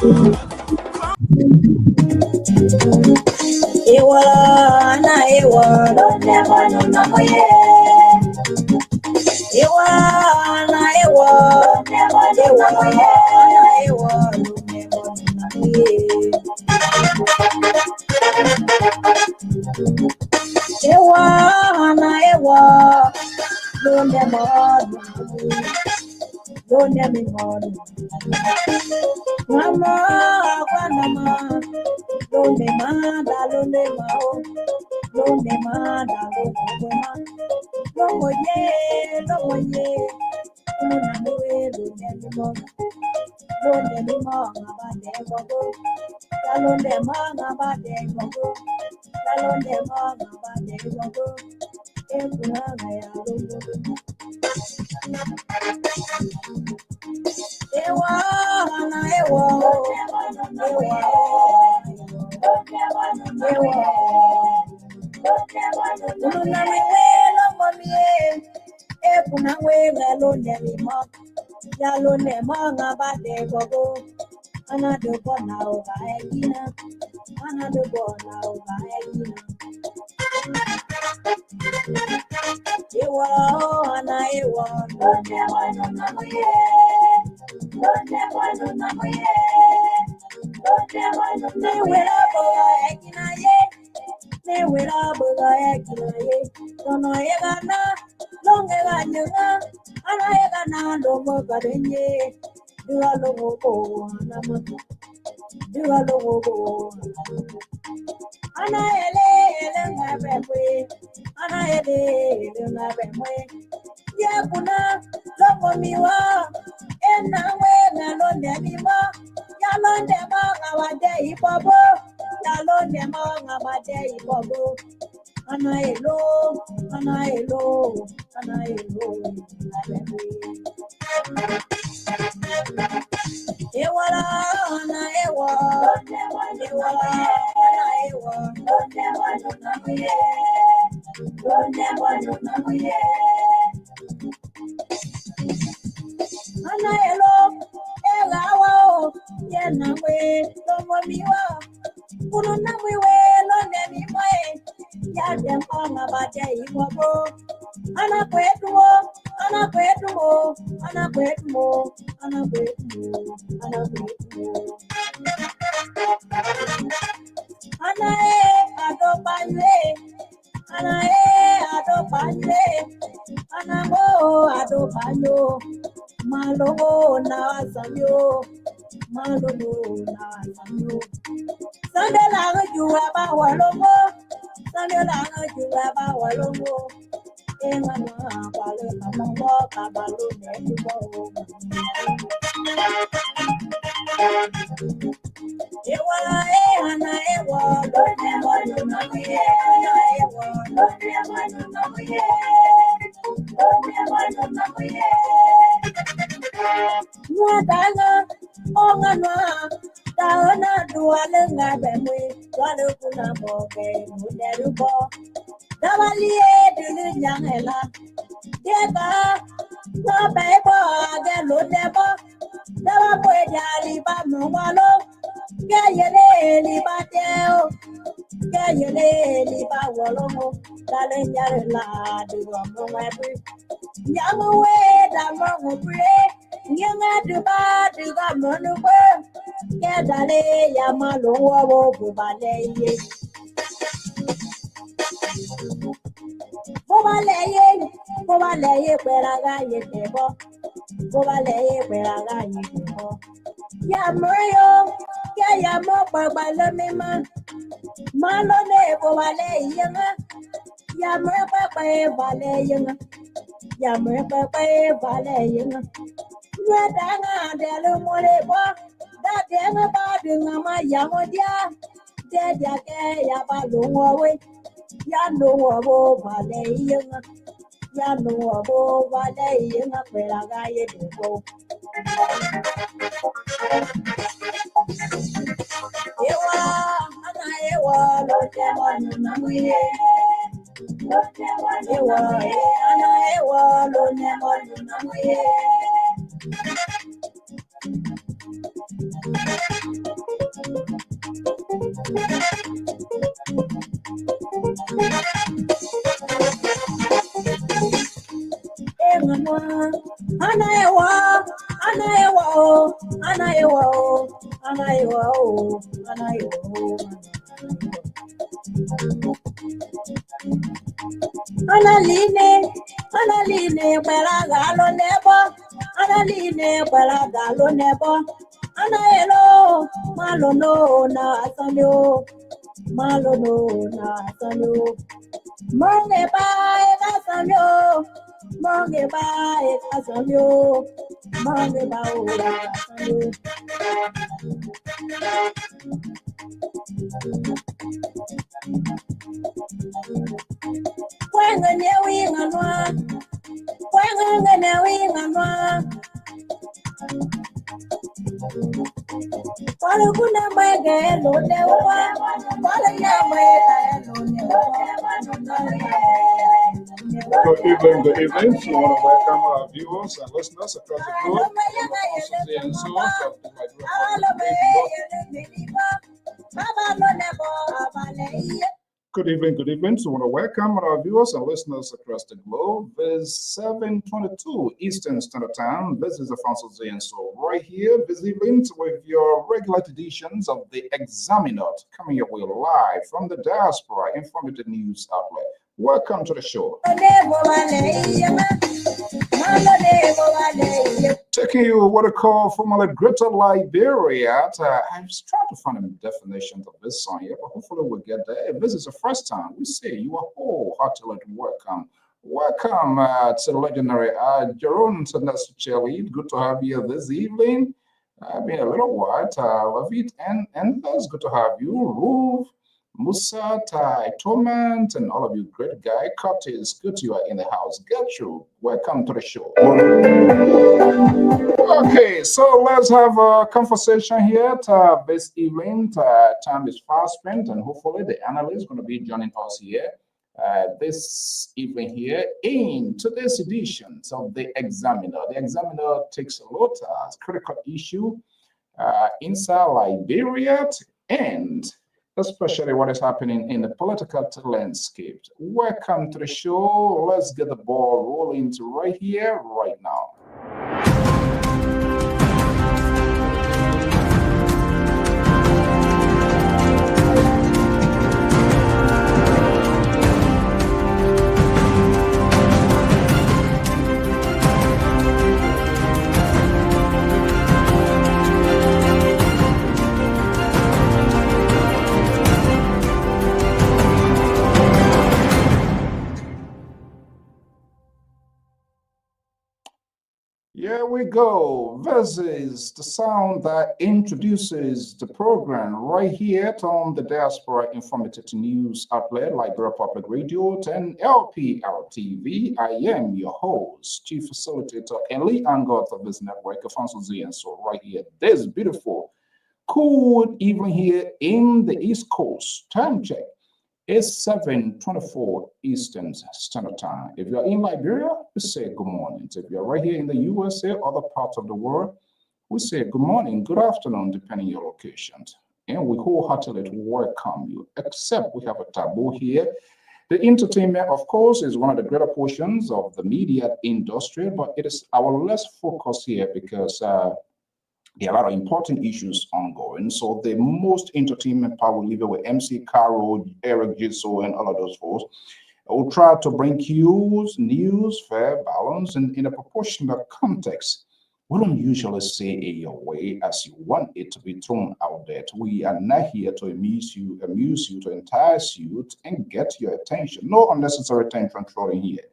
Ewa na ewa londe manu na moye. Ewa na ewa londe manu na moye. Na ewa londe manu na moye. Ewa na ewa londe manu londe manu. Mama kwanama londe manda londe mao londe manda londe ma lomoye una muwe londe mimo ngabade gogo londe ma ngabade gogo londe ma ngabade gogo ekuna ya londe ewa na ewa una miwe lomomie ekuna wewe londe mimo ya londe ma ngabade gogo ana de bona oga egina ana de bona oga egina ewa ana ewa londe manu na moye londe manu na moye londe manu na wera boga egina ye ne wera boga egina ye kono egana longe ganyanga ana egana lomo garenye dua lomo ko anama dua lomo ko ana ele ngabe mwe ana ele ngabe mwe ye kuna lomo miwa ena we ngalonde miwa ya londe ma ngawade ibobo ya londe ma ngawade ibobo ana elo ngabe mwe ewala ana ewa ewala ana ewa londe manu na moye londe manu na moye ana elo elawa o yena we lomo miwa kunu na mwiwe londe mimoe ya dempanga bate ibobo ana kwetumo ana kwetumo ana kwetumo ana kwetumo ana kwetumo ana adopanye ana adopanye ana mo adopanyo malogo na sanyo malogo na sanyo sande la juwa ba walomo sande la juwa ba walomo enga na pale mamongo kabalo ne tubo ewa ana ewa londe manu na moye ana ewa londe manu na moye londe manu na moye Mwadanga onganwa taona duale ngabe mwe wale kuna boke munerubo dawalie dulu nyangela deka no bebo de lo debo dawa mwe jali ba mwalo gayele li bateo gayele li ba wolomo dale nyarela duwa mwe nyangwe da mwe Nyanga duba duga monuwe kedale ya malongo wo bubaleye peraga yetebo bubaleye peraga yetebo ya moyo ya mo babalo mema malone bubaleye nga ya mo papa baleye nga ya mo papa baleye nga Danga de lo mole bo da denga ba dunga ma ya mo dia de dia ke ya ba lo we ya no wo ba le yenga ya no wo ba le yenga pera ga ye de bo ewa ana ewa lo de manu na muye lo de manu ewa ana ewa lo de manu na muye Analine, Paragalo nebo, Analine, Paragalo nebo, Anaelo, Malono, na Asanyo, Malono, na Asanyo, Monge by Asanyo, Monge by Asanyo, Monge by Asanyo. When the new wing and one, when the new wing and one, what a good number again, no, there was what a young way. Good evening, good evening. We want to welcome our viewers and listeners across the globe. And so good evening, good evening. So we want to welcome our viewers and listeners across the globe. It's 7:22 Eastern Standard Time. This is Afonso and so right here this evening with your regular editions of the Examiner coming your way live from the Diaspora Informative News Outlet. Welcome to the show. Taking you what I call formerly Greater Liberia. I've tried to find a definition of this song here, but hopefully we'll get there. If this is the first time, we say you are wholeheartedly welcome. Welcome to the legendary Jerome Chelie. Good to have you this evening. I've been a little while. I love it. And it's good to have you, Ruth, Musa, Tai, Torment, and all of you great guy. Curtis, good you are in the house. Gertrude, welcome to the show. Okay, so let's have a conversation here this evening. Time is fast spent, and hopefully the analyst is going to be joining us here this evening here in today's edition of the Examiner. The Examiner takes a look at critical issue inside Liberia and especially what is happening in the political landscape. Welcome to the show. Let's get the ball rolling right here, right now. Here we go. This is the sound that introduces the program right here on the Diaspora Informative News Outlet, Liberia Public Radio, 10 LPR TV. I am your host, Chief Facilitator, and lead anchor of this network, Afonso Z. And so right here, this beautiful, cool evening here in the East Coast. Time check. It's 7:24 Eastern Standard Time. If you're in Liberia, we say good morning. If you're right here in the USA, other parts of the world, we say good morning, good afternoon, depending on your location. And we wholeheartedly welcome you, except we have a taboo here. The entertainment, of course, is one of the greater portions of the media industry, but it is our less focus here because there are a lot of important issues ongoing. So the most entertainment part will leave it with MC Caro, Eric Jiso, and all of those folks. We'll try to bring cues, news, fair, balance, and in a proportional context. We don't usually say it your way as you want it to be thrown out there. We are not here to amuse you, to entice you, and get your attention. No unnecessary attention throwing here.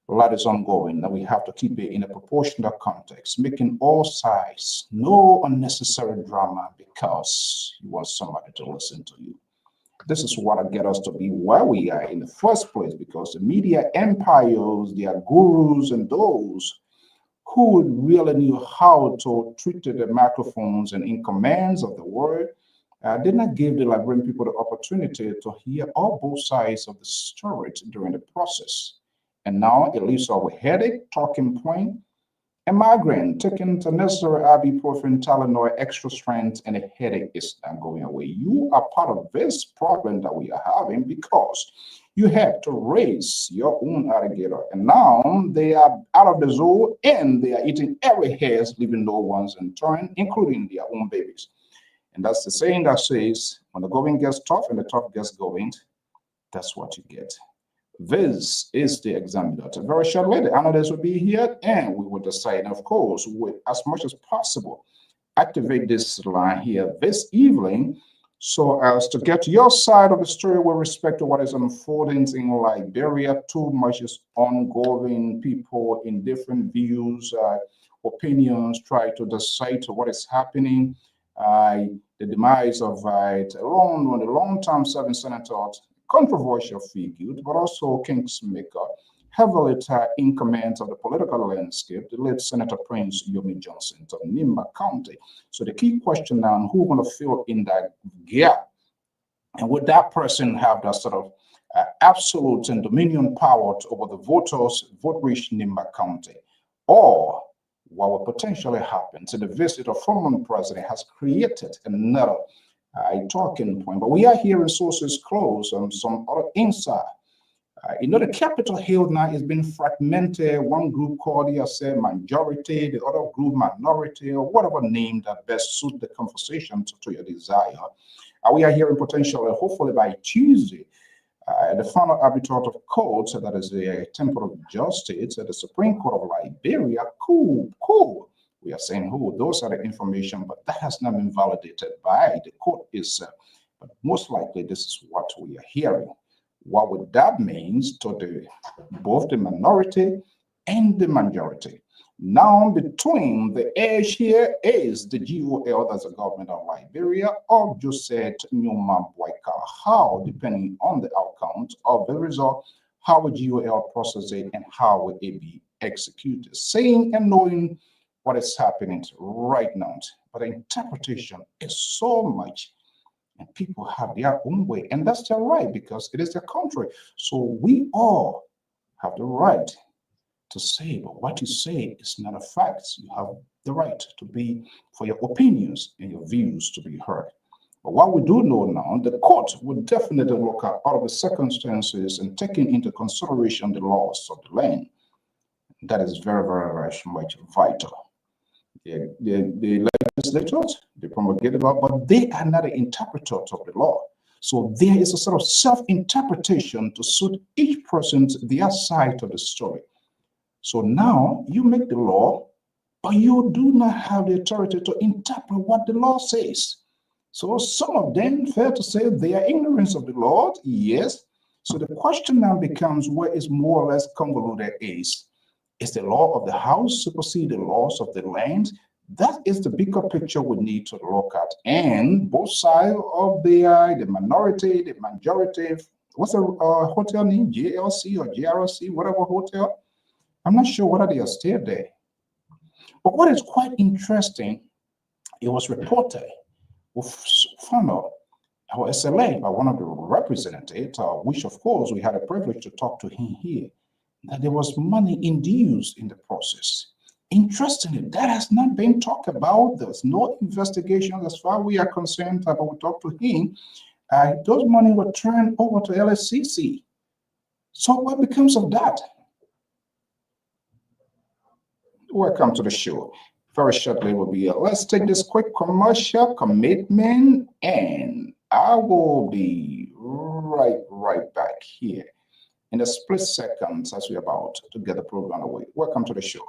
A lot is ongoing, and we have to keep it in a proportional context, making all sides, no unnecessary drama because you want somebody to listen to you. This is what get us to be where we are in the first place, because the media empires, their gurus, and those who really knew how to treat the microphones and in commands of the word did not give the Liberian people the opportunity to hear all both sides of the story during the process. And now it leaves our headache, talking point, A migraine taking the necessary ibuprofen, Tylenol, extra strength, and a headache is not going away. You are part of this problem that we are having because you have to raise your own alligator. And now they are out of the zoo and they are eating every hair, leaving no ones in turn, including their own babies. And that's the saying that says, when the going gets tough and the tough gets going, that's what you get. This is the examiner. Very shortly, the analysts will be here and we will decide, of course, with as much as possible, activate this line here this evening so as to get your side of the story with respect to what is unfolding in Liberia. Too much is ongoing. People in different views, opinions try to decide what is happening. The demise of the long-term serving senator, controversial figure, but also kingsmaker, heavily in command of the political landscape, the late Senator Prince Yomi Johnson of Nimba County. So the key question now, who's going to fill in that gap? And would that person have that sort of absolute and dominion power over the voters, vote-rich Nimba County? Or what will potentially happen to the visit of former president has created another talking point, but we are hearing sources close and some other inside. The Capitol Hill now is being fragmented. One group called here say majority, the other group minority, or whatever name that best suit the conversation to your desire. We are hearing potentially, hopefully by Tuesday, the final arbiter of court, that is the Temple of Justice, the Supreme Court of Liberia, cool. We are saying, those are the information, but that has not been validated by the court itself. But most likely, this is what we are hearing. What would that mean to both the minority and the majority? Now, between the edge here is the GOL, that's the government of Liberia, or Joseph Newman Boyka. How, depending on the outcome of the result, how will GOL process it and how will it be executed? Saying and knowing what is happening right now, but the interpretation is so much, and people have their own way, and that's their right because it is their country. So we all have the right to say, but what you say is not a fact. You have the right to be for your opinions and your views to be heard. But what we do know now, the court would definitely look at all of the circumstances and taking into consideration the laws of the land. That is very, very, very much vital. The legislators, they promulgate the law, but they are not the interpreters of the law. So there is a sort of self-interpretation to suit each person's their side of the story. So now you make the law, but you do not have the authority to interpret what the law says. So some of them, fair to say, they are ignorance of the law, yes. So the question now becomes, where is more or less convoluted is the law of the house supersede the laws of the land? That is the bigger picture we need to look at. And both sides of the minority, the majority, what's the hotel name? JLC or JRC, whatever hotel? I'm not sure whether they are still there. But what is quite interesting, it was reported, we found out, our SLA by one of the representatives, which of course we had a privilege to talk to him here, that there was money induced in the process. Interestingly, that has not been talked about. There's no investigation as far as we are concerned, but we talked to him. Those money were turned over to LSCC. So what becomes of that? Welcome to the show. Very shortly will be let's take this quick commercial commitment, and I will be right back here in a split seconds as we're about to get the program away. Welcome to the show.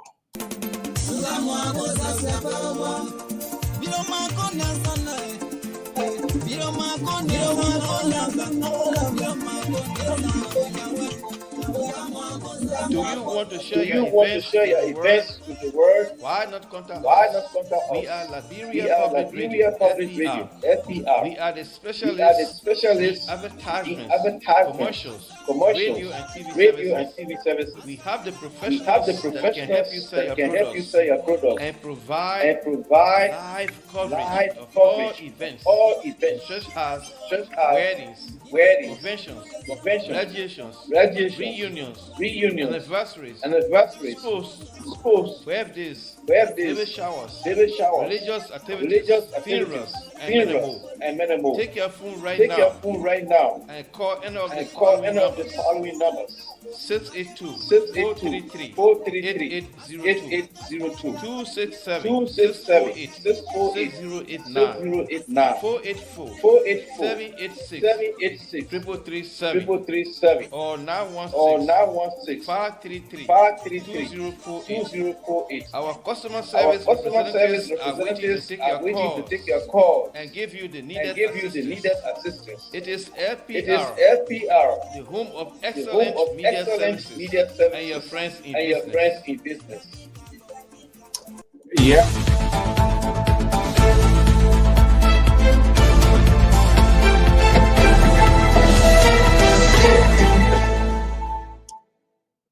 Do you want to share your events with the world? Why not contact us? We are Liberia Public Radio, FPR. We are the specialists in advertisements, commercials, radio and TV services. We have the professionals that can help you sell your products and provide live coverage of all events such as weddings, conventions, graduations, reunions, anniversaries, sports, birthdays, baby showers, religious activities, funerals, and many more. Take your phone right now and call any of the following numbers. 682-433-8802, 267-648-6089, 484-786-3337, or 916-533-2048. Our customer service representatives are waiting to take your calls and give you the needed assistance. It is LPR, the home of excellent media services, and your friends in business. Yeah.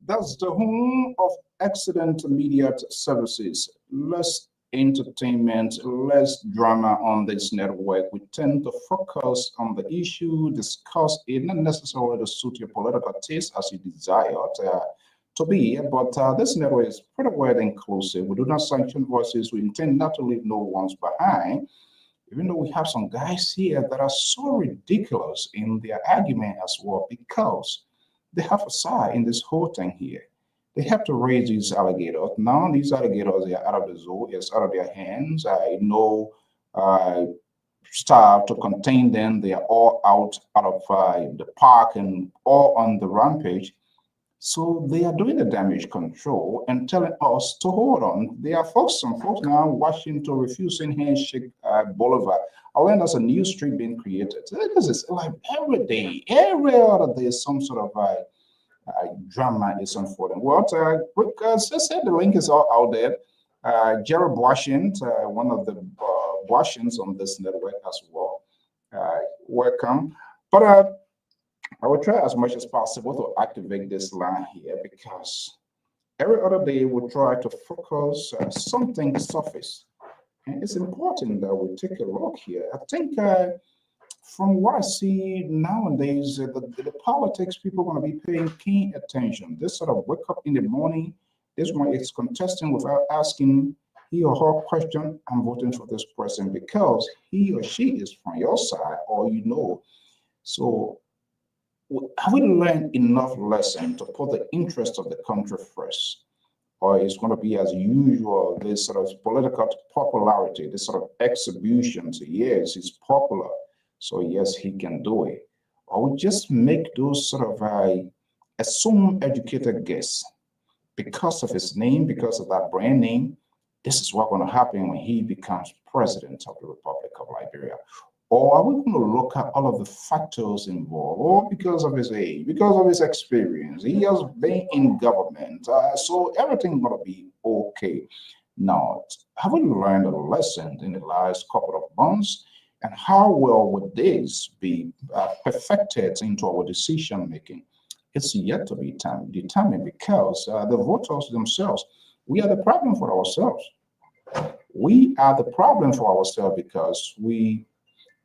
That's the home of excellent media services. Less entertainment, less drama on this network. We tend to focus on the issue, discuss it, not necessarily to suit your political taste as you desire to be, but this network is pretty well inclusive. We do not sanction voices. We intend not to leave no ones behind, even though we have some guys here that are so ridiculous in their argument as well, because they have a side in this whole thing here. They have to raise these alligators. Now these alligators are out of the zoo, it's out of their hands. I know staff to contain them. They are all out of the park and all on the rampage. So they are doing the damage control and telling us to hold on. There are some folks now Washington refusing handshake Boulevard. I learned there's a new street being created. This is like every day, every other day, some sort of drama is unfolding. Well, because I said the link is all out there. Jared Washington, one of the Washingtons on this network as well. Welcome. But I will try as much as possible to activate this line here, because every other day we try to focus something surface. And it's important that we take a look here. I think from what I see nowadays, the politics, people are going to be paying keen attention. This sort of wake up in the morning, this one is contesting without asking he or her question, I'm voting for this person because he or she is from your side, or you know. So have we learned enough lesson to put the interest of the country first? Or it's going to be as usual, this sort of political popularity, this sort of exhibitions. Yes, he's popular, so yes, he can do it. Or we just make those sort of assume educated guess because of his name, because of that brand name. This is what's going to happen when he becomes president of the Republic of Liberia. Or are we going to look at all of the factors involved? Or because of his age, because of his experience, he has been in government, so everything's going to be okay. Now, have we learned a lesson in the last couple of months? And how well would this be perfected into our decision making? It's yet to be determined, because the voters themselves, we are the problem for ourselves. We are the problem for ourselves because we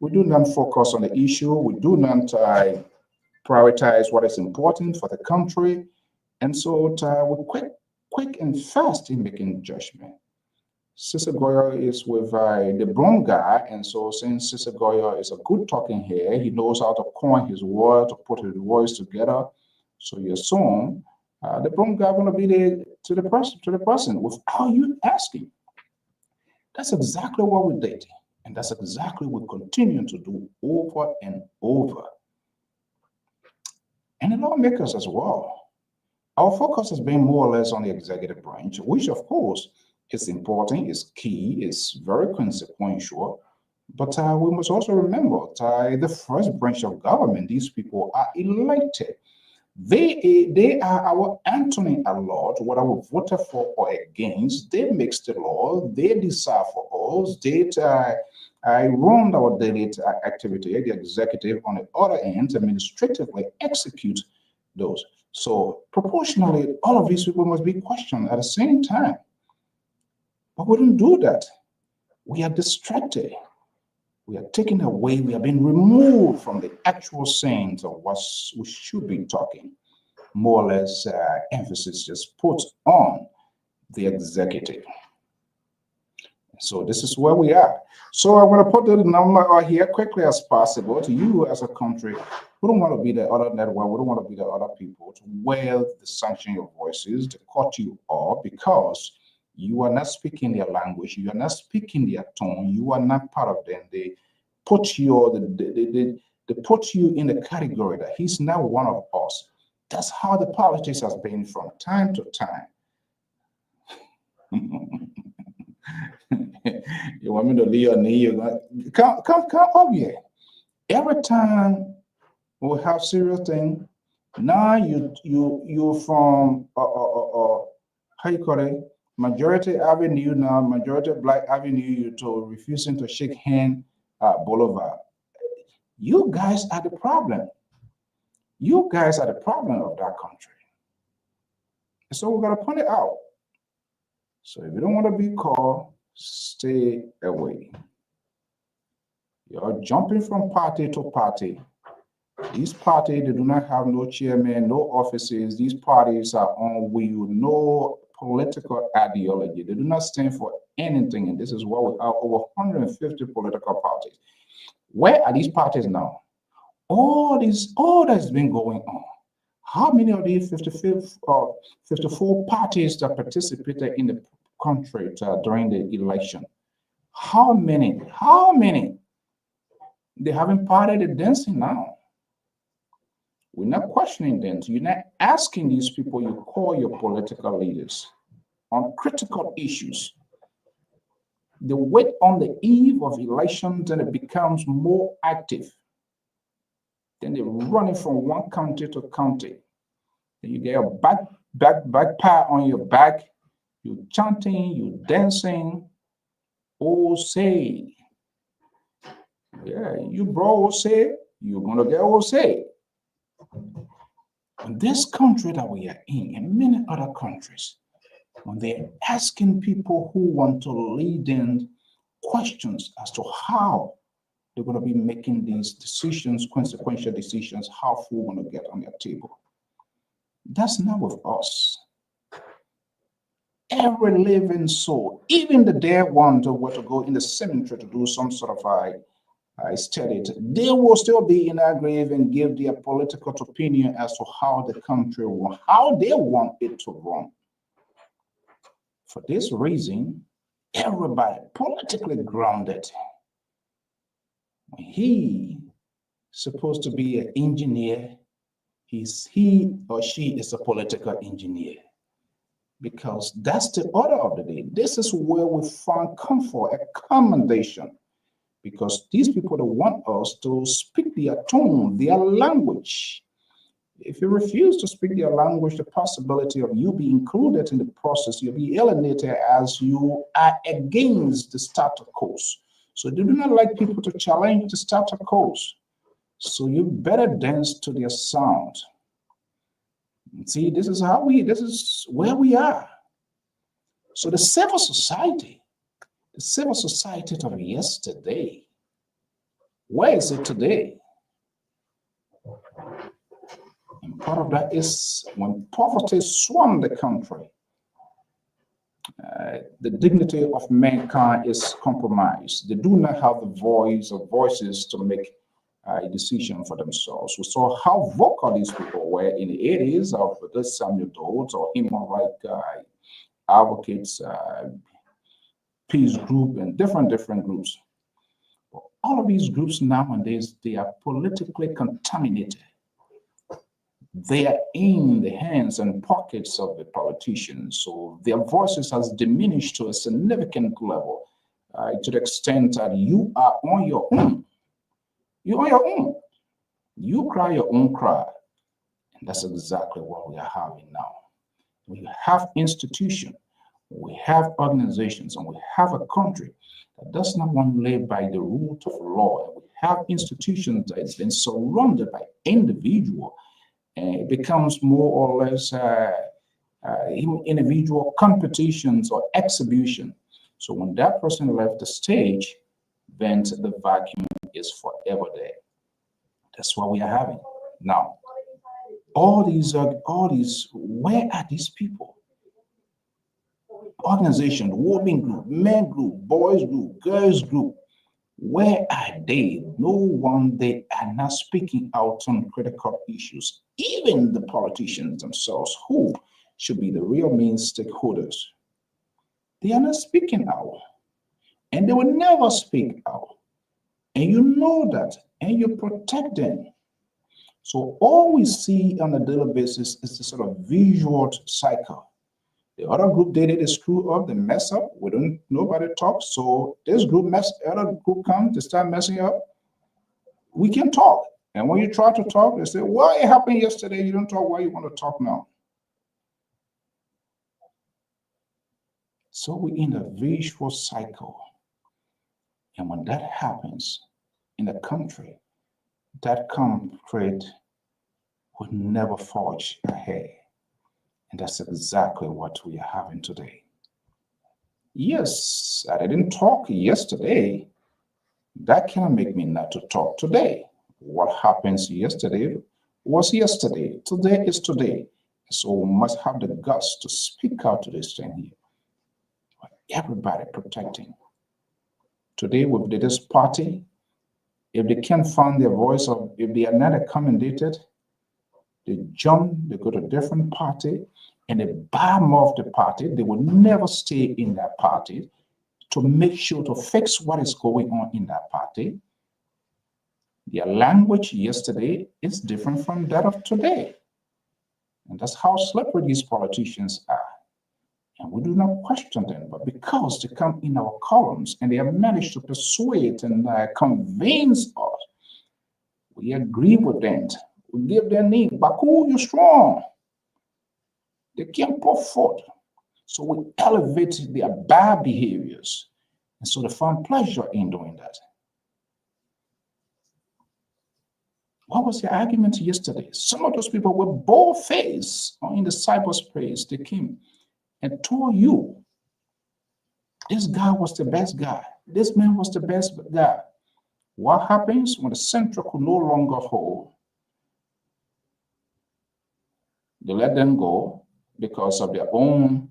do not focus on the issue. We do not prioritize what is important for the country. And so we're quick and fast in making judgment. Cesar Goya is with the brown guy. And so since Cesar Goya is a good talking here, he knows how to coin his word, to put his words together. So you assume the brown guy going to be to the person without you asking. That's exactly what we did. And that's exactly what we continue to do over and over. And the lawmakers as well. Our focus has been more or less on the executive branch, which of course is important, is key, is very consequential. But we must also remember the first branch of government, these people are elected. They are our Anthony Allard, whether we voted for or against. They make the law, they decide for us, they run our daily activity, the executive on the other end, administratively execute those. So proportionally, all of these people must be questioned at the same time. But we don't do that. We are distracted. We are taken away. We are being removed from the actual sense of what we should be talking. more or less emphasis just put on the executive. So this is where we are. So I'm going to put the number here quickly as possible to you as a country. We don't want to be the other network. We don't want to be the other people to where the sanction your voices, to cut you off because you are not speaking their language. You are not speaking their tone. You are not part of them. They put you they put you in the category that he's not one of us. That's how the politics has been from time to time. You want me to leave your knee? Come up here. Every time we have serious thing, now you from how you call it, Majority Avenue now, Majority Black Avenue, you to refusing to shake hand Boulevard. You guys are the problem. You guys are the problem of that country. So we gotta point it out. So if you don't want to be called, stay away. You're jumping from party to party. These parties, they do not have no chairman, no offices. These parties are on wheel, no political ideology. They do not stand for anything. And this is why we have over 150 political parties. Where are these parties now? All that's been going on. How many of these 54 parties that participated in the country during the election? How many? They haven't parted the dancing now. We're not questioning them. You're not asking these people you call your political leaders on critical issues. They wait on the eve of elections and it becomes more active. Then they're running from one county to county. Then you get a backpack on your back. You're chanting, you're dancing. Oh, say. Yeah, you bro will say, you're going to get all say. In this country that we are in, and many other countries, when they're asking people who want to lead them questions as to how they're going to be making these decisions, consequential decisions, how food going to get on their table. That's not with us. Every living soul, even the dead ones who were to go in the cemetery to do some sort of study, they will still be in our grave and give their political opinion as to how the country will, how they want it to run. For this reason, everybody politically grounded. He supposed to be an engineer, he or she is a political engineer. Because that's the order of the day. This is where we find comfort, accommodation. Because these people that want us to speak their tone, their language. If you refuse to speak their language, the possibility of you being included in the process, you'll be alienated as you are against the status quo. So they do not like people to challenge the status quo. So you better dance to their sound. See, this is where we are. So the civil society of yesterday, where is it today? And part of that is when poverty swarmed the country, the dignity of mankind is compromised. They do not have the voices to make a decision for themselves. We saw how vocal these people were in the 80s of the Samuel Dodds or human rights advocates, peace group, and different groups. But all of these groups nowadays, they are politically contaminated. They are in the hands and pockets of the politicians. So their voices has diminished to a significant level, to the extent that you are on your own. You're on your own. You cry your own cry. And that's exactly what we are having now. We have institutions, we have organizations, and we have a country that does not want to live by the rule of law. And we have institutions that has been surrounded by individual, and it becomes more or less individual competitions or exhibition. So when that person left the stage, then the vacuum is forever there. That's what we are having now. all these, where are these people? Organization, women group, men group, boys group, girls group, where are they? No one, they are not speaking out on critical issues. Even the politicians themselves, who should be the real main stakeholders, they are not speaking out. And they will never speak out. And you know that, and you protect them. So all we see on a daily basis is the sort of visual cycle. The other group, they screw up, they mess up. We don't, nobody talks. So this group other group comes, they start messing up. We can talk. And when you try to talk, they say, well, it happened yesterday. You don't talk, why you want to talk now? So we're in a visual cycle. And when that happens in a country, that country would never forge ahead. And that's exactly what we are having today. Yes, I didn't talk yesterday. That cannot make me not to talk today. What happens yesterday was yesterday. Today is today. So we must have the guts to speak out to this thing here. Everybody protecting. Today with this party, if they can't find their voice, or if they are not accommodated, they jump, they go to a different party, and they bomb off the party. They will never stay in that party to make sure to fix what is going on in that party. Their language yesterday is different from that of today. And that's how slippery these politicians are. And we do not question them, but because they come in our columns and they have managed to persuade and convince us, we agree with them. We give their name. Baku, you're strong. They can't put forth. So we elevate their bad behaviors. And so they find pleasure in doing that. What was the argument yesterday? Some of those people were bold-faced in the cyberspace. They came and told you, this guy was the best guy. This man was the best guy. What happens when the central could no longer hold? They let them go because of their own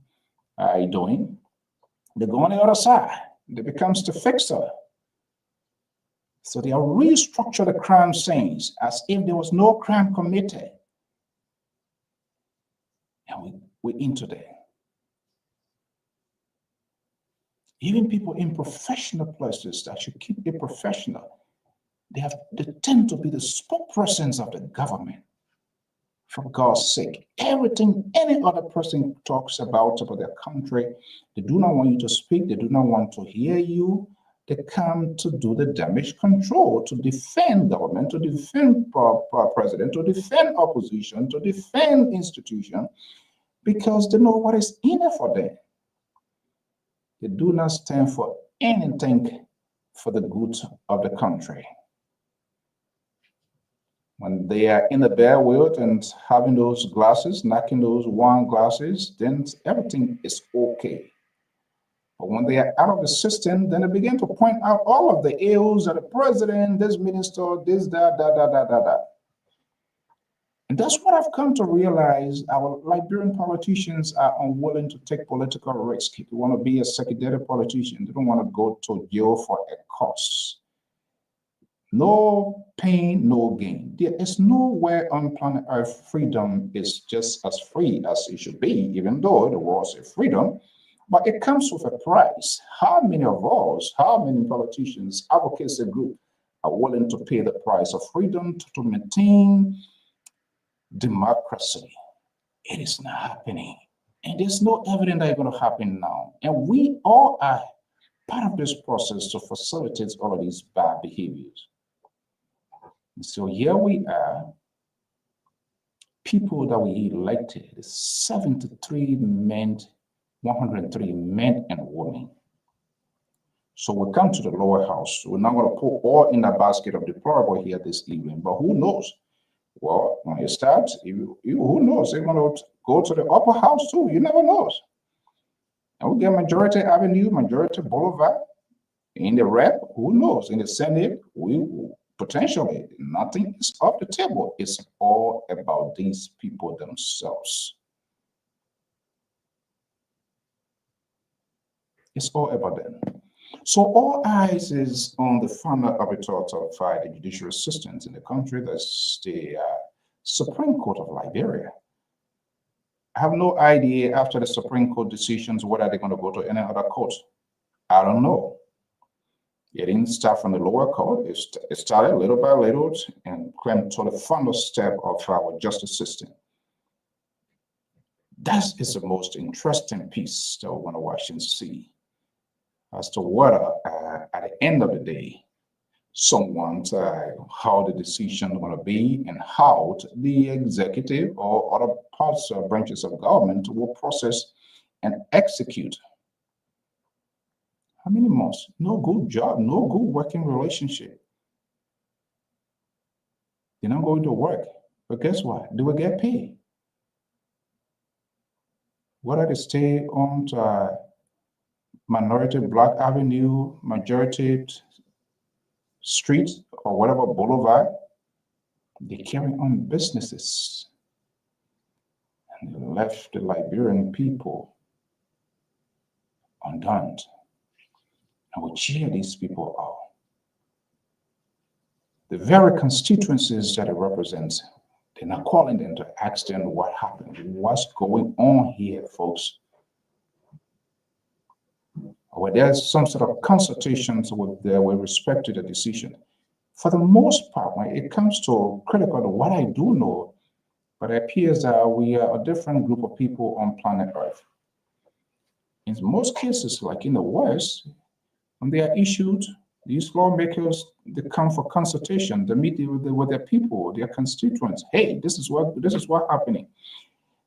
doing. They go on the other side. They become the fixer. So they have restructured the crime scenes as if there was no crime committed. And we're into that. Even people in professional places that should keep it professional, they tend to be the spokespersons of the government. For God's sake, everything any other person talks about their country, they do not want you to speak, they do not want to hear you. They come to do the damage control, to defend government, to defend president, to defend opposition, to defend institution, because they know what is in it for them. They do not stand for anything for the good of the country. When they are in the bare world and having those glasses, knocking those wine glasses, then everything is okay. But when they are out of the system, then they begin to point out all of the ills of the president, this minister, this, that. And that's what I've come to realize. Our Liberian politicians are unwilling to take political risk. They want to be a secondary politician. They don't want to go to jail for a cause. No pain, no gain. There is nowhere on planet Earth freedom is just as free as it should be, even though the world is freedom. But it comes with a price. How many of us, how many politicians, advocacy group are willing to pay the price of freedom to maintain democracy? It is not happening. And there's no evidence that it's going to happen now. And we all are part of this process to facilitate all of these bad behaviors. And so here we are, people that we elected, 73 men, 103 men and women. So we come to the lower house. We're not going to put all in a basket of deplorable here this evening, but who knows? Well, when it starts, who knows? They're going to go to the upper house too. You never know. And we get Majority Avenue, Majority Boulevard. In the rep, who knows? In the Senate, potentially nothing is off the table. It's all about these people themselves. It's all about them. So all eyes is on the final arbiter of the judicial systems in the country. That's the Supreme Court of Liberia. I have no idea after the Supreme Court decisions whether they're going to go to any other court. I don't know. It didn't start from the lower court. It started little by little and came to the final step of our justice system. That is the most interesting piece that we're going to watch and see as to whether at the end of the day, how the decision is going to be and how the executive or other parts or branches of government will process and execute. How many months? No good job, no good working relationship. They're not going to work. But guess what? They will get paid. Whether they stay on Minority Black Avenue, Majority Street, or whatever boulevard, they carry on businesses. And they left the Liberian people undone. And we cheer these people out. The very constituencies that it represents, they're not calling them to ask them what happened. What's going on here, folks? Or there's some sort of consultations with respect to the decision. For the most part, when it comes to critical to what I do know, but it appears that we are a different group of people on planet Earth. In most cases, like in the West, when they are issued, these lawmakers, they come for consultation. They meet with their people, their constituents. Hey, this is what happening.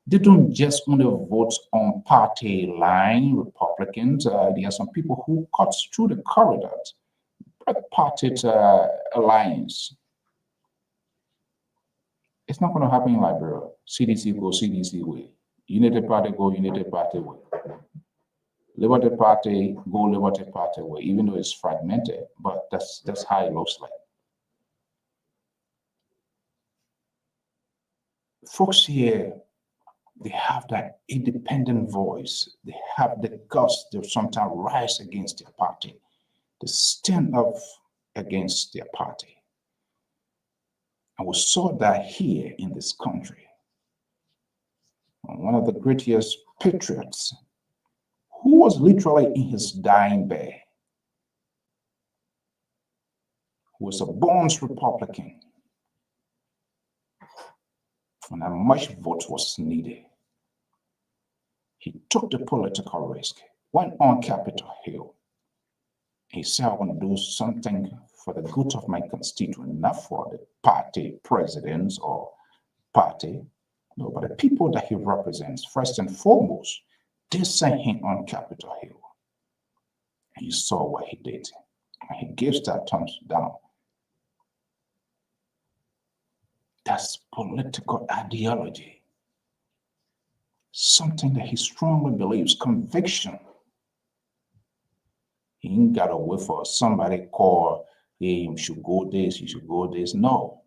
They don't just want to vote on party line, Republicans. There are some people who cut through the corridors, party alliance. It's not going to happen in Liberia. CDC go CDC way. United Party go United Party way. Liberty Party go Liberty Party way, even though it's fragmented, but that's how it looks like. Folks here, they have that independent voice. They have the guts to sometimes rise against their party. They stand up against their party. And we saw that here in this country. One of the greatest patriots, who was literally in his dying bed, who was a born Republican, and how much vote was needed. He took the political risk, went on Capitol Hill. He said, I want to do something for the good of my constituent, not for the party presidents or party, no, but the people that he represents. First and foremost, they sent him on Capitol Hill. And you saw what he did. And he gives that thumbs down. That's political ideology. Something that he strongly believes, conviction. He ain't got to wait for somebody call, hey, you should go this, you should go this. No.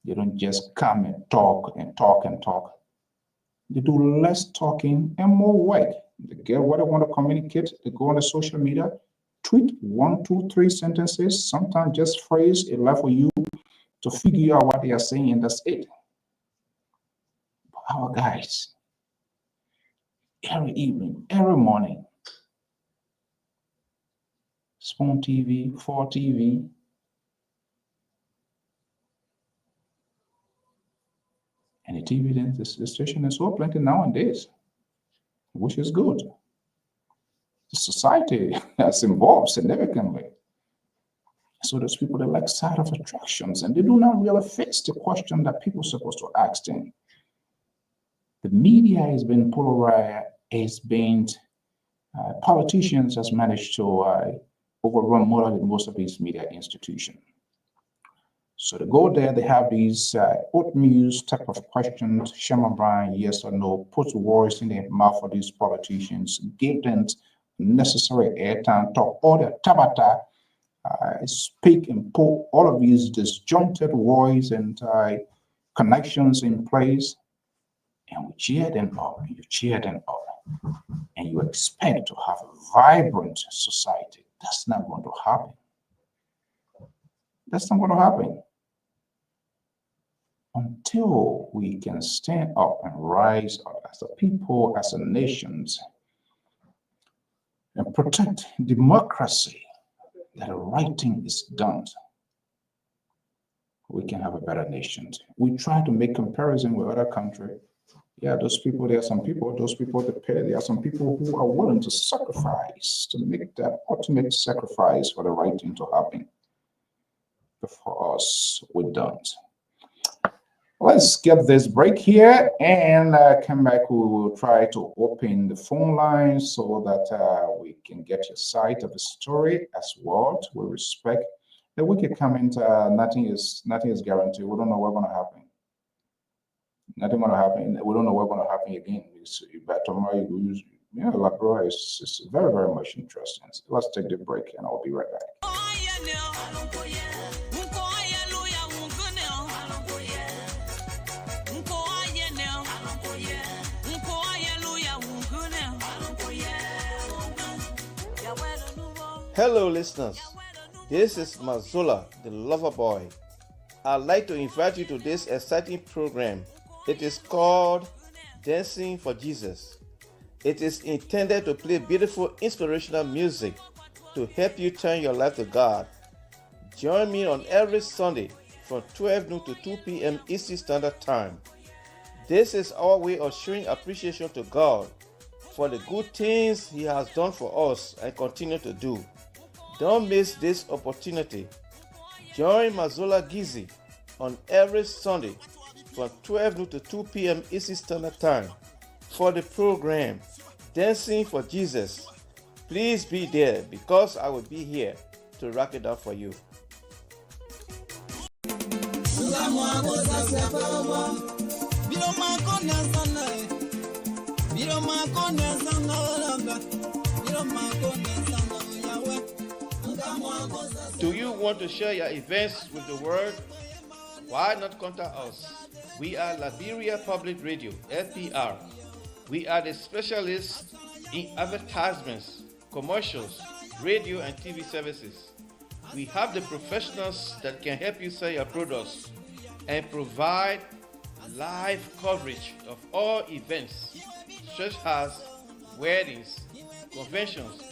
They don't just come and talk and talk and talk. They do less talking and more work. They get what they want to communicate. They go on the social media, tweet 1, 2, 3 sentences, sometimes just phrase it left for you to figure out what they are saying, and that's it. But our guys, every evening, every morning, Spoon TV, 4 TV, and the TV, then the station is so plenty nowadays, which is good. The society has evolved significantly. So there's people that like side of attractions, and they do not really fix the question that people are supposed to ask them. The media has been polarized, politicians has managed to overrun most of these media institutions. So to go there, they have these oatmeal type of questions, Sherman Bryan, yes or no, put words in the mouth of these politicians, give them necessary airtime, talk all the tabata, speak and put all of these disjointed voice and connections in place, and we cheer them up, and you cheer them up, and you expect to have a vibrant society. That's not going to happen. That's not going to happen until we can stand up and rise up as a people, as a nation, and protect democracy, that the right thing is done. We can have a better nation. We try to make comparison with other countries. Yeah, those people, there are some people, those people that pay, there are some people who are willing to sacrifice, to make that ultimate sacrifice for the right thing to happen. But for us, we don't. Let's get this break here and come back. We will try to open the phone lines so that we can get your side of the story as well. With respect, that we can comment. Nothing is guaranteed. We don't know what's going to happen. Nothing going to happen. We don't know what's going to happen again. But tomorrow, Labrador is very, very much interesting. So let's take the break, and I'll be right back. Hello, listeners. This is Mazola, the lover boy. I'd like to invite you to this exciting program. It is called Dancing for Jesus. It is intended to play beautiful, inspirational music to help you turn your life to God. Join me on every Sunday from 12 noon to 2 p.m. Eastern Standard Time. This is our way of showing appreciation to God for the good things He has done for us and continue to do. Don't miss this opportunity. Join Mazola Gizi on every Sunday from 12 noon to 2 p.m. Eastern Standard Time for the program Dancing for Jesus. Please be there because I will be here to rock it up for you. Do you want to share your events with the world? Why not contact us? We are Liberia Public Radio, LPR. We are the specialists in advertisements, commercials, radio and TV services. We have the professionals that can help you sell your products and provide live coverage of all events such as weddings, conventions,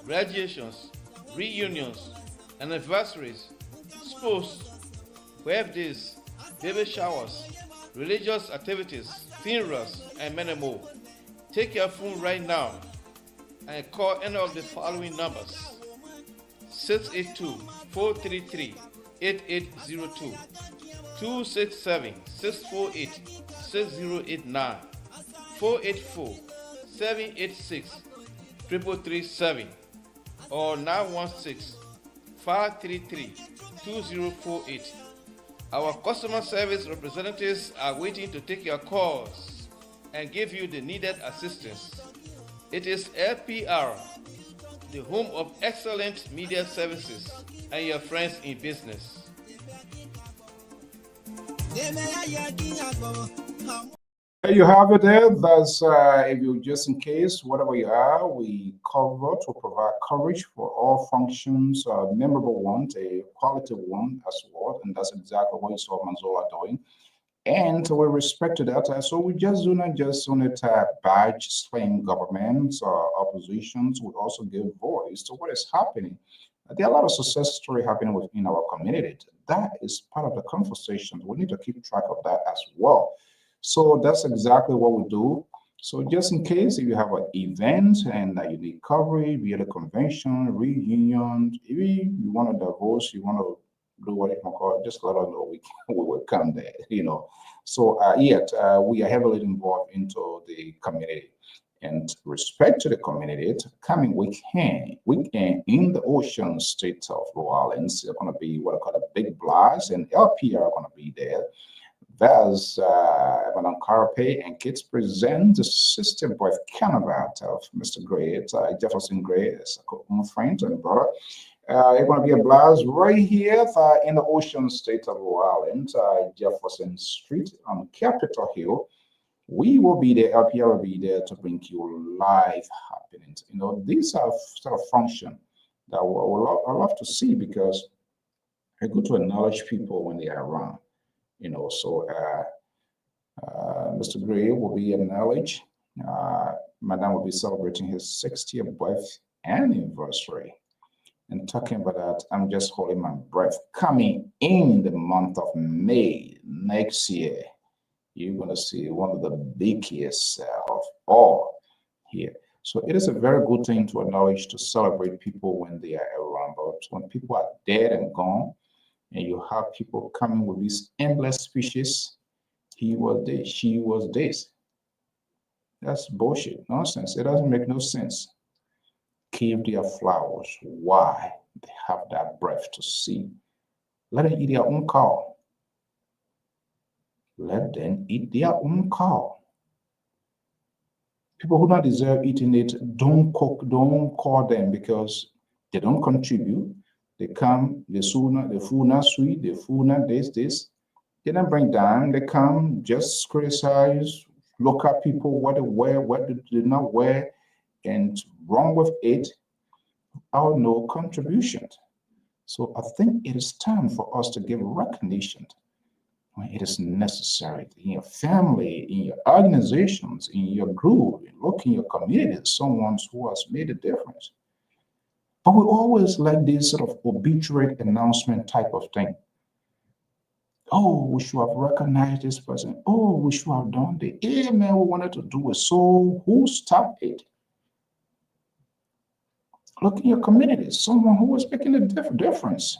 graduations, reunions, anniversaries, sports, birthdays, baby showers, religious activities, funerals, and many more. Take your phone right now and call any of the following numbers: 682-433-8802, 267-648-6089, 484-786-3337, or 916-533-2048. Our customer service representatives are waiting to take your calls and give you the needed assistance. It is LPR, the home of excellent media services and your friends in business. There you have it there. That's if you just in case, whatever you are, we cover to provide coverage for all functions, memorable one, a quality one as well. And that's exactly what you saw Manzola doing. And with respect to that, so we just do not just on it badge slaying governments or oppositions. We also give voice to what is happening. There are a lot of success stories happening within our community. That is part of the conversation. We need to keep track of that as well. So that's exactly what we do. So just in case if you have an event and you need coverage, be it a convention, reunion, if you want to divorce, you want to do what you can call it, just let us know. We will come there, So yet we are heavily involved into the community. And respect to the community, coming weekend in the Ocean State of New Orleans, it's going to be what I call a big blast, and LPR are going to be there. There's Madame Carape and kids present the system of Canada of Mr. Gray. It's Jefferson Gray, is a friend and brother. It's going to be a blast right here in the ocean state of Rhode Island, Jefferson Street on Capitol Hill. We will be there, LPR will be there to bring you live happenings. You know, these are sort of function that I love to see because I go to acknowledge people when they are around. You know, so Mr. Gray will be acknowledged. Madame will be celebrating his 60th birth anniversary. And talking about that, I'm just holding my breath. Coming in the month of May next year, you're going to see one of the biggest of all here. So it is a very good thing to acknowledge, to celebrate people when they are around. But when people are dead and gone, and you have people coming with these endless speeches, he was this, she was this. That's bullshit, nonsense. It doesn't make no sense. Give their flowers. Why? They have that breath to see. Let them eat their own cow. Let them eat their own cow. People who don't deserve eating it, don't call them because they don't contribute. They come, the food not sweet, the food not this. They don't bring down, they come, just criticize, look at people, what they wear, what they did not wear, and wrong with it, or no contribution. So I think it is time for us to give recognition when it is necessary in your family, in your organizations, in your group, look in your community, someone who has made a difference. But we always like this sort of obituary announcement type of thing. Oh, we should have recognized this person. Oh, we should have done the man, we wanted to do it. So who stopped it? Look in your community, someone who is making a difference.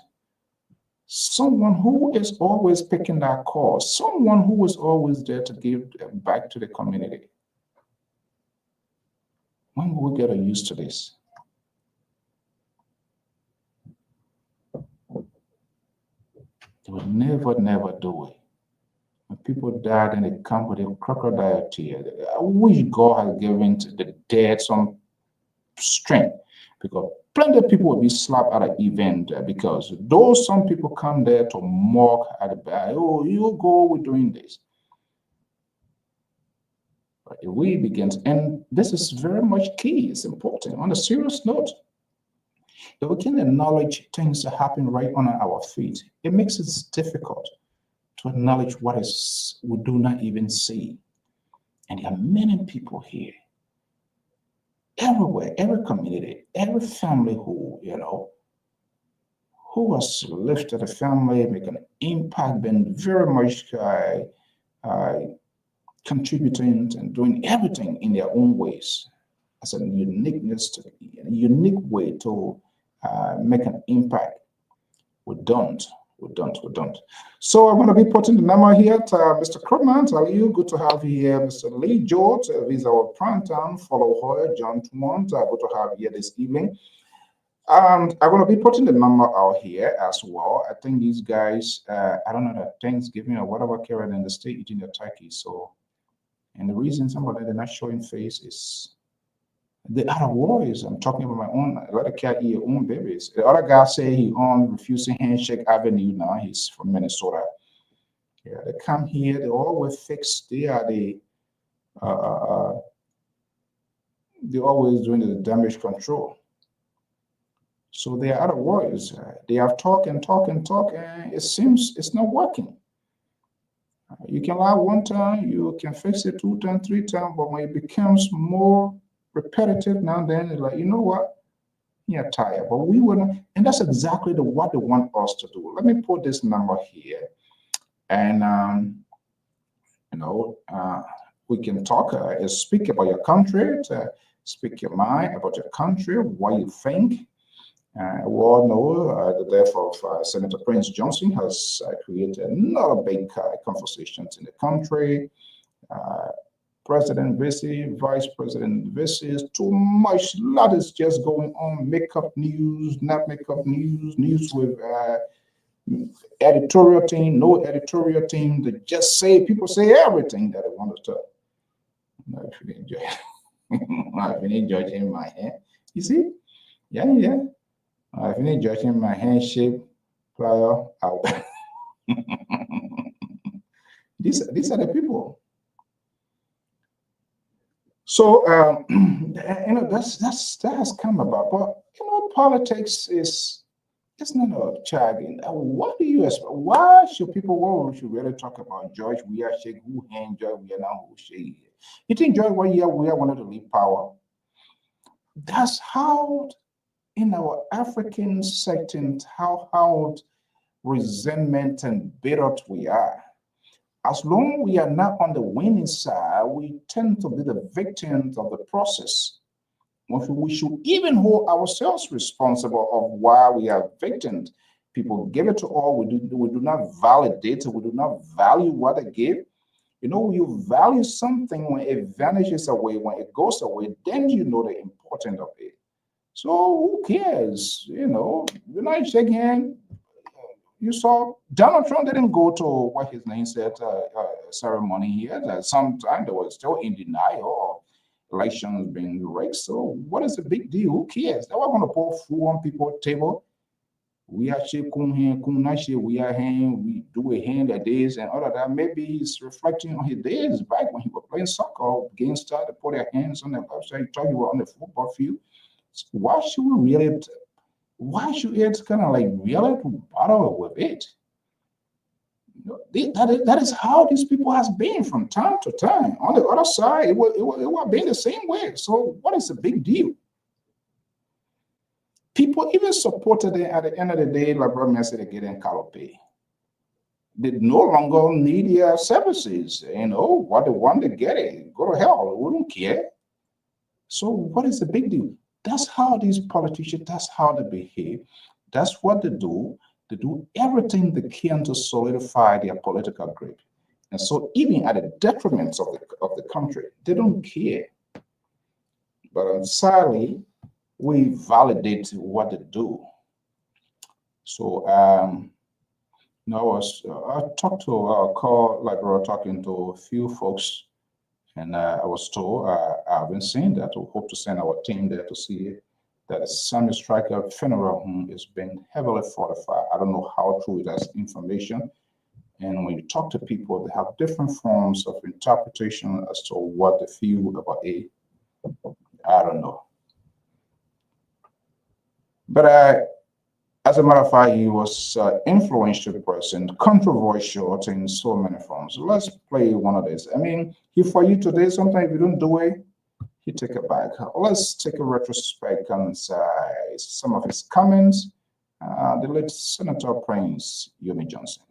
Someone who is always picking that cause. Someone who is always there to give back to the community. When will we get used to this? They would never do it. When people die, then they come with a crocodile tear. I wish God had given to the dead some strength, because plenty of people will be slapped at an event because those some people come there to mock at the back. Oh, you go, we're doing this. But if we begin to, and this is very much key, it's important. On a serious note, if we can acknowledge things that happen right on our feet, it makes it difficult to acknowledge what is we do not even see. And there are many people here, everywhere, every community, every family who, who has lifted a family, make an impact, been very much contributing and doing everything in their own ways as a unique way to make an impact. We don't. So I'm going to be putting the number here to Mr. Krugman. Tell you, good to have you here. Mr. Lee George, he's our prime time follower, John Tumont, good to have you here this evening. And I'm going to be putting the number out here as well. I think these guys, I don't know, that Thanksgiving or whatever carried in the state eating their turkey. So, and the reason some of them are not showing face is the other warriors. I'm talking about my own. A lot of cat eat your own babies. The other guy say he on Refusing Handshake Avenue now. He's from Minnesota. Yeah, they come here. They always fix. They are they're always doing the damage control. So they are other warriors. They have talk, and it seems it's not working. You can lie one time, you can fix it 2 times, 3 times, but when it becomes more repetitive now and then, it's like, you know what? You're tired. But we wouldn't, and that's exactly what they want us to do. Let me put this number here, and we can talk, speak about your country, speak your mind about your country, what you think. We all know the death of Senator Prince Johnson has created another big conversations in the country. President visit, vice president visits, too much. Lot is just going on. Makeup news, not makeup news, news with editorial team, no editorial team. They just say, people say everything that they want to talk. No, if you enjoy, I've been judging my hand. You see? Yeah. I've been judging my hand shape prior out. These are the people. So that has come about. But politics is it's not a jargon. What do you expect? Why should people? Well, we should really talk about George Weah Sheikh, who hand George Weah now who Sheikh. You think George Weah wanted to leave power? That's how in our African settings, how resentment and bitter we are. As long as we are not on the winning side, we tend to be the victims of the process. We should even hold ourselves responsible of why we are victims. People give it to all. We do not validate. We do not value what they give. You value something when it vanishes away, when it goes away, then you know the importance of it. So who cares? You're not shaking hands. You saw Donald Trump didn't go to what his name said ceremony here. That sometime they were still in denial of elections being rigged. So what is the big deal? Who cares? They were going to pour food on people's table. We actually we are hand, we do a hand at days and all of that. Maybe he's reflecting on his days back when he was playing soccer, games started to put their hands on the website, talking about on the football field. So why should it kind of like really bother with it? That is how these people has been from time to time. On the other side, it will be the same way. So what is the big deal? People even supported it at the end of the day, like Brother said, they get in Calope. They no longer need their services. What they want to get it. Go to hell. We don't care. So what is the big deal? That's how these politicians, that's how they behave. That's what they do. They do everything they can to solidify their political grip. And so even at the detriment of the country, they don't care. But sadly, we validate what they do. So I talked to like we were talking to a few folks, and I was told I've been saying that we hope to send our team there to see that the Samuel Striker funeral home is being heavily fortified. I don't know how true it is information. And when you talk to people, they have different forms of interpretation as to what they feel about it. I don't know. But as a matter of fact, he was influential person, controversial in so many forms. Let's play one of these. I mean, for you today, sometimes if you don't do it, he take it back. Let's take a retrospect on some of his comments. The late Senator Prince Yomi Johnson.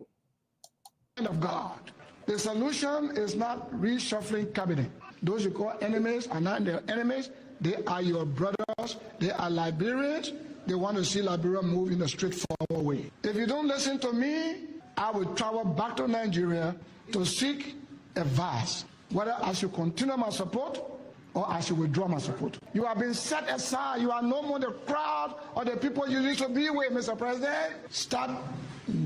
Of God. The solution is not reshuffling cabinet. Those you call enemies are not their enemies. They are your brothers. They are Liberians. They want to see Liberia move in a straightforward way. If you don't listen to me, I will travel back to Nigeria to seek advice, whether I should continue my support or I should withdraw my support. You have been set aside. You are no more the crowd or the people you used to be with, Mr. President. Start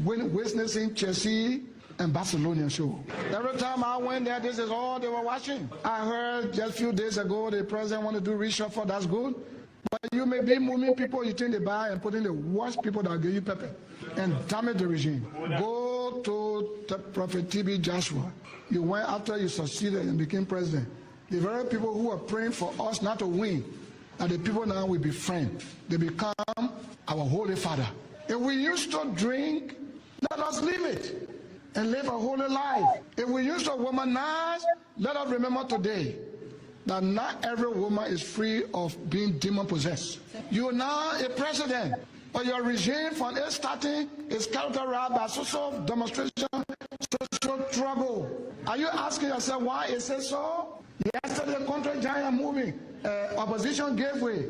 witnessing Chelsea and Barcelona show. Every time I went there, this is all they were watching. I heard just a few days ago the president wanted to do reshuffle. That's good. But you may be moving people you think they buy and putting the worst people that give you pepper and damage the regime. Go to the Prophet TB Joshua. You went after you succeeded and became president. The very people who were praying for us not to win are the people now we befriend. They become our Holy Father. If we used to drink, let us leave it and live a holy life. If we used to womanize, let us remember today that not every woman is free of being demon-possessed. You are now a president, but your regime from its starting is characterized by social demonstration, social trouble. Are you asking yourself why is it so? Yesterday, the country giant moving, opposition gave way.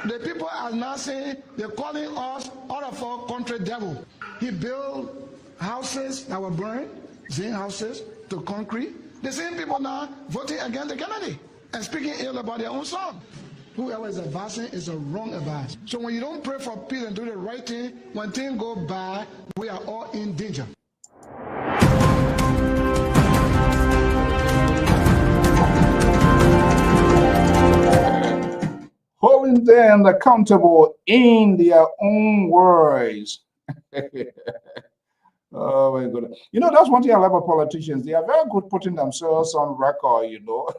The people are now saying they're calling us all of our country devil. He built houses that were burned, zinc houses to concrete. The same people now voting against the Kennedy and speaking ill about their own son. whoever is advising is a wrong advice. So when you don't pray for peace and do the right thing, when things go bad, we are all in danger. Holding them accountable in their own words. Oh my goodness. You know, that's one thing I love about politicians. They are very good putting themselves on record, you know.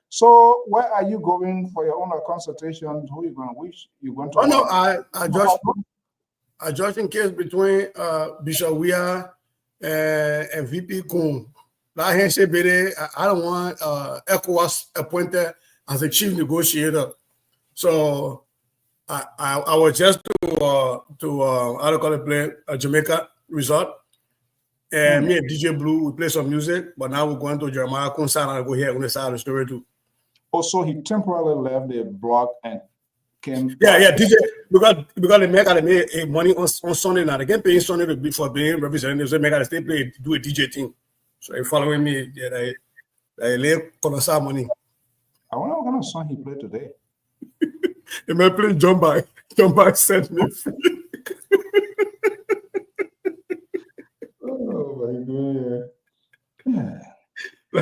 So where are you going for your own consultation? Who are you going to wish you're going to? Oh no, I judge in case between Bishop Weah and VP Kuhn. I don't want ECOWAS appointed as a chief negotiator. So I was just to how to call it, play a Jamaica resort, and me and DJ Blue we play some music. But now we're going to Jeremiah Kunsan and go here on the side of the story too. Also, he temporarily left the block and came. Yeah, DJ because they made money on Sunday now. They get paid Sunday for being representatives. They make a stay play do a DJ thing. So they following me. Yeah, they lay colossal money. I wonder what kind of song he played today. They may play Jump By sent me. Oh my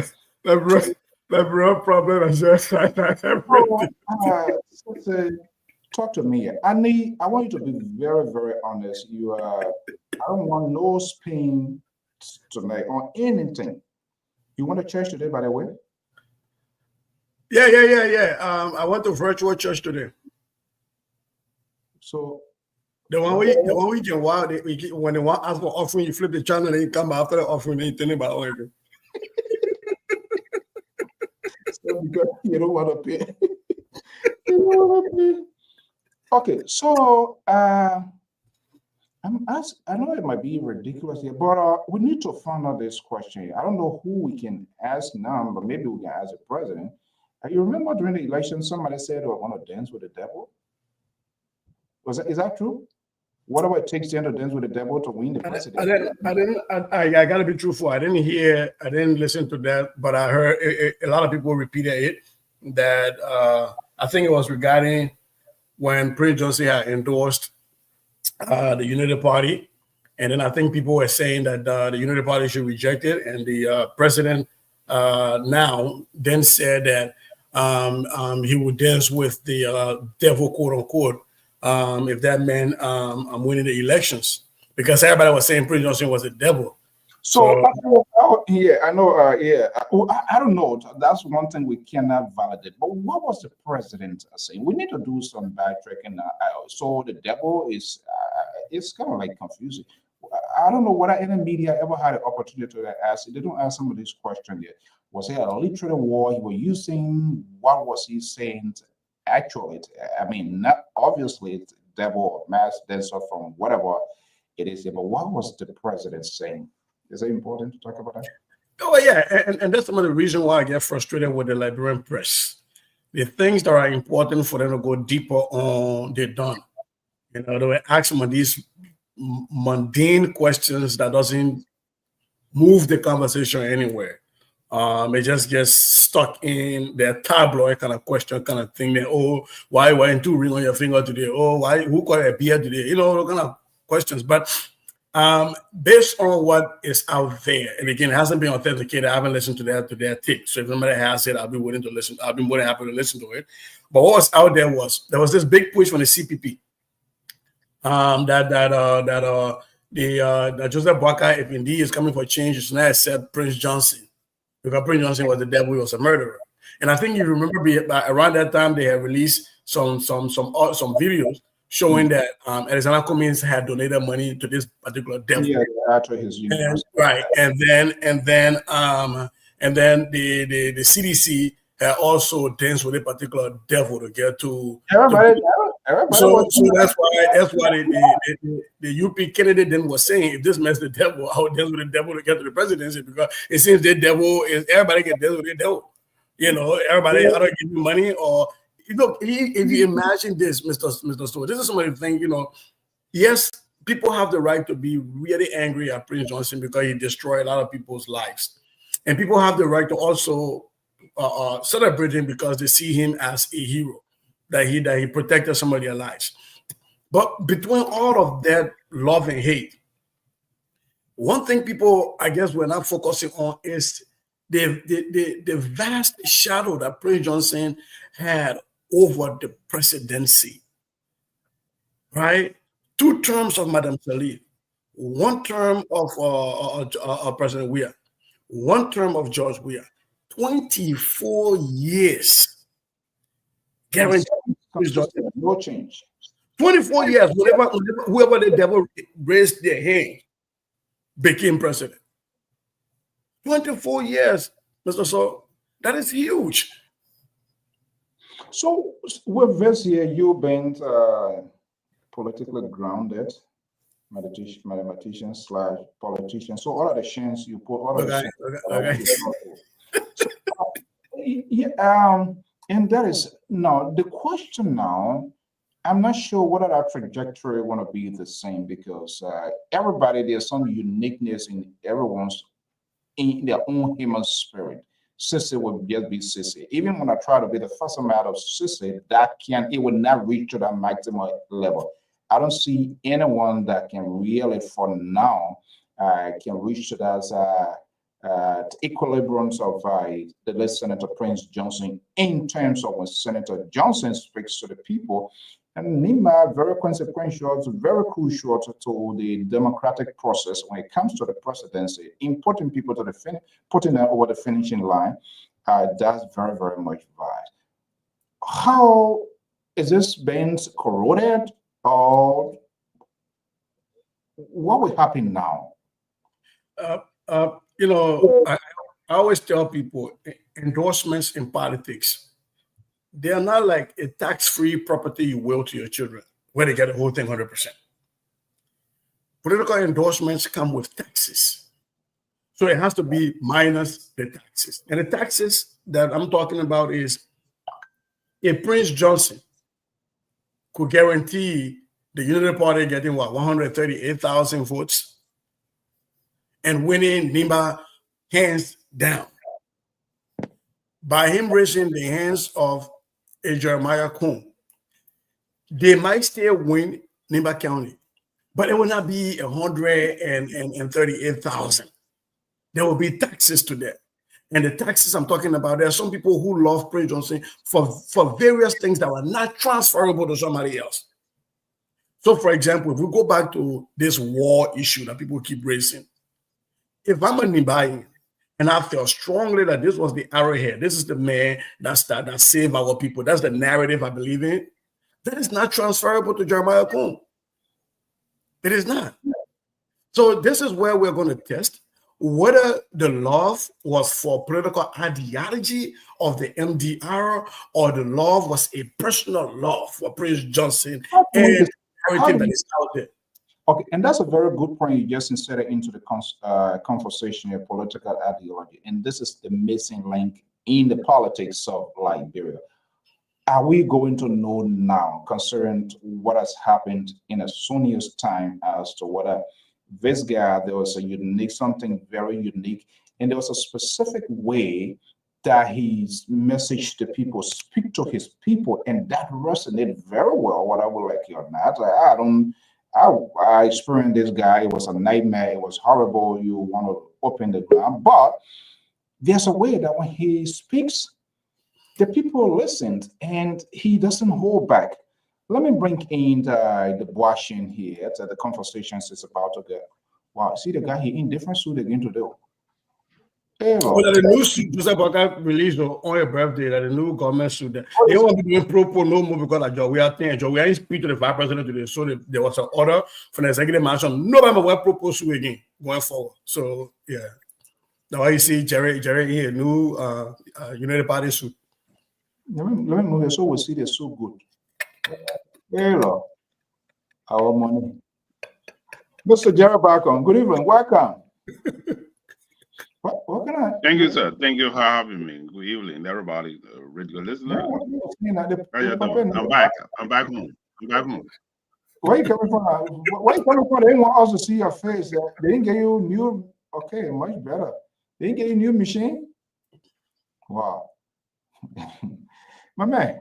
God. The real problem is just everything. Talk to me. I want you to be very, very honest. I don't want no spin tonight on anything. You went to church today, by the way? Yeah. I went to virtual church today. So the one we can when they want ask for offering, you flip the channel and you come after the offering and you tell about oil. So because you don't want to pay. Okay, so I know it might be ridiculous here, but we need to find out this question. I don't know who we can ask now, but maybe we can ask the president. You remember during the election, somebody said, "Oh, I want to dance with the devil." Is that true? Whatever it takes to dance with the devil to win the presidency. I gotta be truthful. I didn't listen to that, but I heard a lot of people repeated it. That I think it was regarding when Prince Johnson had endorsed the United Party, and then I think people were saying that the United Party should reject it, and the president now then said that he would dance with the devil, quote unquote. If that meant I'm winning the elections, because everybody was saying Prince Johnson was a devil. So yeah, I know. I don't know. That's one thing we cannot validate. But what was the president saying? We need to do some backtracking. So the devil is it's kind of like confusing. I don't know whether any media ever had an opportunity to ask. They don't ask some of these questions yet. Was it a literal war he was using? What was he saying? Actually, I mean, not obviously it's devil or mass dancer from whatever it is, but what was the president saying? Is it important to talk about that? Oh yeah, and that's some of the reason why I get frustrated with the Liberian press. The things that are important for them to go deeper on, they're done. You know, they were asking some of these mundane questions that doesn't move the conversation anywhere. It just gets stuck in their tabloid kind of question, kind of thing. That, oh, why weren't you ring on your finger today? Oh, who got a beer today? You know, kind of questions. But based on what is out there, and again, it hasn't been authenticated. I haven't listened to their tape. So if somebody has it, I'll be willing to listen. I'll be more than happy to listen to it. But what was out there was this big push from the CPP. That Joseph Boakai, if indeed is coming for change, is not accept Prince Johnson. Because Prince Johnson was the devil, he was a murderer. And I think you remember around that time they had released some videos showing that Alexander Cummings had donated money to this particular devil. Yeah, after his university. Right. And then the CDC had also danced with a particular devil to get to everybody. So that's why the UP candidate then was saying, if this mess the devil, I would dance with the devil to get to the presidency, because it seems the devil is everybody can dance with the devil. You know, everybody either give you money or if you imagine this, Mr. Stewart, this is some of the things, you know, yes, people have the right to be really angry at Prince Johnson because he destroyed a lot of people's lives. And people have the right to also celebrate him because they see him as a hero. that he protected some of their lives. But between all of that love and hate, one thing people, I guess, we're not focusing on is the vast shadow that Prince Johnson had over the presidency, right? 2 terms of Madame Salih, 1 term of President Weah, 1 term of George Weah, 24 years. Guaranteed. No change. 24 years, whoever the devil raised their hand became president. 24 years, Mr. So that is huge. So with this year, you've been politically grounded, mathematician / politician. So all of the chance you put, all of the and that is now the question now. I'm not sure whether that trajectory want to be the same because everybody, there's some uniqueness in everyone's in their own human spirit. Sissy will just be Sissy. Even when I try to be the first amount of Sissy, it will not reach to that maximum level. I don't see anyone that can really, for now, can reach to that equilibrium of the late Senator Prince Johnson in terms of when Senator Johnson speaks to the people. And Nima, very consequential, very crucial to the democratic process when it comes to the presidency, importing people to the putting them over the finishing line. That's very, very much right. How is this being corroded, or what will happen now? I always tell people endorsements in politics, they are not like a tax-free property you will to your children, where they get the whole thing 100%. Political endorsements come with taxes. So it has to be minus the taxes. And the taxes that I'm talking about is if Prince Johnson could guarantee the Unity Party getting 138,000 votes and winning Nimba hands down, by him raising the hands of a Jeremiah Kuhn, they might still win Nimba County, but it will not be 138,000. There will be taxes to that. And the taxes I'm talking about, there are some people who love Prince Johnson for various things that are not transferable to somebody else. So, for example, if we go back to this war issue that people keep raising, if I'm a Nimbayan, and I felt strongly that this was the arrowhead, this is the man that saved our people, that's the narrative I believe in, that is not transferable to Jeremiah Kuhn. It is not. So this is where we're going to test whether the love was for political ideology of the MDR or the love was a personal love for Prince Johnson and everything that is out there. Okay, and that's a very good point you just inserted into the conversation of political ideology. And this is the missing link in the politics of Liberia. Are we going to know now, considering what has happened in a Sonia's time, as to whether this guy, there was something very unique, and there was a specific way that his message to people, speak to his people, and that resonated very well, whether we like it or not. I experienced this guy. It was a nightmare. It was horrible. You want to open the ground. But there's a way that when he speaks, the people listened and he doesn't hold back. Let me bring in the Bois in here to the conversations is about to get. Wow, see the guy, he in different suit again to do. Well, the new suit just about that released on your birthday, that the new government suit. They won't be doing pro no more because of Joe. We are in speech to the vice president today. So there was an order from the executive mansion. Nobody will propose suit again going forward. So yeah. Now you see Jerry here, new United Party suit. Let me move it so we see they're so good. Hello. Our money. Mr. Jerry Barcon, good evening. Welcome. What can I? Thank you, sir. Thank you for having me. Good evening, everybody. Radio listener. How you doing? I'm back. I'm back home. Where you coming from? Where you coming from? They didn't want us to see your face. They didn't get you new. Okay, much better. They didn't get you new machine. Wow. My man,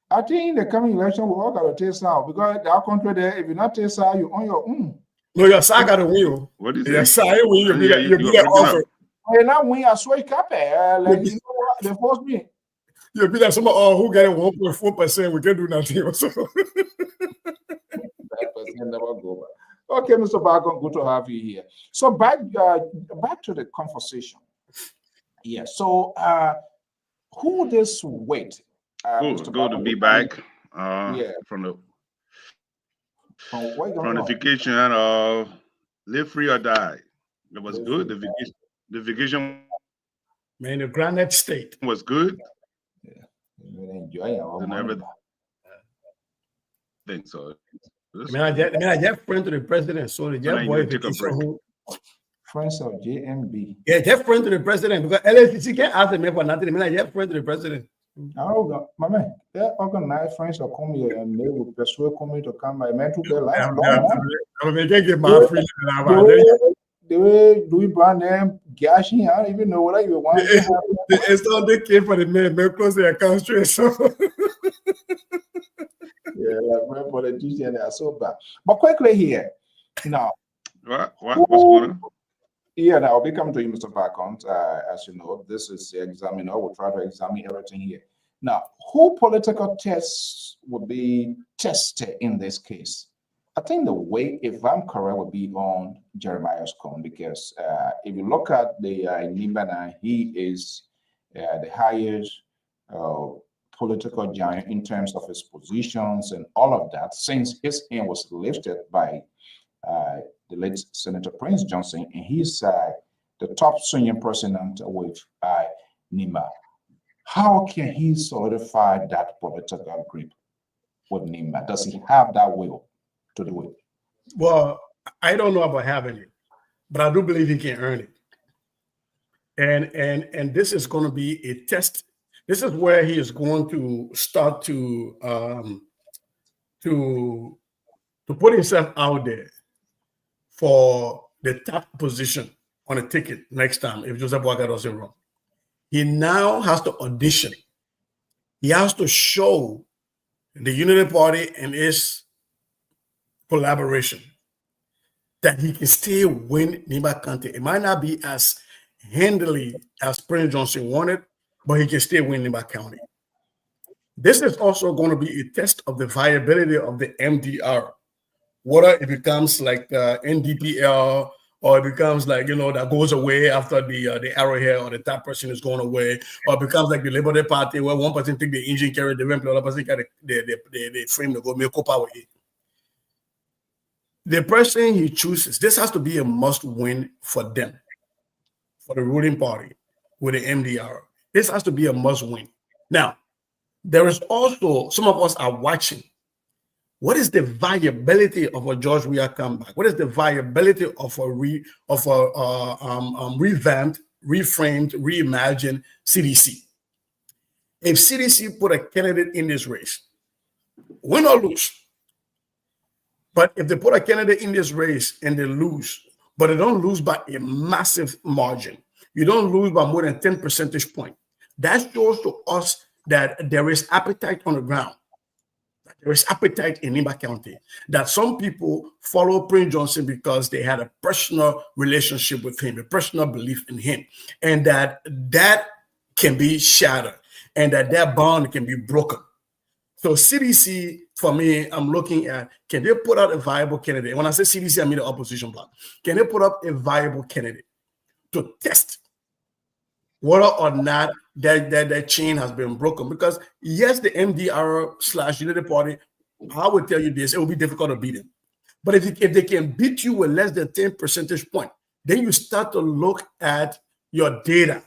I think the coming election will all got to taste out because our country there, if you not taste out, you on your own. No, your side got to win. What do you say? Your side win. You be that offer. And now when I swear cap, like you know what, they force me. You'll be like some who get 1.4%. We can do nothing. Also. That percent never go back. Okay, Mr. Bargon, good to have you here. So back to the conversation. Yeah. So who this wait? Good to be back. From the vacation of live free or die. It was good. The vacation. Man, the Granite State was good. Yeah, enjoy our money. Think so. I just friend to the president, so the Jeff boy friends of JMB. Yeah, just friend to the president because LSC can't ask me for nothing. I just friend to the president. Oh, my man, they organize friends to come here and they will persuade me to come by men to get life. The way Louis brand name gashing, I don't even know what I even want. It's not the kid for the men, close their account straight. So yeah, like my politicians, they are so bad. But quickly here, now. What's going on? Yeah, now I'll be coming to you, Mr. Barcont. As you know, this is the examiner. We'll try to examine everything here. Now, who political tests would be tested in this case? I think the way, if I'm correct, would be on Jeremiah's Cone, because if you look at the Nibana, he is the highest political giant in terms of his positions and all of that, since his hand was lifted by the late Senator Prince Johnson, and he's the top senior president with NIMA. How can he solidify that political grip with NIMA? Does he have that will to do it? Well, I don't know about having it, but I do believe he can earn it. And this is going to be a test. This is where he is going to start to put himself out there for the top position on a ticket next time if Joseph Boakai doesn't run. He now has to audition. He has to show the Unity Party and its collaboration that he can still win Nimba County. It might not be as handily as Prince Johnson wanted, but he can still win Nimba County. This is also going to be a test of the viability of the MDR. Whether it becomes like NDPL or it becomes like, that goes away after the arrowhead or the top person is going away, or it becomes like the Liberty Party where one person take the engine carry the ramp, the other person carry the frame to go make power with it. The person he chooses, this has to be a must-win for them, for the ruling party with the MDR. This has to be a must-win. Now, there is also, some of us are watching. What is the viability of a George Weah comeback? What is the viability of a revamped, reframed, reimagined CDC? If CDC put a candidate in this race, win or lose, but if they put a candidate in this race and they lose, but they don't lose by a massive margin, you don't lose by more than 10 percentage points, that shows to us that there is appetite on the ground. There is appetite in Nimba County, that some people follow Prince Johnson because they had a personal relationship with him, a personal belief in him, and that can be shattered and that bond can be broken. So CDC, for me, I'm looking at, can they put out a viable candidate? When I say CDC, I mean the opposition bloc. Can they put up a viable candidate to test whether or not that chain has been broken? Because yes, the MDR/Unity Party, I would tell you this, it will be difficult to beat them. But if they can beat you with less than 10 percentage point, then you start to look at your data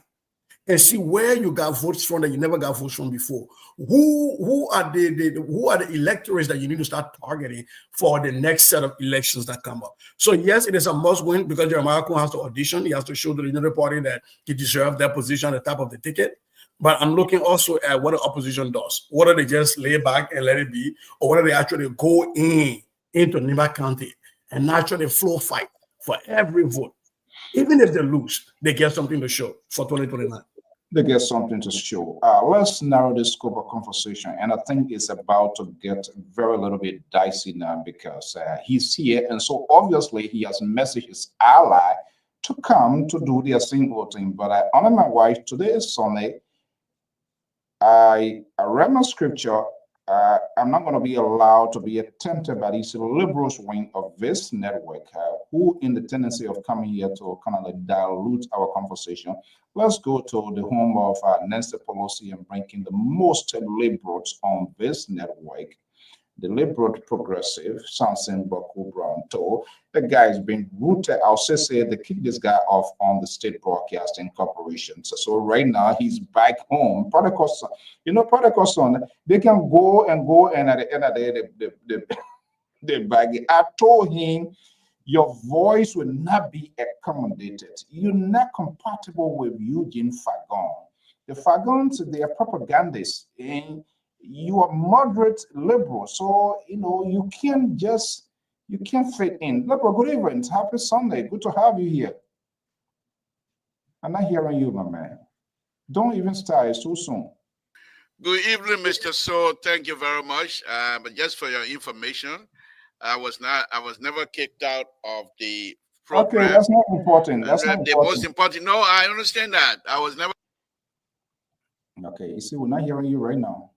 and see where you got votes from that you never got votes from before. Who are the electorates that you need to start targeting for the next set of elections that come up? So yes, it is a must win because Jeremiah Cone has to audition. He has to show the Unity Party that he deserves that position at the top of the ticket. But I'm looking also at what the opposition does. Whether they just lay back and let it be, or whether they actually go into Nimba County and actually flow fight for every vote. Even if they lose, they get something to show for 2029. they get something to show. Let's narrow the scope of conversation, and I think it's about to get very little bit dicey now because he's here, and so obviously he has messaged his ally to come to do their single thing. But I honor my wife. Today is Sunday. I read my scripture. I'm not going to be allowed to be tempted by these liberals wing of this network who in the tendency of coming here to kind of like dilute our conversation. Let's go to the home of Nancy Pelosi and bring in the most liberals on this network. The liberal progressive, Samson Baku Brown told the guy has been rooted. I'll say they kicked this guy off on the State Broadcasting Corporation. So right now he's back home. Prodigal son, they can go and at the end of the day, they bag it. I told him, your voice will not be accommodated. You're not compatible with Eugene Fagon. The Fagons, they are propagandists, and you are moderate liberal, so you can't fit in. Liberal, good evening. Happy Sunday. Good to have you here. I'm not hearing you, my man. Don't even start. It's too soon. Good evening, Mr. So. Thank you very much. But just for your information, I was never kicked out of the program. Okay, that's not important. That's not the most important. No, I understand that. I was never. Okay, you see, we're not hearing you right now.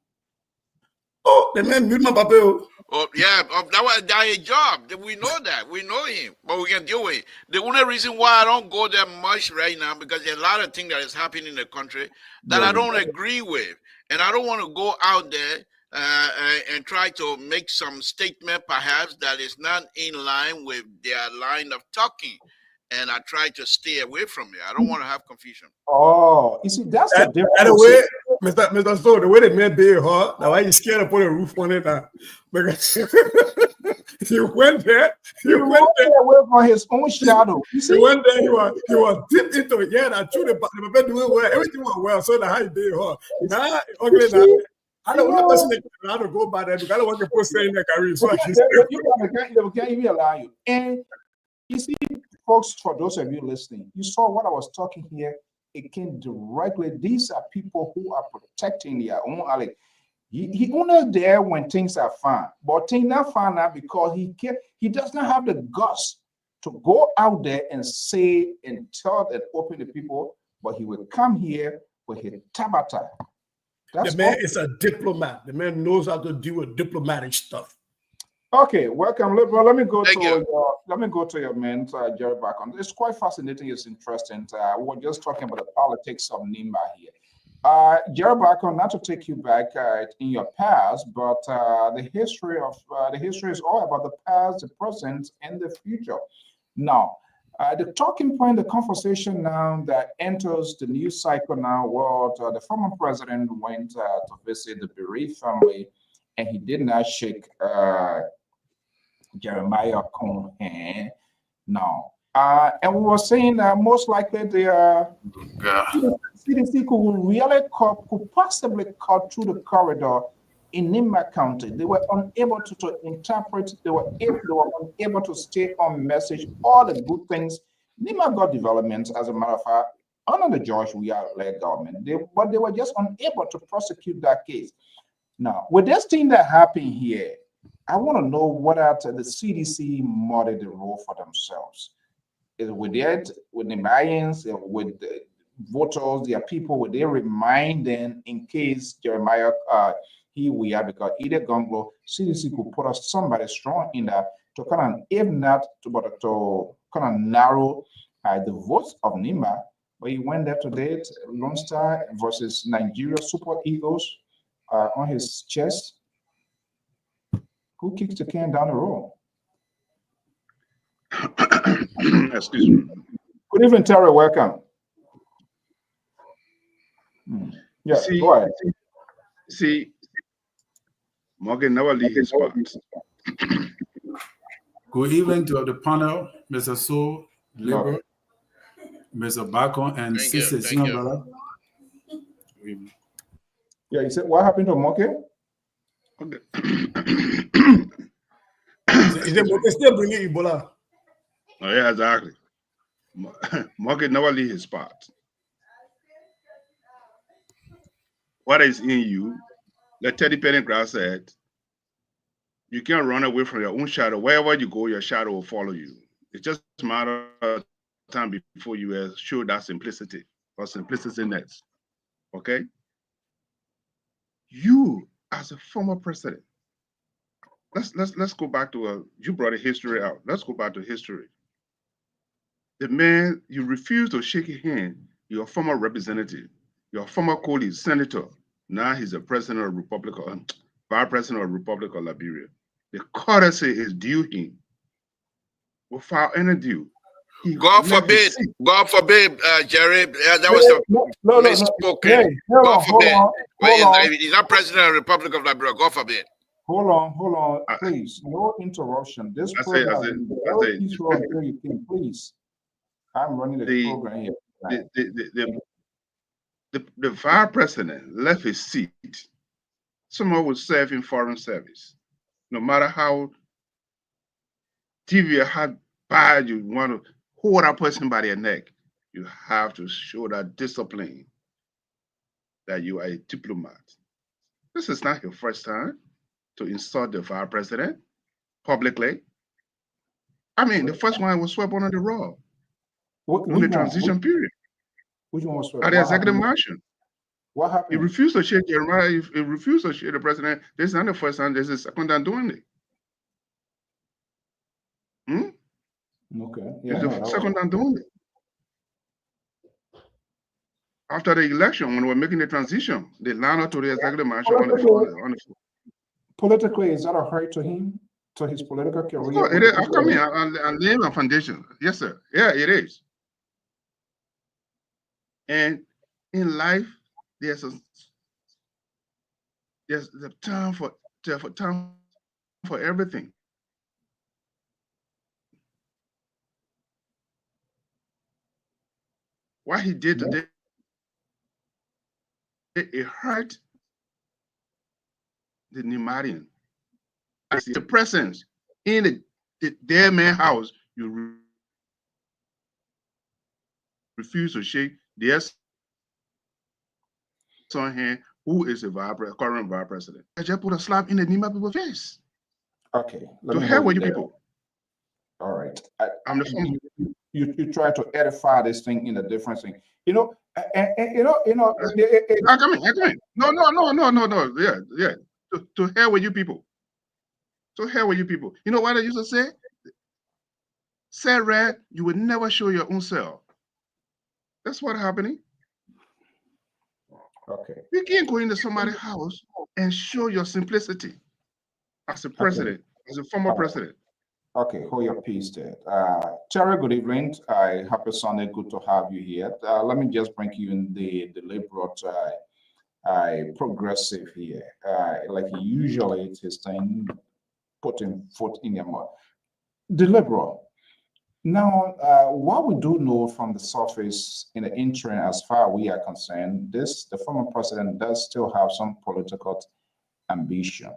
Oh, the man, my papa. Oh, yeah, that was a job. We know that. We know him, but we can deal with it. The only reason why I don't go there much right now, because there's a lot of things that is happening in the country that I don't agree with. And I don't want to go out there and try to make some statement, perhaps, that is not in line with their line of talking. And I try to stay away from it. I don't want to have confusion. Oh, you see, that's the difference. By the way, Mr. So, the way they made big, huh? Now why you scared to put a roof on it now? Because you went there. You went there away from his own shadow. You see? He went there. He was deep into it. Yeah, that's true. The baby doing well. Everything was well. So the high day, huh? Nah, okay, now. I don't want to go by there because I don't want to put saying in their career. So they can't even allow you. And you see, folks, for those of you listening, you saw what I was talking here. It came directly. These are people who are protecting their own alley. He only there when things are fine, but things not fine now because he does not have the guts to go out there and say and tell and open the people. But he will come here with his tabata. The man is a diplomat. The man knows how to deal with diplomatic stuff. Okay, welcome, liberal. Let me go to your man, Jerry Bacon. It's quite fascinating. It's interesting. We're just talking about the politics of Nima here. Jerry Bacon, not to take you back in your past, but the history is all about the past, the present, and the future. Now, the talking point, the conversation now that enters the news cycle now, the former president went to visit the bereaved family, and he did not shake Jeremiah Cohen now. And we were saying that most likely the CDC could possibly cut through the corridor in Nima County. They were unable to interpret, they were unable to stay on message, all the good things. Nima got developments, as a matter of fact, under the George Weah-led government, but they were just unable to prosecute that case. Now, with this thing that happened here, I want to know whether the CDC modeled the role for themselves. With the Mayans, with the voters, their people, would they remind them in case Jeremiah because either Gonglo, CDC could put us somebody strong in that to kind of, if not to kind of narrow the votes of Nima. But he went there today, Lone Star versus Nigeria Super Eagles on his chest. Who kicks the can down the road? Excuse me. Good evening, Terry. Welcome. Yeah, go ahead. See, Morgan never leaves his spot. Good evening to the panel, Mr. So, Liberal, Mr. Bacon, and Sister Senior Brother. Yeah, you said what happened to Moke? Okay. Is still bringing Ebola? Oh, yeah, exactly. Morgan never leave his spot. what is in you. Like Teddy Pendergrass said, you can't run away from your own shadow. Wherever you go, your shadow will follow you. It's just a matter of time before you show that simplicity or simplicity-ness. Okay? You, as a former president, let's go back to you brought a history out. Let's go back to history. The man, you refuse to shake his hand, your former representative, your former colleague, senator. Now he's the president of Republic of vice president of Republic of Liberia. The courtesy is due him without any due. God forbid, Jerry, that was misspoken. God forbid. He's not president of the Republic of Liberia. God forbid. Hold on, please. No interruption. This program is very peaceful. Please. I'm running the program here. The vice president left his seat. Someone will serve in foreign service. No matter how deviant, how bad you want to hold that person by their neck, you have to show that discipline that you are a diplomat. This is not your first time to insult the vice president publicly. I mean, the first one was swept under the rug on the transition period. Which one was swept? At the executive mansion. What happened? He refused to shake Jeremiah. He refused to shake the president. This is not the first time. This is the second time doing it. Okay. Yeah, it's the second time doing it. After the election, when we were making the transition, they lined up to the executive mansion on the floor. Politically, is that a hurt to him, to his political career? It is. I mean, I lay my foundation. Yes, sir. Yeah, it is. And in life, there's a time for everything. What he did today, it hurt the Nemadian. The presence in the dead man's house, you refuse to shake their son hand, who is the current vice president. I just put a slap in the Nima people's face. Okay. To hell with you people. All right. I'm the you try to edify this thing in a different thing. You know, I come in. No. Yeah. To hell with you people. To hell with you people. You know what I used to say? Say red, you would never show your own self. That's what's happening. Okay. You can't go into somebody's house and show your simplicity as a president, as a former president. Okay, hold your peace there. Terry, good evening. Happy Sunday. Good to have you here. Let me just bring you in the liberal progressive here. Like usually it's his thing, putting foot in your mouth. The liberal. Now, what we do know from the surface in the interim, as far as we are concerned, the former president does still have some political ambition.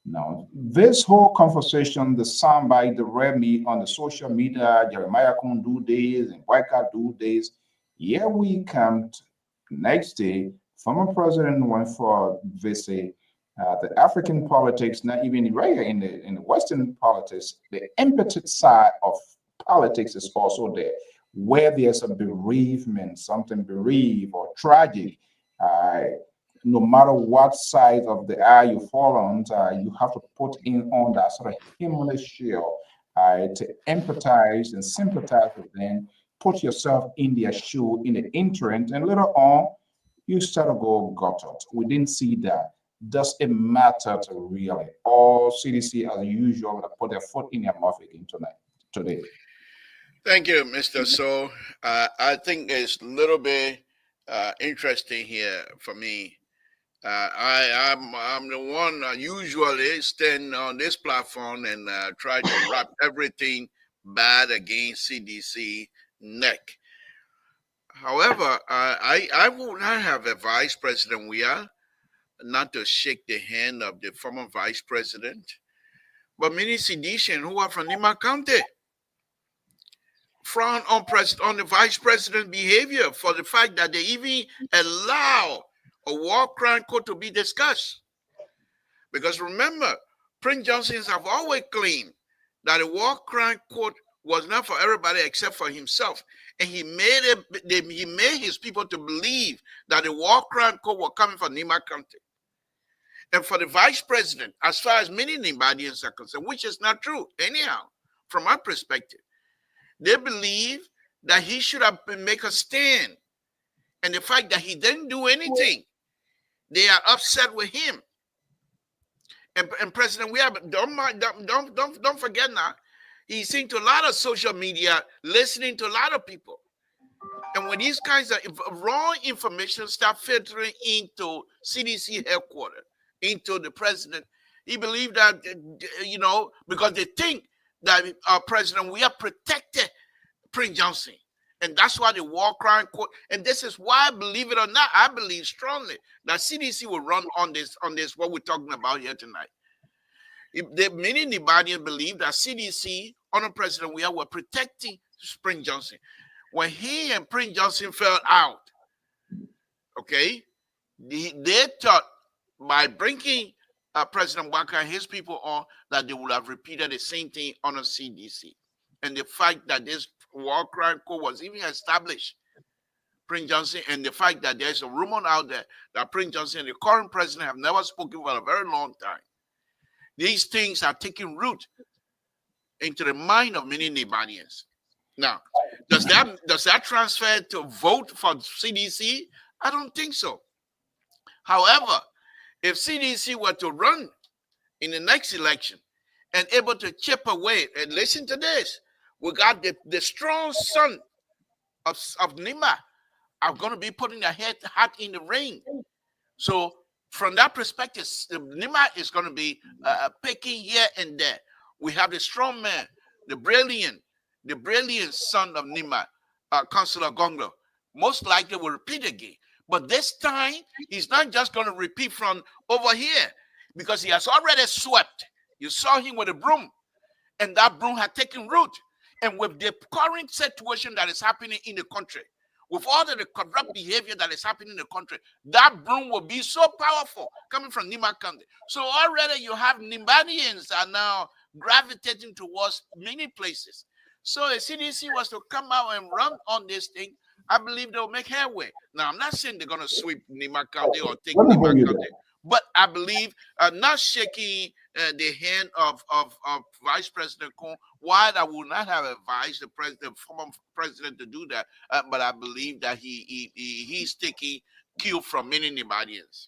Now, this whole conversation, the soundbite, the read me on the social media, Jeremiah can do this and White Cat do this. Here we come next day, former president went for visit the African politics, not even right here in the Western politics, the empathy side of politics is also there, where there's a bereavement, something bereaved or tragic. No matter what side of the aisle you fall on, you have to put in on that sort of human shield to empathize and sympathize with them, put yourself in their shoe in the interim, and later on, you start to go gutted. We didn't see that. Does it matter to really? All CDC, as usual, put their foot in their mouth again today. Thank you, Mr. So. I think it's a little bit interesting here for me. I'm the one usually stand on this platform and try to wrap everything bad against CDC neck. However, I would not have advised President Weah not to shake the hand of the former vice president, but many CDCians who are from Nima County frown on the vice president behavior for the fact that they even allow a war crime code to be discussed. Because remember, Prince Johnsons have always claimed that a war crime code was not for everybody except for himself. And he made his people to believe that the war crime code was coming from Nima County. And for the vice president, as far as many Nimadians are concerned, which is not true anyhow, from my perspective, they believe that he should have make a stand. And the fact that he didn't do anything, they are upset with him. And President, don't forget now, he's seen to a lot of social media, listening to a lot of people. And when these kinds of wrong information start filtering into CDC headquarters, into the president, he believed that, because they think that President, we have protected Prince Johnson. And that's why the war crime court, and this is why, believe it or not, I believe strongly that CDC will run on this, what we're talking about here tonight. Many Nibadians believe that CDC, under President Weah, were protecting Prince Johnson. When he and Prince Johnson fell out, okay, they thought by bringing President Waka and his people on, that they would have repeated the same thing under CDC. And the fact that this war crime code was even established, Prince Johnson, and the fact that there's a rumor out there that Prince Johnson and the current president have never spoken for a very long time. These things are taking root into the mind of many Nibadians. Now, does that transfer to vote for CDC? I don't think so. However, if CDC were to run in the next election and able to chip away, and listen to this, we got the strong son of Nima are going to be putting their hat in the ring. So from that perspective, Nima is going to be picking here and there. We have the strong man, the brilliant son of Nima, Councillor Gonglo. Most likely will repeat again. But this time, he's not just going to repeat from over here, because he has already swept. You saw him with a broom, and that broom had taken root. And with the current situation that is happening in the country, with all the corrupt behavior that is happening in the country, that broom will be so powerful coming from Nima County. So already you have Nimadians are now gravitating towards many places. So if CDC was to come out and run on this thing, I believe they'll make headway. Now, I'm not saying they're going to sweep Nima County or take Nima County, but I believe not shaking the hand of Vice President Kong, while I would not have advised the former president to do that, but I believe that he's taking cue from many Nimadians.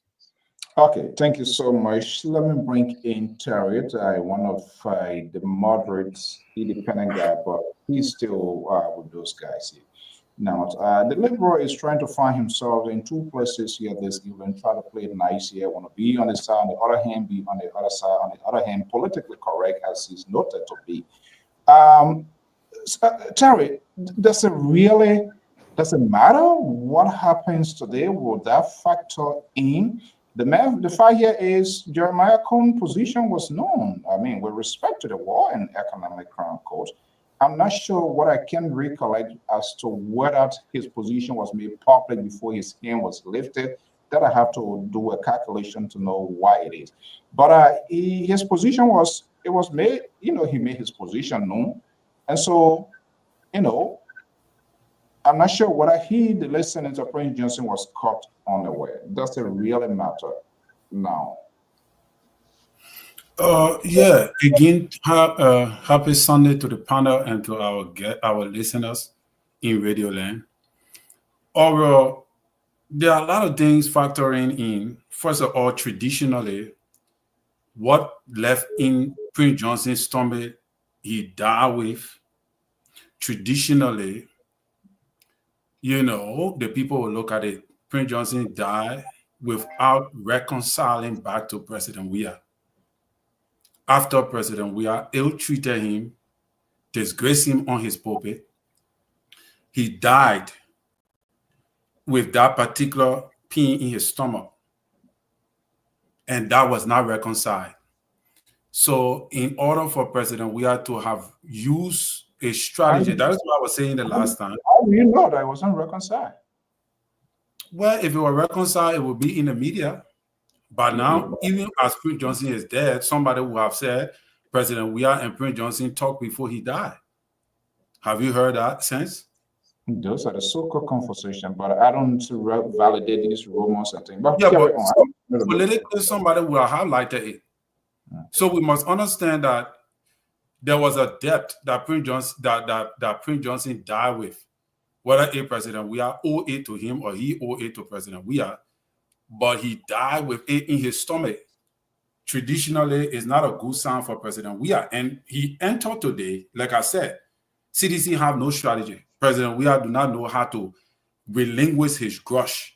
Okay, thank you so much. Let me bring in Terry, one of the moderates, independent guy, but he's still with those guys here. Now, the liberal is trying to find himself in two places here this evening, try to play it nice here, want to be on this side, on the other hand, be on the other side, on the other hand, politically correct, as he's noted to be. Terry, does it matter what happens today? Will that factor in? The fact here is Jeremiah Cohn's position was known. I mean, with respect to the war and economic crime code, I'm not sure what I can recollect as to whether his position was made public before his hand was lifted. That I have to do a calculation to know why it is. But his position was made, he made his position known. And so, I'm not sure whether the listening to Prince Johnson was caught unaware. Does it really matter now? Yeah, again, happy Sunday to the panel and to our listeners in Radio Land. Overall, there are a lot of things factoring in. First of all, traditionally, what left in Prince Johnson's stomach he died with. Traditionally, the people will look at it. Prince Johnson died without reconciling back to President Weah. After President Weah ill-treated him, disgraced him on his pulpit, he died with that particular pain in his stomach. And that was not reconciled. So in order for President Weah to have used a strategy, that is what I was saying the last time. How do you know that it wasn't reconciled? Well, if it were reconciled, it would be in the media. But now, even as Prince Johnson is dead, somebody would have said President Weah and Prince Johnson talked before he died. Have you heard that since? Those are the so-called conversation, but I don't validate these rumors and things. But Yeah, carry but on. politically, somebody will have highlighted it. So we must understand that there was a debt that Prince Johnson that Prince Johnson died with. Whether a President Weah owe it to him or he owe it to President Weah, but he died with it in his stomach. Traditionally, it's not a good sign for President Weah. And he entered today, like I said, CDC have no strategy. President Weah do not know how to relinquish his grudge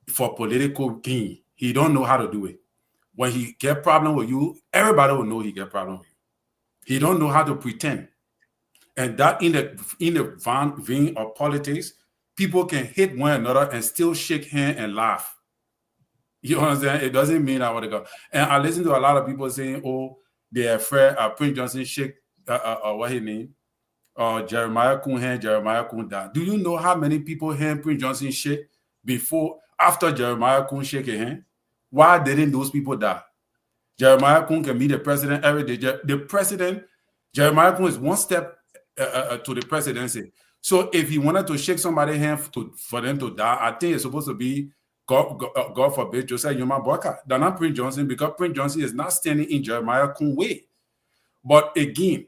for political gain. He don't know how to do it. When he get problem with you, everybody will know he get problem with you. He don't know how to pretend. And that in the vein of politics, people can hit one another and still shake hands and laugh. You understand? It doesn't mean I want to go. And I listen to a lot of people saying, oh, they're afraid Prince Johnson shake, what his name? Jeremiah Kun hand, Jeremiah Kun die. Do you know how many people hand Prince Johnson shake after Jeremiah Kun shake a hand? Why didn't those people die? Jeremiah Kun can meet the president every day. The president, Jeremiah Kun is one step to the presidency. So if he wanted to shake somebody's hand for them to die, I think it's supposed to be, God forbid, Joseph Yuma Boyka. They're not Prince Johnson, because Prince Johnson is not standing in Jeremiah Kun's way. But again,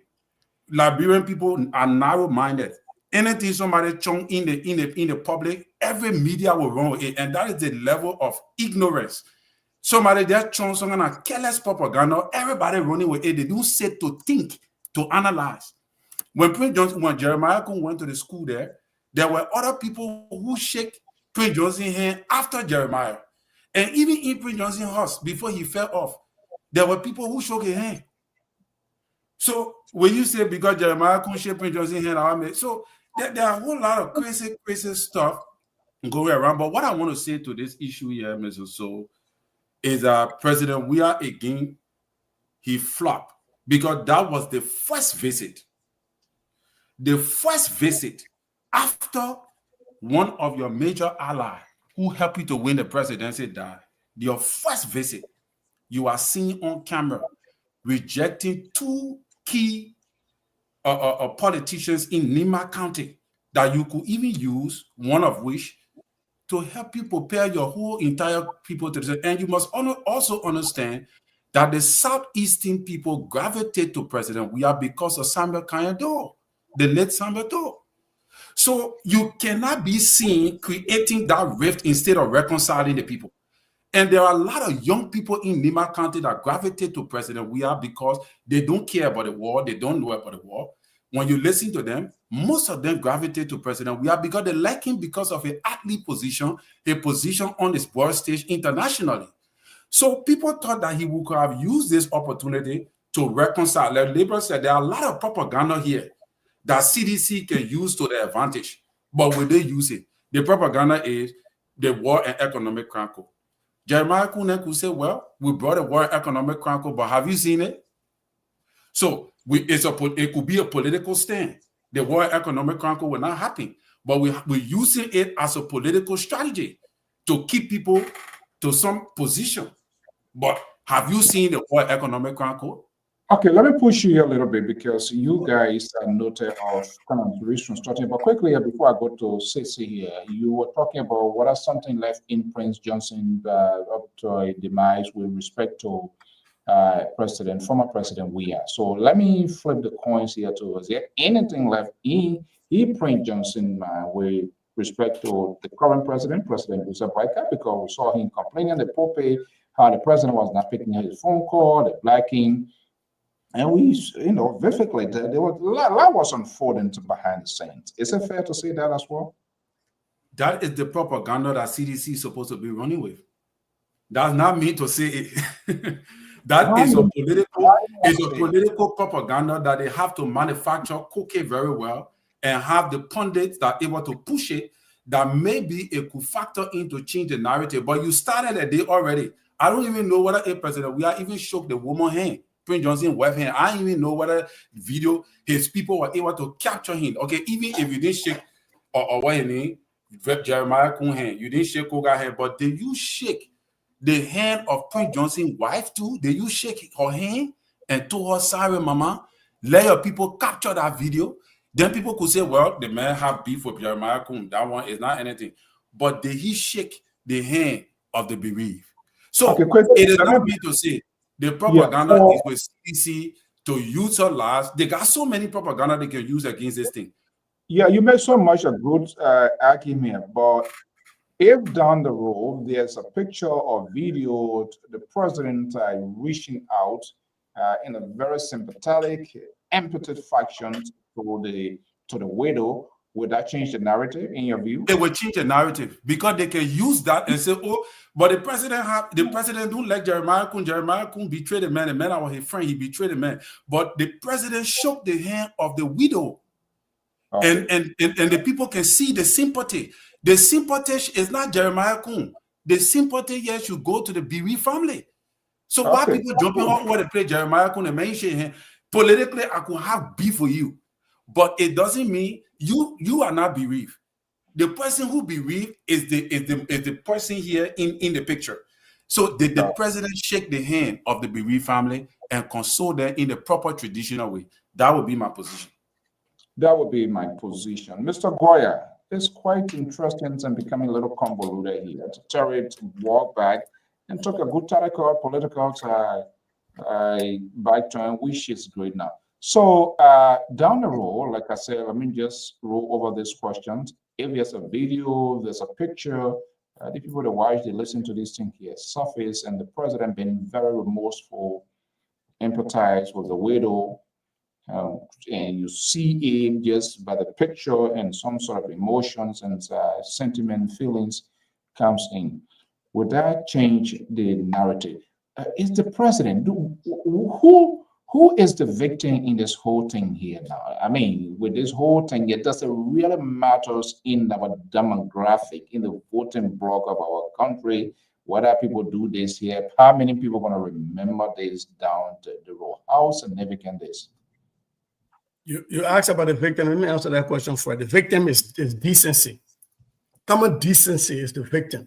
Liberian people are narrow-minded. Anything somebody chung in the public, every media will run with it, and that is the level of ignorance. Somebody there chung some kind of careless propaganda, everybody running with it. They don't sit to think, to analyze. When Jeremiah Kun went to the school there were other people who shake Prince Johnson's hand after Jeremiah. And even in Prince Johnson's house, before he fell off, there were people who shook his hand. So when you say because Jeremiah couldn't shake Prince Johnson's hand, so there are a whole lot of crazy stuff going around. But what I want to say to this issue here, Mr. So, is that President Weah again, he flopped, because that was the first visit. The first visit after one of your major allies who helped you to win the presidency died. Your first visit, you are seen on camera rejecting two key politicians in Nima County that you could even use, one of which, to help you prepare your whole entire people to the. And you must also understand that the Southeastern people gravitate to President Weah because of Samuel Kanyado, the late Samuel Doe. So you cannot be seen creating that rift instead of reconciling the people. And there are a lot of young people in Nima County that gravitate to President Weah because they don't care about the war. They don't know about the war. When you listen to them, most of them gravitate to President Weah because they like him because of an athlete position, a position on the sports stage internationally. So people thought that he would have used this opportunity to reconcile. Like Labour said, there are a lot of propaganda here that CDC can use to their advantage. But will they use it? The propaganda is the war and economic crackle. Jeremiah Kuhn could say, well, we brought a war and economic crackle, but have you seen it? So it could be a political stand. The war and economic crackle will not happen. But we're using it as a political strategy to keep people to some position. But have you seen the war and economic crackle? Okay, let me push you here a little bit, because you guys are noted of kind of reasons starting. But quickly, before I go to Ceci here, you were talking about what are something left in Prince Johnson up to a demise with respect to former President Weah. So let me flip the coins here too. Is there anything left in Prince Johnson with respect to the current president, President Joseph Boyka? Because we saw him complaining the Pope, how the president was not picking his phone call, the blacking. And we, vividly, there was a lot was unfolding behind the scenes. Is it fair to say that as well? That is the propaganda that CDC is supposed to be running with. Does not mean to say it. That is a political propaganda that they have to manufacture, cook it very well, and have the pundits that are able to push it, that maybe it could factor in to change the narrative. But you started a day already. I don't even know whether a president, we are even shook the woman's hand. Prince Johnson wave hand. I don't even know whether his people were able to capture him. Okay, even if you didn't shake or what you mean, Jeremiah Kuhn's hand. You didn't shake Koga's hand, but did you shake the hand of Prince Johnson's wife too? Did you shake her hand and told her, sorry, mama? Let your people capture that video. Then people could say, well, the man have beef with Jeremiah Kuhn. That one is not anything. But did he shake the hand of the bereaved? So it is not me to say the propaganda is with CDC to use her lies. They got so many propaganda they can use against this thing. Yeah, you make so much a good argument, but if down the road there's a picture or video, the president reaching out in a very sympathetic, empathetic fashion to the widow, would that change the narrative in your view? It would change the narrative because they can use that and say, "Oh, but the president don't like Jeremiah Kuhn. Jeremiah Kuhn betrayed the man. The man was his friend. He betrayed the man. But the president shook the hand of the widow, and the people can see the sympathy. The sympathy is not Jeremiah Kuhn. The sympathy here should go to the bereaved family. So why people jumping on what they play Jeremiah Kuhn and mention him? Politically, I could have beef for you, but it doesn't mean you are not bereaved. The person who bereaved is the person here in the picture. So did the president shake the hand of the bereaved family and console them in the proper traditional way? That would be my position. That would be my position. Mr. Goya, it's quite interesting and becoming a little convoluted here. To Terry to walk back and took a good political back turn, which is great now. So down the road, like I said, let me just roll over these questions. If there's a video, there's a picture, the people that watch, they listen to this thing here, surface, and the president being very remorseful, empathize with the widow, and you see him just by the picture and some sort of emotions and sentiment, feelings comes in. Would that change the narrative? Is the president, who is the victim in this whole thing here now? I mean, with this whole thing, it doesn't really matter in our demographic, in the voting bloc of our country, whether people do this here, how many people are going to remember this down the road? How significant is? You asked about the victim. Let me answer that question for you. The victim is decency. Common decency is the victim.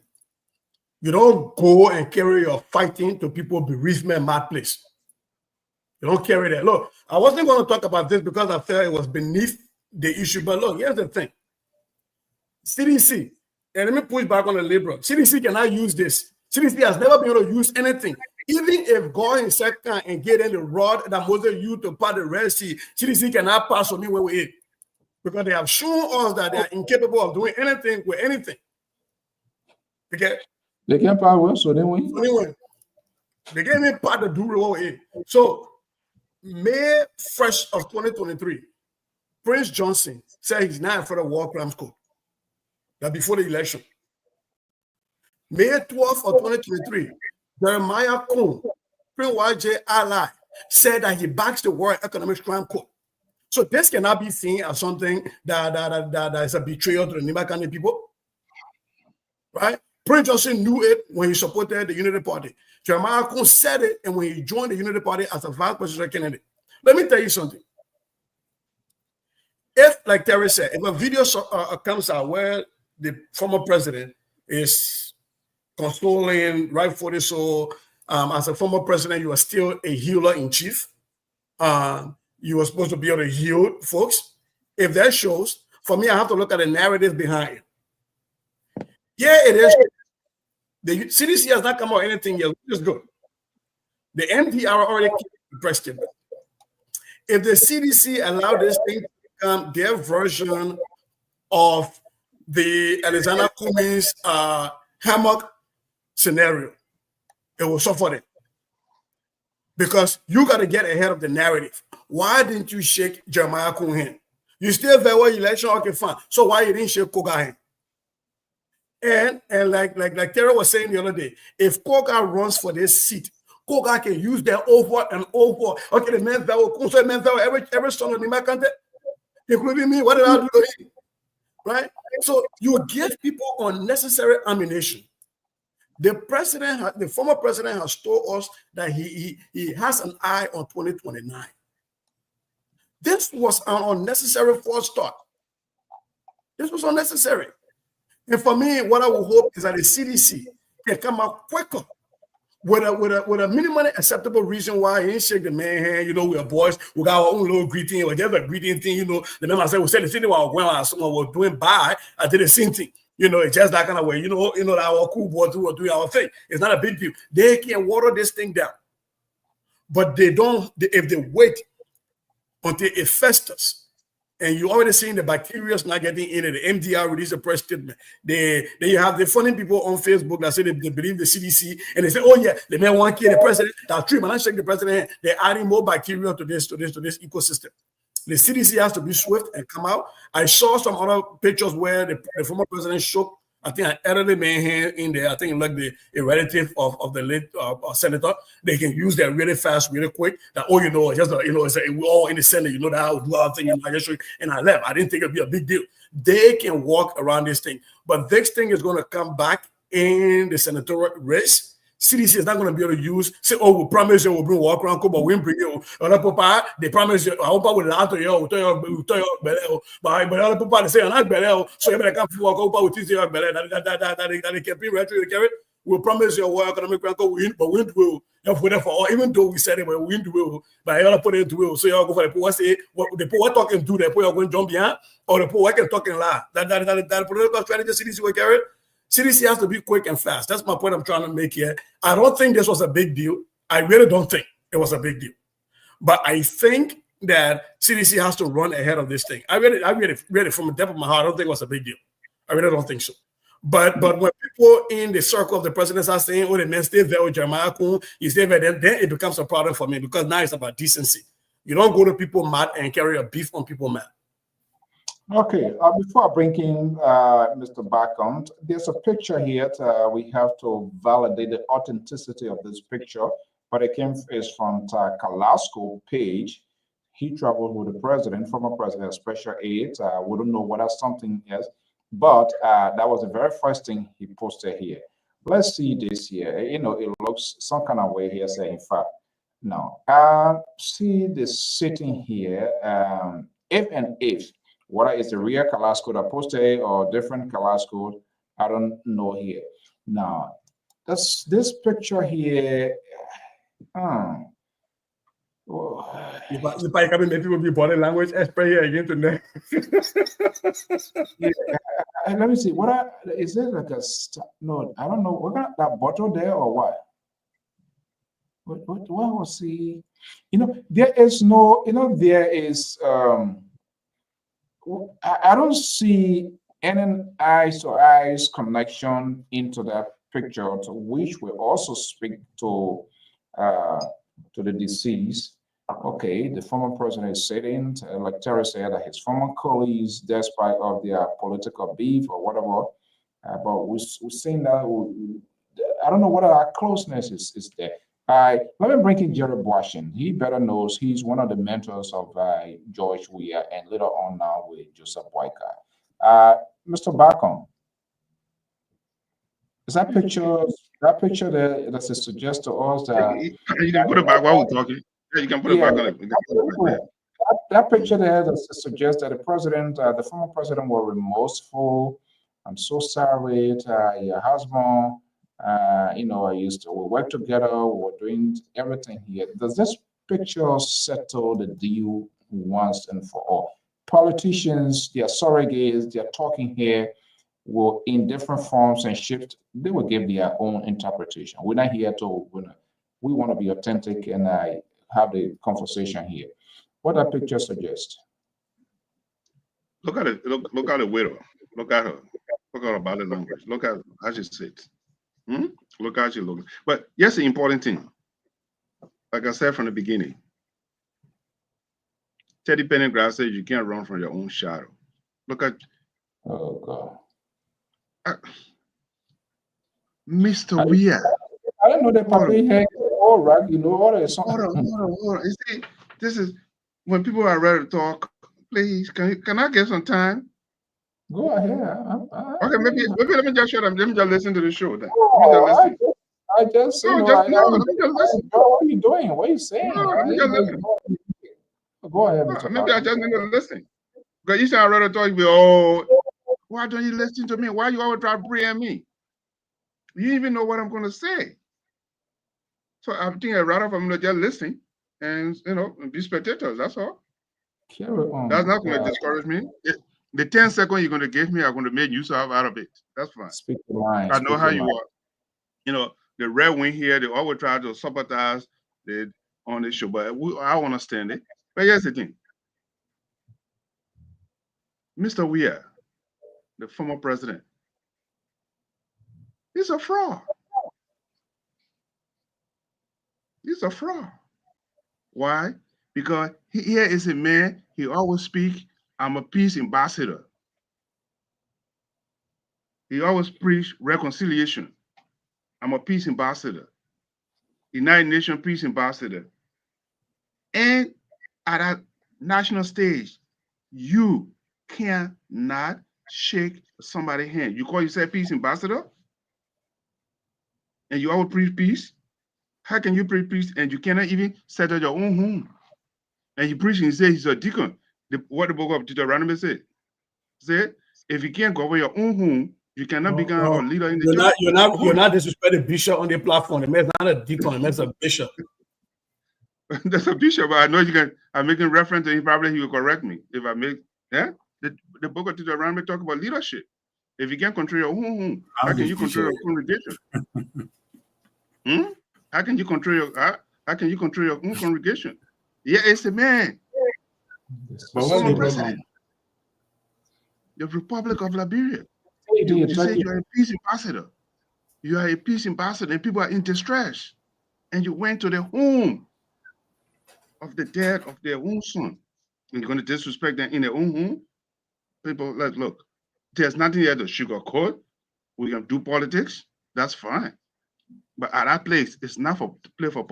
You don't go and carry your fighting to people bereavement mad place. You don't carry that. Look, I wasn't going to talk about this because I felt it was beneath the issue. But look, here's the thing. CDC, and let me push back on the liberal. CDC cannot use this. CDC has never been able to use anything. Even if God himself can and get in the rod that Moses used to part the Red Sea, CDC cannot pass on me where we eat. Because they have shown us that they are incapable of doing anything with anything. Okay? They can't power, so they win. Anyway, they can't even part the do what we eat. So, May 1st of 2023, Prince Johnson said he's not for the war crimes code. That before the election. May 12th of 2023, Jeremiah Kuhn, Prince YJ ally, said that he backs the World Economic Crime Code. So this cannot be seen as something that is a betrayal to the Nimba people. Right? Prince Johnson knew it when he supported the Unity Party. Jeremiah Kuhn said it, and when he joined the Unity Party as a vice presidential candidate. Let me tell you something. If, like Terry said, if a video comes out where the former president is consoling, rightfully so, as a former president, you are still a healer in chief. You were supposed to be able to heal folks. If that shows, for me, I have to look at the narrative behind it. Yeah, it is. The CDC has not come out with anything yet, which is good. The NPR already pressed it. If the CDC allowed this thing to become their version of the Alexander Cummings hammock scenario, it will suffer it. Because you got to get ahead of the narrative. Why didn't you shake Jeremiah Kuhn's hand? You still very well election, okay, fine. So why you didn't shake Koga's hand? And like Terry was saying the other day, if Koga runs for this seat, Koga can use that over and over. Okay, the man that will every son of the country, including me. What did I do to him? Right? So you give people unnecessary ammunition. The former president has told us that he has an eye on 2029. This was an unnecessary false start. This was unnecessary. And for me, what I would hope is that the CDC can come out quicker with a minimally acceptable reason why he ain't shake the man hand. You know, we are boys, we got our own little greeting, or just a greeting thing. You know, the man I said, we said the thing while when someone was doing bad, I did the same thing. You know, it's just that kind of way. You know, our cool boys who are doing our thing. It's not a big deal. They can water this thing down, but they don't. If they wait until it festers, and you already seeing the bacteria is not getting in it. The MDR released a press statement. Then you have the funny people on Facebook that say they believe the CDC, and they say, oh yeah, the man want to kill the president. That's true, man. I shake the president. They're adding more bacteria to this ecosystem. The CDC has to be swift and come out. I saw some other pictures where the former president shook, I think, an elderly man hand in there. I think like a relative of the late senator. They can use that really fast, really quick. That we're all in the Senate. You know that I would do our thing, and I left. I didn't think it'd be a big deal. They can walk around this thing, but this thing is going to come back in the senatorial race. CDC is not going to be able to use, say, oh, we promise you we'll bring walk around, but we bring you. They promise you, I hope I will lie to you, but other people they say, I'm not Belel, so you better come walk over with this Belel, that can be retro carry. We'll promise you our economic rank win, but we will. Even though we said it, we win the will, but I put it into will. So you go for the poor say what the poor talking to the poor going jump behind, or the poor can talking lie. That political strategy CDC will carry. CDC has to be quick and fast. That's my point I'm trying to make here. I don't think this was a big deal. I really don't think it was a big deal. But I think that CDC has to run ahead of this thing. I really from the depth of my heart, I don't think it was a big deal. I really don't think so. But when people in the circle of the presidents are saying, oh, the men stay there with Jeremiah Kuhn, you stay there, then it becomes a problem for me because now it's about decency. You don't go to people mad and carry a beef on people mad. Okay, before I bring in Mr. Bacon, there's a picture here. We have to validate the authenticity of this picture, but it is from Kalasco page. He traveled with the president, former president, special aid. We don't know what something is, but that was the very first thing he posted here. Let's see this here. You know, it looks some kind of way here, saying, in fact, no. See this sitting here, if. Whether it's the real colors code that posted or different colors code, I don't know here. Now, this picture here. The bike having maybe will be body language expert here again today. Yeah, let me see. Is it like a no? I don't know. What got that bottle there or what? What was he? You know, there is no. You know, there is. I don't see any eyes to eyes connection into that picture, to which will also speak to the deceased. Okay, the former president is sitting, like Terry said, that his former colleagues, despite of their political beef or whatever, but we're seeing that I don't know what our closeness is there. Let me bring in Jerry Washington. He better knows he's one of the mentors of George Weah and later on now with Joseph Boyka. Mr. Bacon, is that picture there that suggests to us that you can put it back while we're talking? Yeah, you can put it back on it. That picture there that suggests that the president, the former president, was remorseful. I'm so sorry, your husband. You know, we work together, we were doing everything here. Does this picture settle the deal once and for all? Politicians, they are surrogates, they are talking here, will in different forms and shifts, they will give their own interpretation. We're not here to, we want to be authentic and have the conversation here. What that picture suggests? Look at it, look at the widow. Look at her. Look at her body language. Look at how she sits. Look how she looks. But here's the important thing. Like I said from the beginning, Teddy Pendergrass says you can't run from your own shadow. Look at. Oh God. Mr. Weah. I don't know that Papi had all right. You know what is something. Hold on. You see, this is when people are ready to talk. Please, can I get some time? Go ahead. Okay, maybe let me just shut up. Let me just listen to the show then. I just listen. What are you doing? What are you saying? No, let me just listen. Go ahead. Maybe I just need to listen. Because you sound ready to talk. Why don't you listen to me? Why you always try to pray at me? You even know what I'm going to say. So I think I'd rather for me to just listen and, be spectators. That's all. Carry on. That's not going to discourage me. The 10 seconds you're going to give me, I'm going to make use out of it. That's fine. Speak the line. I know how you are. The red wing here, they always try to sabotage on the show, but I understand it. But here's the thing. Mr. Weir, the former president, he's a fraud. He's a fraud. Why? Because here is a man, he always speaks, I'm a peace ambassador. He always preach reconciliation. I'm a peace ambassador. United Nations peace ambassador. And at a national stage, you cannot shake somebody's hand. You call yourself peace ambassador? And you always preach peace? How can you preach peace and you cannot even settle your own home? And you preach and you say he's a deacon. What the book of Deuteronomy said? Said, if you can't govern your own home, you cannot become a leader in the church. You're not disrespecting bishop on the platform. The man's not a deacon, the man's a bishop. That's a bishop. I know I'm making reference to him. Probably he will correct me if I make, the book of Deuteronomy talk about leadership. If you can't control your own home, how can you control your congregation? How can you control your own congregation? Yeah, it's a man. Former president. The Republic of Liberia. You say you're a peace ambassador. You are a peace ambassador, and people are in distress. And you went to the home of the dead of their own son. And you're going to disrespect them in their own home? People, look, there's nothing here to sugarcoat. We can do politics. That's fine. But at that place, it's not to play for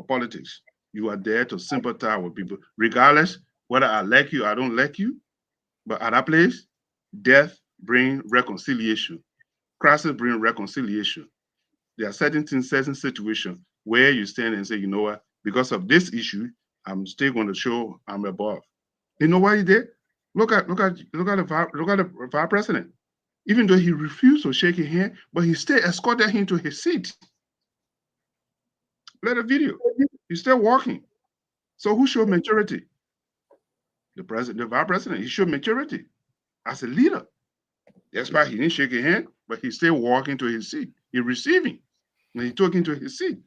politics. You are there to sympathize with people, regardless whether I like you or I don't like you. But at that place, death brings reconciliation. Crisis brings reconciliation. There are certain things, certain situations where you stand and say, you know what, because of this issue, I'm still going to show I'm above. You know what he did? Look at the vice president. Even though he refused to shake his hand, but he still escorted him to his seat. Let a video. He's still walking. So who showed maturity? The president, the vice president. He showed maturity as a leader. That's why he didn't shake his hand, but he's still walking to his seat. He received him, and he took him to his seat.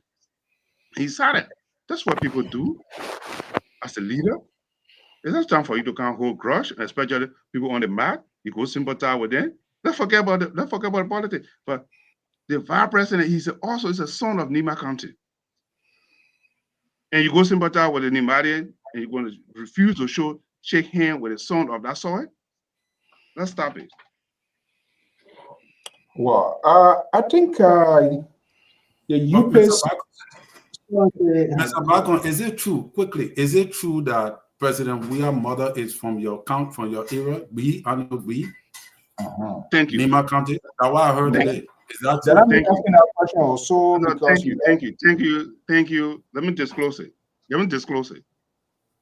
He sat there. That's what people do as a leader. It's not time for you to come hold grudge, especially people on the mat. You go sympathize with them. Let's forget about politics. But the vice president, he's also a son of Nima County. And you go sympathize with the Nimadian, and you're going to refuse to shake hands with the son of that soil? Let's stop it. Well, I think Mr. Bacon, is it true, quickly, is it true that President Weir's mother is from your era? Thank you. Nima County? That's what I heard today. Is that true? I'm asking that question also because thank you. Let me disclose it.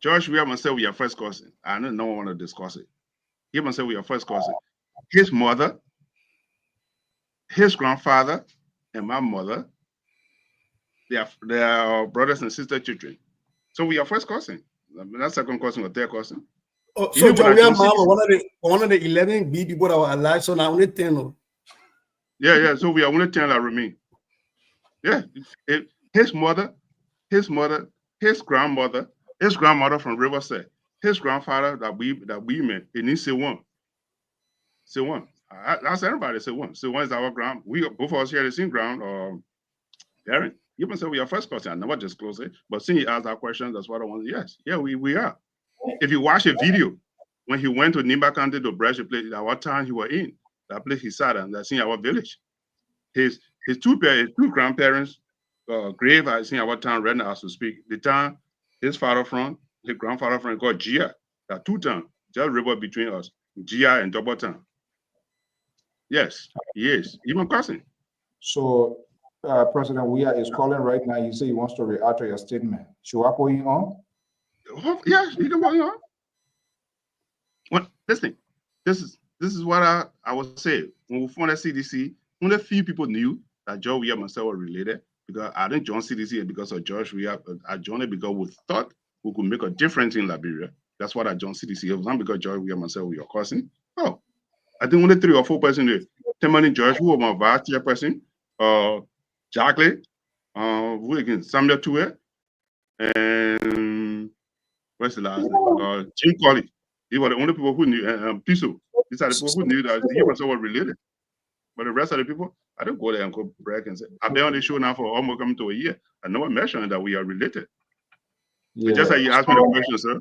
George Weir must say we are first cousin. I know no one want to discuss it. He must say we are first cousin. His mother, his grandfather, and my mother, they are brothers and sister children. So we are first cousin. Not second cousin or third cousin. Oh, so Weir's mom was one of the 11 people that were alive, so now only 10. Yeah. So we are only 10 that remain. Yeah. His mother, his grandmother from Riverside, his grandfather that we met, he needs to say one. Say one. That's everybody say one. Say one is our ground. We both of us share the same ground. Parent. You can say we are first cousin. I never disclose it, but since he asked that question, that's what I want. Yes, yeah, we are. If you watch a video when he went to Nimba County to brush the place, at what town he was in, that place he sat in, that's in our village. His two grandparents' grave I seen our town right now as to speak. The town his father from, his grandfather from called Gia. There are two towns, just river between us, Gia and Double Town. Yes, he is. Even cousin. So President Weir is calling right now. You say he wants to react to your statement. Should I put him on? Yes, you can put him on. Well, listen, this is This is what I would say. When we formed the CDC, only a few people knew that George Weah and myself were related, because I didn't join CDC because of George Weah. I joined it because we thought we could make a difference in Liberia. That's what I joined CDC. It was not because George Weah and myself were your cousin. Oh, I think only 3 or 4 persons there. Timothy George, who was my vice chairperson, Jacqueline, who again, Samuel Tue, and what's the last name? Jim Colley. These were the only people who knew, Piso. These are the people who knew that he was all related. But the rest of the people, I don't go there and go brag and say, I've been on the show now for almost coming to a year. I never mentioned that we are related. Yeah. So just like you asked me the question, sir.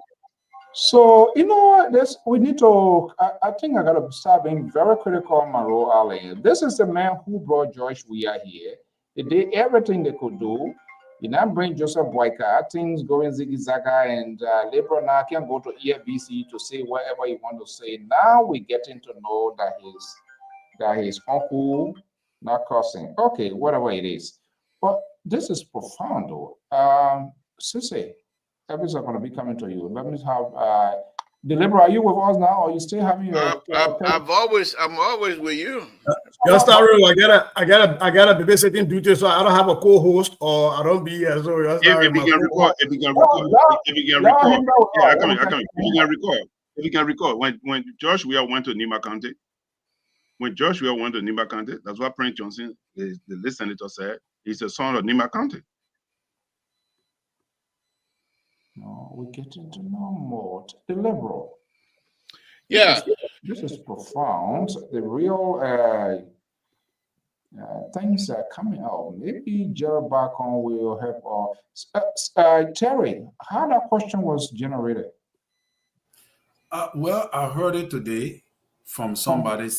So, you know, we need to, I think I got to start being very critical on my role, Ali. This is the man who brought George Weah here. They did everything they could do. You now bring Joseph Boyka, things going ziggy-zaga, and Labor now can go to EFBC to say whatever you want to say. Now we're getting to know that his uncle not cursing. Okay, whatever it is. But this is profound, though. Sissy, everything's going to be coming to you. Let me have Deliberate. Are you with us now, or you still having your? I'm always with you. Just I gotta be babysitting duty, so I don't have a co-host, or I don't be as so. If you can record, yeah, I come. If you can record, when Josh Weah went to Nima County, that's what Prince Johnson, the list senator, said. He's the son of Nima County. No, we're getting to know more. The liberal. Yeah. This is profound. The real things are coming out. Maybe Gerald Bacon will help us. Terry, how that question was generated? Well, I heard it today from somebody,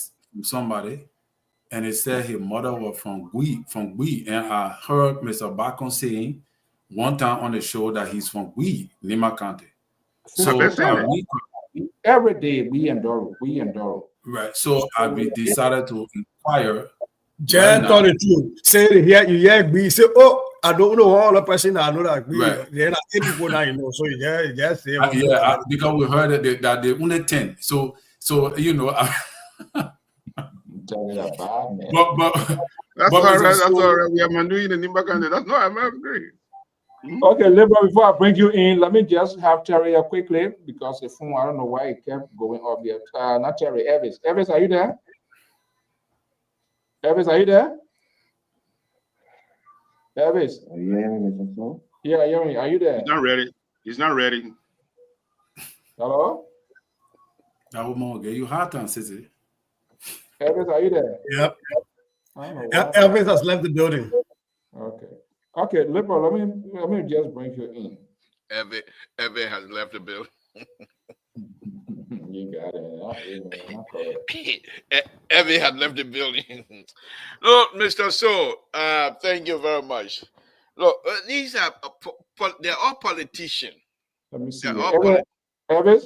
and it said his mother was from Gui, and I heard Mr. Bacon saying one time on the show that he's from Gui, Lima County. So every day we endure. Right. So I decided to inquire. Just tell the truth. Say you hear Gui. Say, oh, I don't know all the person I know that Gui. Right. Then people now you know. So just say. Because we heard that they only 10. So you know. But that's all right. That's all right. We are doing the Nimba County. That's no, I'm agree. Okay, Liberal, before I bring you in, let me just have Terry here quickly, because the phone, I don't know why it kept going off here. Not Terry, Elvis. Elvis, are you there? Elvis, are you there? Elvis? Yeah, hearing me. Are you there? He's not ready. Hello? I will get you hot on, Sissy. Elvis, are you there? Yep. Elvis has left the building. Okay, Liberal, let me just bring you in. Elvis has left the building. You got it. Elvis has left the building. Look, Mr. So, thank you very much. Look, these are they're all politicians. Let me see. Elvis?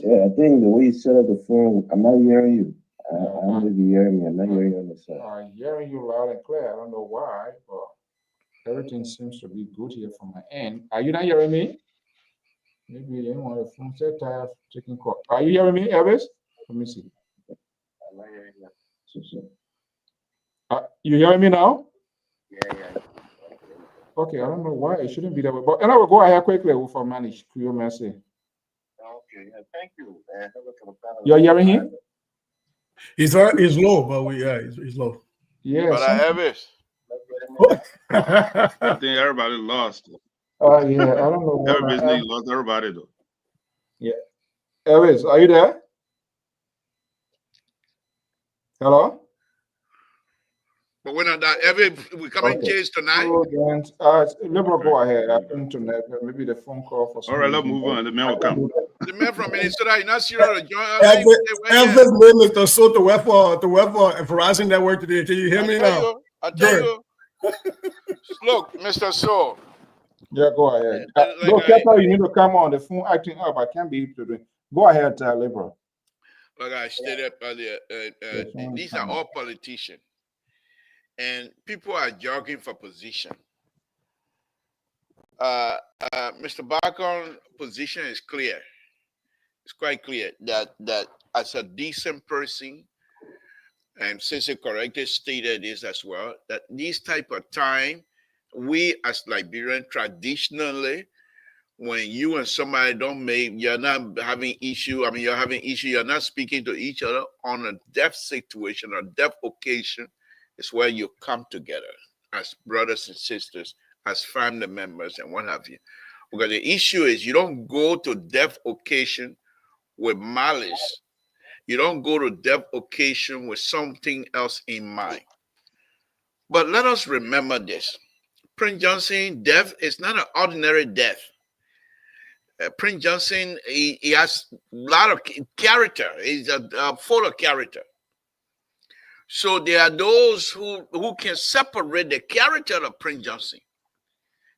Yeah, I think the way you set up the phone, I'm not hearing you. I don't know if you hearing me. I'm not hearing you on the side. I'm hearing you loud and clear. I don't know why, but everything seems to be good here from my end. Are you not hearing me? Maybe you want the phone set tired of taking call. Are you hearing me, Elvis? Let me see. I'm not hearing you. You hearing me now? Yeah. Okay, I don't know why it shouldn't be that way. But anyway, go ahead quickly for manage. Your message. Okay, thank you. You're hearing him? He's low, but he's low. Yeah. But Elvis. I think everybody lost. Yeah, I don't know. Everybody lost everybody though. Yeah. Elvis, are you there? Hello? But we're not that. We come and change tonight. Liberal, go ahead. I think tonight maybe the phone call for. All right, let's move on. The man will come. The man from Minnesota, you're not serious to join us. Elvis made Mr. So to work for Verizon Network today. Can you hear me now? I tell you. Look, Mr. So. Yeah, go ahead. Look, you need to come on the phone acting up. I can't be able to do it. Go ahead, Liberal. Like I stated earlier, these are all politicians. And people are jogging for position. Mr. Barcon's position is clear. It's quite clear that as a decent person and Sissy correctly stated this as well, that this type of time, we as Liberians traditionally, when you and somebody don't make, you're not having issue, you're having issue, you're not speaking to each other on a death situation or death occasion, is where you come together as brothers and sisters, as family members and what have you. Because the issue is you don't go to death occasion with malice. You don't go to death occasion with something else in mind. But let us remember this. Prince Johnson, death is not an ordinary death. Prince Johnson, he has a lot of character. He's full of character. So there are those who can separate the character of Prince Johnson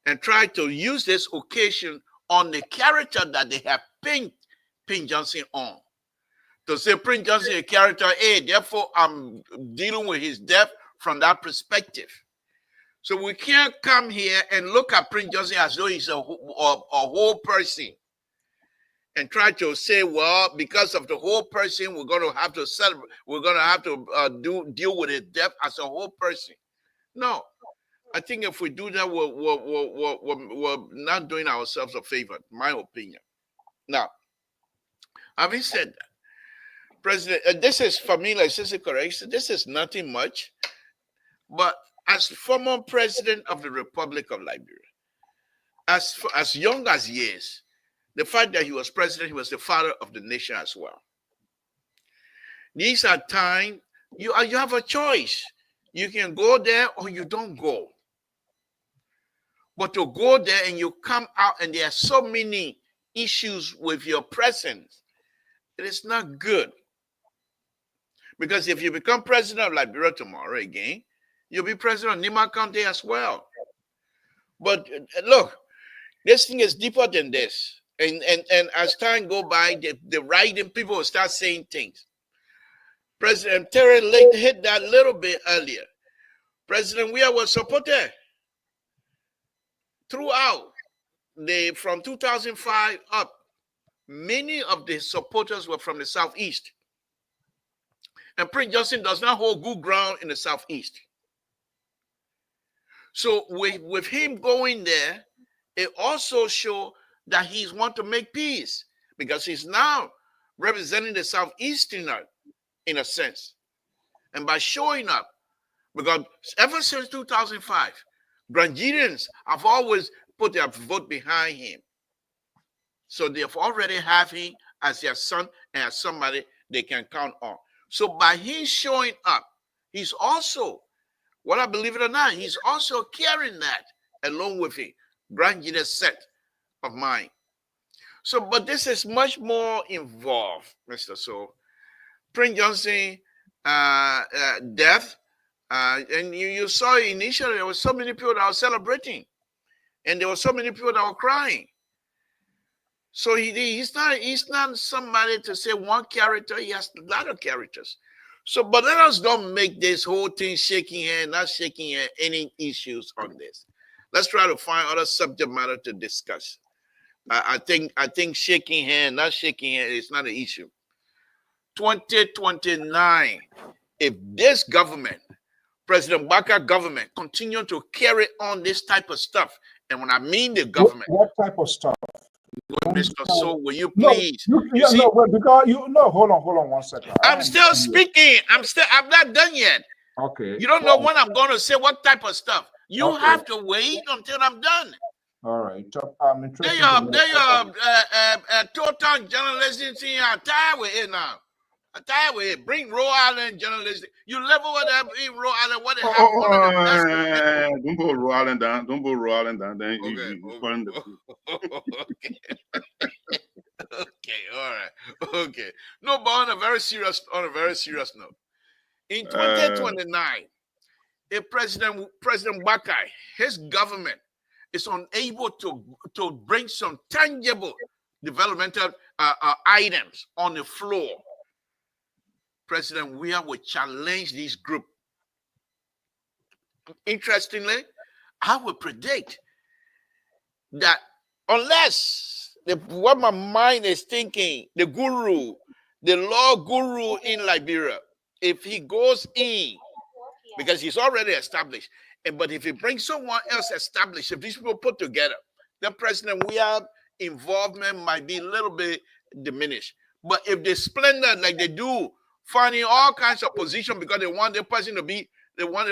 and try to use this occasion on the character that they have pinned Prince Johnson on. To say Prince Johnson is a character A, therefore I'm dealing with his death from that perspective. So we can't come here and look at Prince Johnson as though he's a whole person and try to say, well, because of the whole person, we're going to have to celebrate, we're going to have to deal with his death as a whole person. No, I think if we do that, we're not doing ourselves a favor, my opinion. Now, having said that, President, this is familiar, this is correct. This is nothing much, but as former president of the Republic of Liberia, as young as he is, the fact that he was president, he was the father of the nation as well. These are times you have a choice. You can go there or you don't go. But to go there and you come out and there are so many issues with your presence, it is not good. Because if you become president of Liberia tomorrow again, you'll be president of Nima County as well. But look, this thing is deeper than this. And as time go by, the writing people will start saying things. President Terry hit that a little bit earlier. President Weah was supported throughout from 2005 up. Many of the supporters were from the Southeast. And Prince Johnson does not hold good ground in the Southeast. So with him going there, it also shows that he's want to make peace because he's now representing the Southeasterner in a sense. And by showing up, because ever since 2005, Granadians have always put their vote behind him. So they've already have him as their son and as somebody they can count on. So by him showing up, he's also, whether believe it or not, he's also carrying that along with him, Granadian set of mind. So, but this is much more involved, Mr. So. Prince Johnson death, and you saw initially there were so many people that were celebrating, and there were so many people that were crying. So he's not somebody to say one character. He has a lot of characters. So, but let us don't make this whole thing shaking hand, not shaking hand, any issues on this. Let's try to find other subject matter to discuss. I think shaking hand, not shaking hand, is not an issue. 2029, if this government, President Baka government, continue to carry on this type of stuff, and when I mean the government, what type of stuff? Mr. So, will you please? Hold on 1 second. I'm still speaking. I'm not done yet. Okay. You don't know when I'm going to say what type of stuff. You have to wait until I'm done. All right. I'm interested. Total journalism thing. I'm tired with it now. I'm tired with it. Bring Rhode Island journalism. You live over there in Rhode Island. What happened? Don't put Rhode Island down. Don't put Rhode Island down. Then you Okay, all right. Okay. No, but on a very serious note. In 2029, if President Bakai, his government is unable to bring some tangible developmental items on the floor, President Weah will challenge this group. Interestingly, I will predict that unless what my mind is thinking, the law guru in Liberia if he goes in, because he's already established, but if he brings someone else established, if these people put together, the President Weah involvement might be a little bit diminished. But if they splendor like they do, finding all kinds of positions because they want the person to be this one,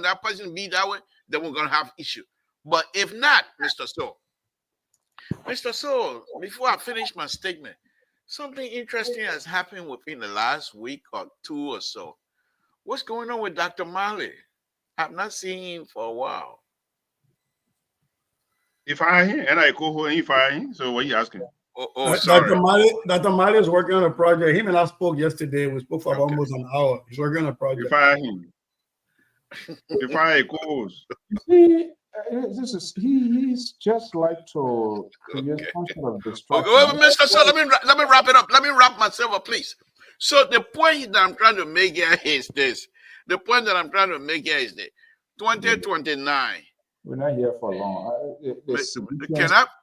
that person to be that way, then we're gonna have issue. But if not, Mr. Soul, before I finish my statement, something interesting has happened within the last week or two or so. What's going on with Dr. Marley? I've not seen him for a while. If I and I go home, if I so what are you asking? Sorry. Dr. Marley is working on a project. Him and I spoke yesterday. We spoke for almost an hour. He's working on a project. If I him. If I goes. See, he's just like to create some sort of distraction. Okay, Mr. So let me wrap it up. Let me wrap myself up, please. So the point that I'm trying to make here is this. The point that I'm trying to make here is that 2029. We're not here for long.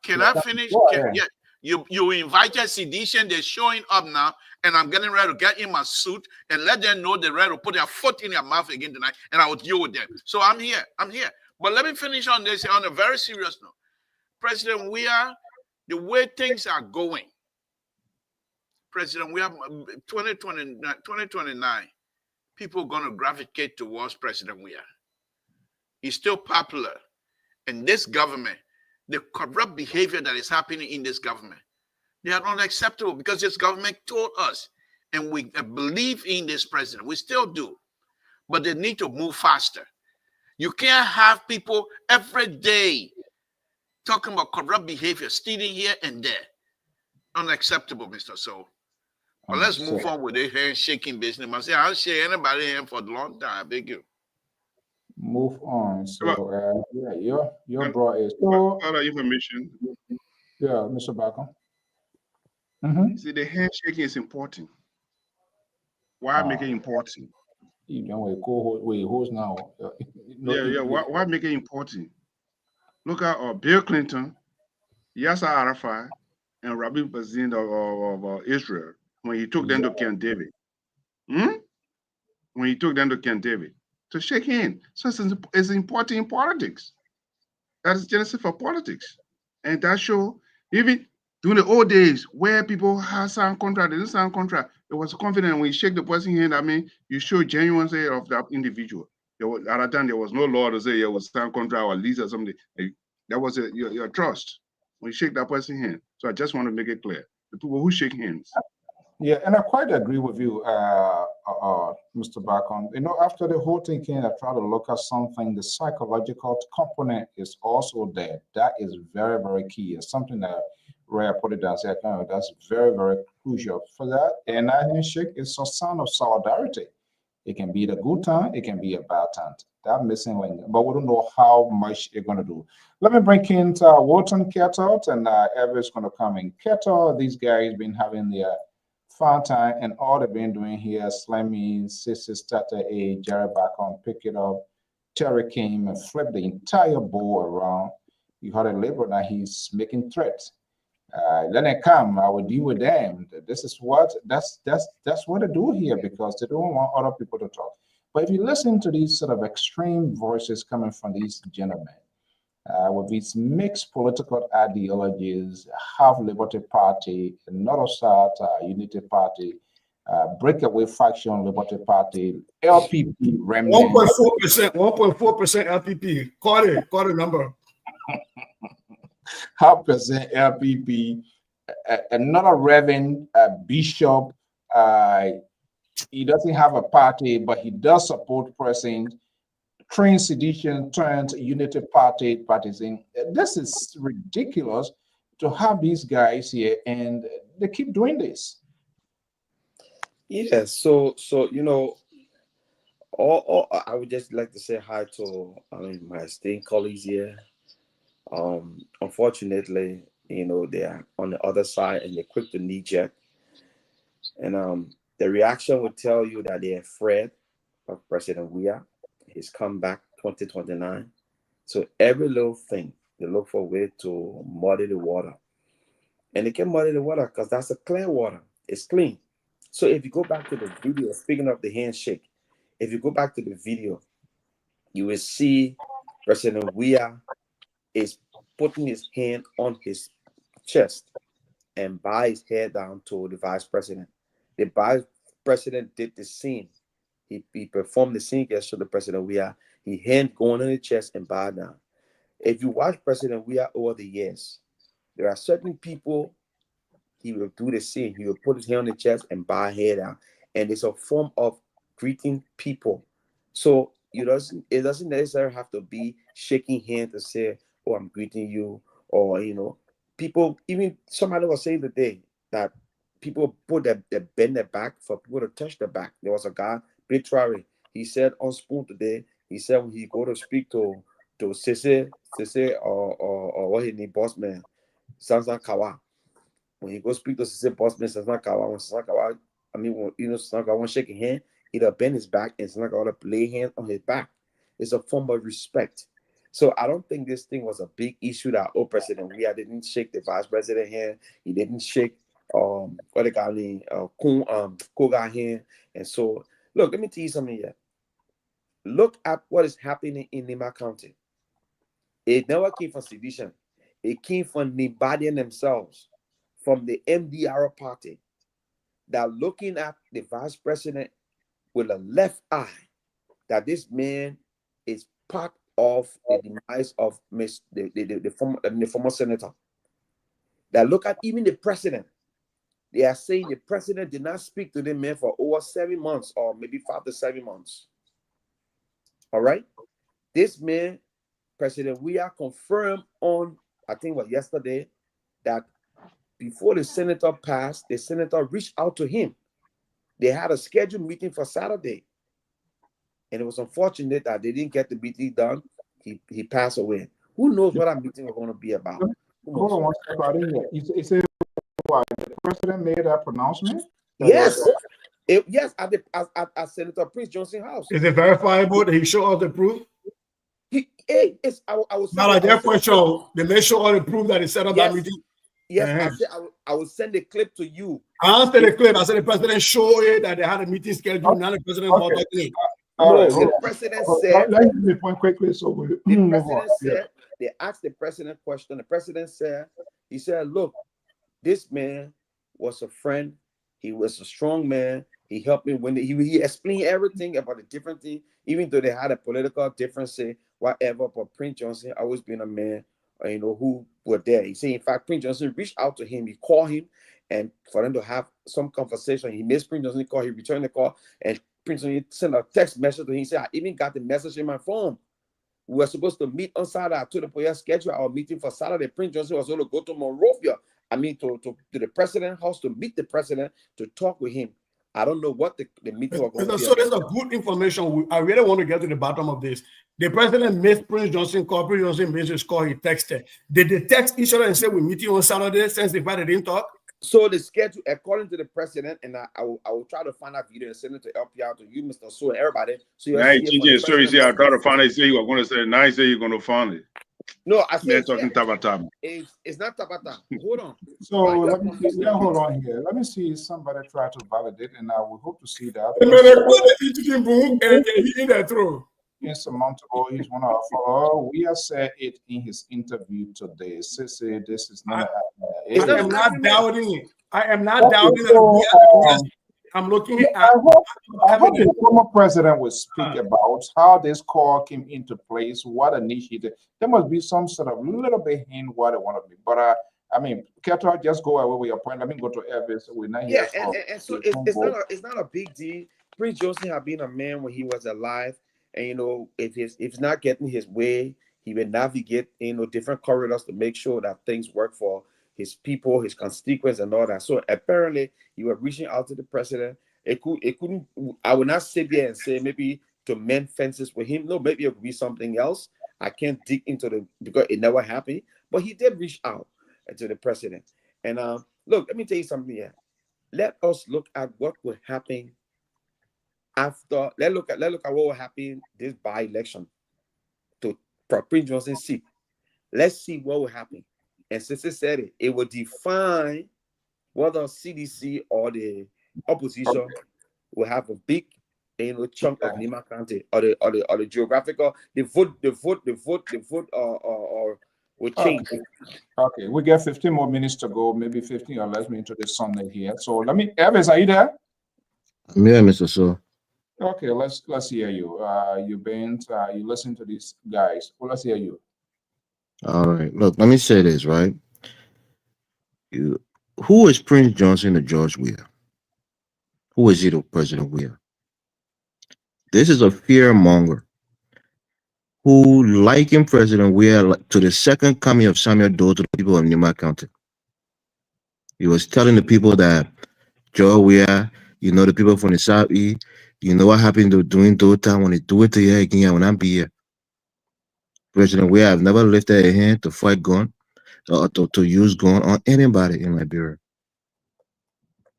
Can I finish? Yeah. You invited sedition. They're showing up now, and I'm getting ready to get in my suit and let them know they're ready to put their foot in their mouth again tonight, and I will deal with them. So I'm here. But let me finish on this on a very serious note. President Weah, the way things are going, President Weah, 2029, people are going to gravitate towards President Weah. He's still popular. And this government, the corrupt behavior that is happening in this government, they are unacceptable because this government told us, and we believe in this president. We still do. But they need to move faster. You can't have people every day talking about corrupt behavior, stealing here and there. Unacceptable, Mr. So. But let's move on with the handshaking business. I say I'll shake anybody hand for a long time. I beg you. Move on. So your bro is so other information. Yeah, Mr. Backer. See, the handshaking is important. Why make it important? You know, who's now? Why make it important? Look at Bill Clinton, Yasser Arafat, and Rabbi Bazin of Israel when he took them to Camp David. When he took them to Camp David to shake hands. So it's important in politics. That is genesis for politics. And that show, even during the old days where people had signed contract, they didn't sign contract, it was confident when you shake the person's hand, I mean, you show genuineness of that individual. At that time, there was no law to say it was sign contract or lease or something. That was your trust when you shake that person's hand. So I just want to make it clear. The people who shake hands. Yeah, and I quite agree with you, Mr. Bacon. You know, after the whole thing came, I try to look at something. The psychological component is also there. That is very, very key. It's something that Ray put it down. Said, that's very, very crucial for that. And that handshake is a sign of solidarity. It can be the good time. It can be a bad time. That missing link, but we don't know how much it's going to do. Let me bring in Walton Kettle, and Everett's going to come in. Kettle, these guys been having their fun time, and all they've been doing here, Slammy, Sissy started a Jerry back on, pick it up. Terry came and flipped the entire board around. You heard a label that he's making threats. Let it come, I will deal with them. This is that's what they do here because they don't want other people to talk. But if you listen to these sort of extreme voices coming from these gentlemen, with these mixed political ideologies, half Liberty Party, North South Unity Party, breakaway faction Liberty Party, LPP remnant. 1.4%, 1.4% LPP. Call the number. 0.5% LPP, another Reverend Bishop. He doesn't have a party, but he does support pressing. Train sedition turned Unity Party partisan. This is ridiculous to have these guys here, and they keep doing this. Yeah, so you know, I would just like to say hi to my esteemed colleagues here. Unfortunately, you know, they are on the other side and they're quick to knee jerk. And the reaction would tell you that they're afraid of President Weah, his comeback 2029. So every little thing, they look for a way to muddy the water. And they can muddy the water because that's a clear water. It's clean. So if you go back to the video, speaking of the handshake, if you go back to the video, you will see President Weah is putting his hand on his chest and bow his head down to the vice president. The vice president did the same. He performed the same gesture to President Weah. He hand going on his chest and bow down. If you watch President Weah over the years, there are certain people he will do the same. He will put his hand on the chest and bow his head down. And it's a form of greeting people. So it doesn't necessarily have to be shaking hands to say, oh, I'm greeting you. Or, people, even somebody was saying today that people bend their back for people to touch their back. There was a guy, literally, he said on Spoon today, he said when he go to speak to Sese or what his name, boss man, Sansan Kawa. When he goes speak to Sese boss man, Sansan Kawa, Sansan Kawa shaking hand, he'll bend his back and Sansan Kawa lay hand on his back. It's a form of respect. So I don't think this thing was a big issue that President Weah didn't shake the vice president hand. He didn't shake what the guy named Koga hand. And so look, let me tell you something here. Look at what is happening in Nima County. It never came from sedition. It came from Nibadian themselves, from the MDR party, that looking at the vice president with a left eye, that this man is part of the demise of the former senator. That look at even the president. They are saying the president did not speak to the man for over 7 months, or maybe 5 to 7 months. All right? This man, President Weah, confirmed on, I think what, yesterday, that before the senator passed, the senator reached out to him. They had a scheduled meeting for Saturday. And it was unfortunate that they didn't get the meeting done. He passed away. Who knows what that meeting was going to be about? Hold on one second. I didn't hear. You said what? The president made that pronouncement? Yes. Yes, at Senator Prince Johnson's house. Is it verifiable that he showed us the proof? I was not like that question. They may show all the proof that he set up that meeting. Yes, I will send the clip to you. I answered the clip. I said the president showed it that they had a meeting scheduled. Now the president brought that clip. The president said. Let me point quickly. So the president said they asked the president question. The president said, he said, "Look, this man was a friend. He was a strong man. He helped me when he explained everything about the different thing, even though they had a political difference, whatever. But Prince Johnson always been a man, who were there. He said, in fact, Prince Johnson reached out to him. He called him, and for them to have some conversation, he missed Prince Johnson call. He returned the call, and Prince Johnson sent a text message to him. He said, I even got the message in my phone. We were supposed to meet on Saturday. I told the police schedule our meeting for Saturday. Prince Johnson was going to go to Monrovia. To the president's house to meet the president to talk with him. I don't know what the meeting was going to be. So there's a good information. I really want to get to the bottom of this. The president missed Prince Johnson call. Prince Johnson missed his call. He texted. Did they text each other and say we're meeting on Saturday since the fact they didn't talk? So the schedule, according to the president, and I will try to find that video and send it to help you out to you, Mr. So and everybody. So you I try to find it. Say you are going to say, now say you're going to find it. No, I said talking Tabata. It's not Tabata. Hold on. So hold on here. Let me see if somebody try to validate, and I will hope to see that. Insurmountable. He's one of our followers. We have said it in his interview today. This is not. I am not doubting it. I am not doubting it. I'm looking at. I hope the former president will speak about how this call came into place, what initiated. There must be some sort of little bit hint what they want to be. But I mean, Keto, just go away with your point. Let me go to Elvis. We're not here. And so it's not a big deal. Prince Johnson had been a man when he was alive, and if he's not getting his way, he will navigate different corridors to make sure that things work for his people, his constituents, and all that. So apparently, you were reaching out to the president. It couldn't. I would not sit there and say maybe to mend fences with him. No, maybe it could be something else. I can't dig into because it never happened. But he did reach out to the president. And look, let me tell you something here. Let us look at what will happen after. Let's look at what will happen this by-election to Prince Johnson's seat. Let's see what will happen. And since it said it will define whether CDC or the opposition will have a big chunk of Nima County, or the geographical, the vote will change. Okay, we get 15 more minutes to go, maybe 15 or less. Me introduce Sunday here. So let me, Evans, are you there? I'm here, Mr. So. Okay, let's hear you. You listen to these guys. Well, let's hear you. All right. Look, let me say this, right? Who is Prince Johnson to George Weah? Who is he to President Weah? This is a fear monger who likened President Weah to the second coming of Samuel Doe to the people of Nima County. He was telling the people that George Weah, the people from the Southeast, what happened to doing those time when they do it to you again, when I'm be here. President Weah have never lifted a hand to fight gun or to use gun on anybody in Liberia.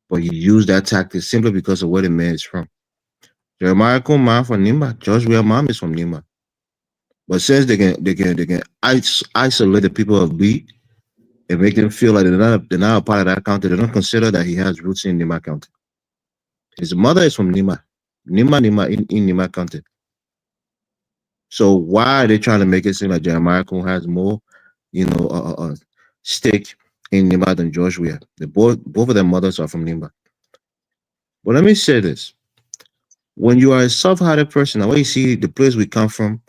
But he used that tactic simply because of where the man is from. Jeremiah Kuma from Nima, George Weah mom is from Nima. But since they can isolate the people of B and make them feel like they're not a part of that county, they don't consider that he has roots in Nima County. His mother is from Nima in Nima County. So why are they trying to make it seem like Jeremiah Kuma has more, stake in Nima than George Weah? Both of their mothers are from Nima. But let me say this: when you are a soft-hearted person, the way you see the place we come from,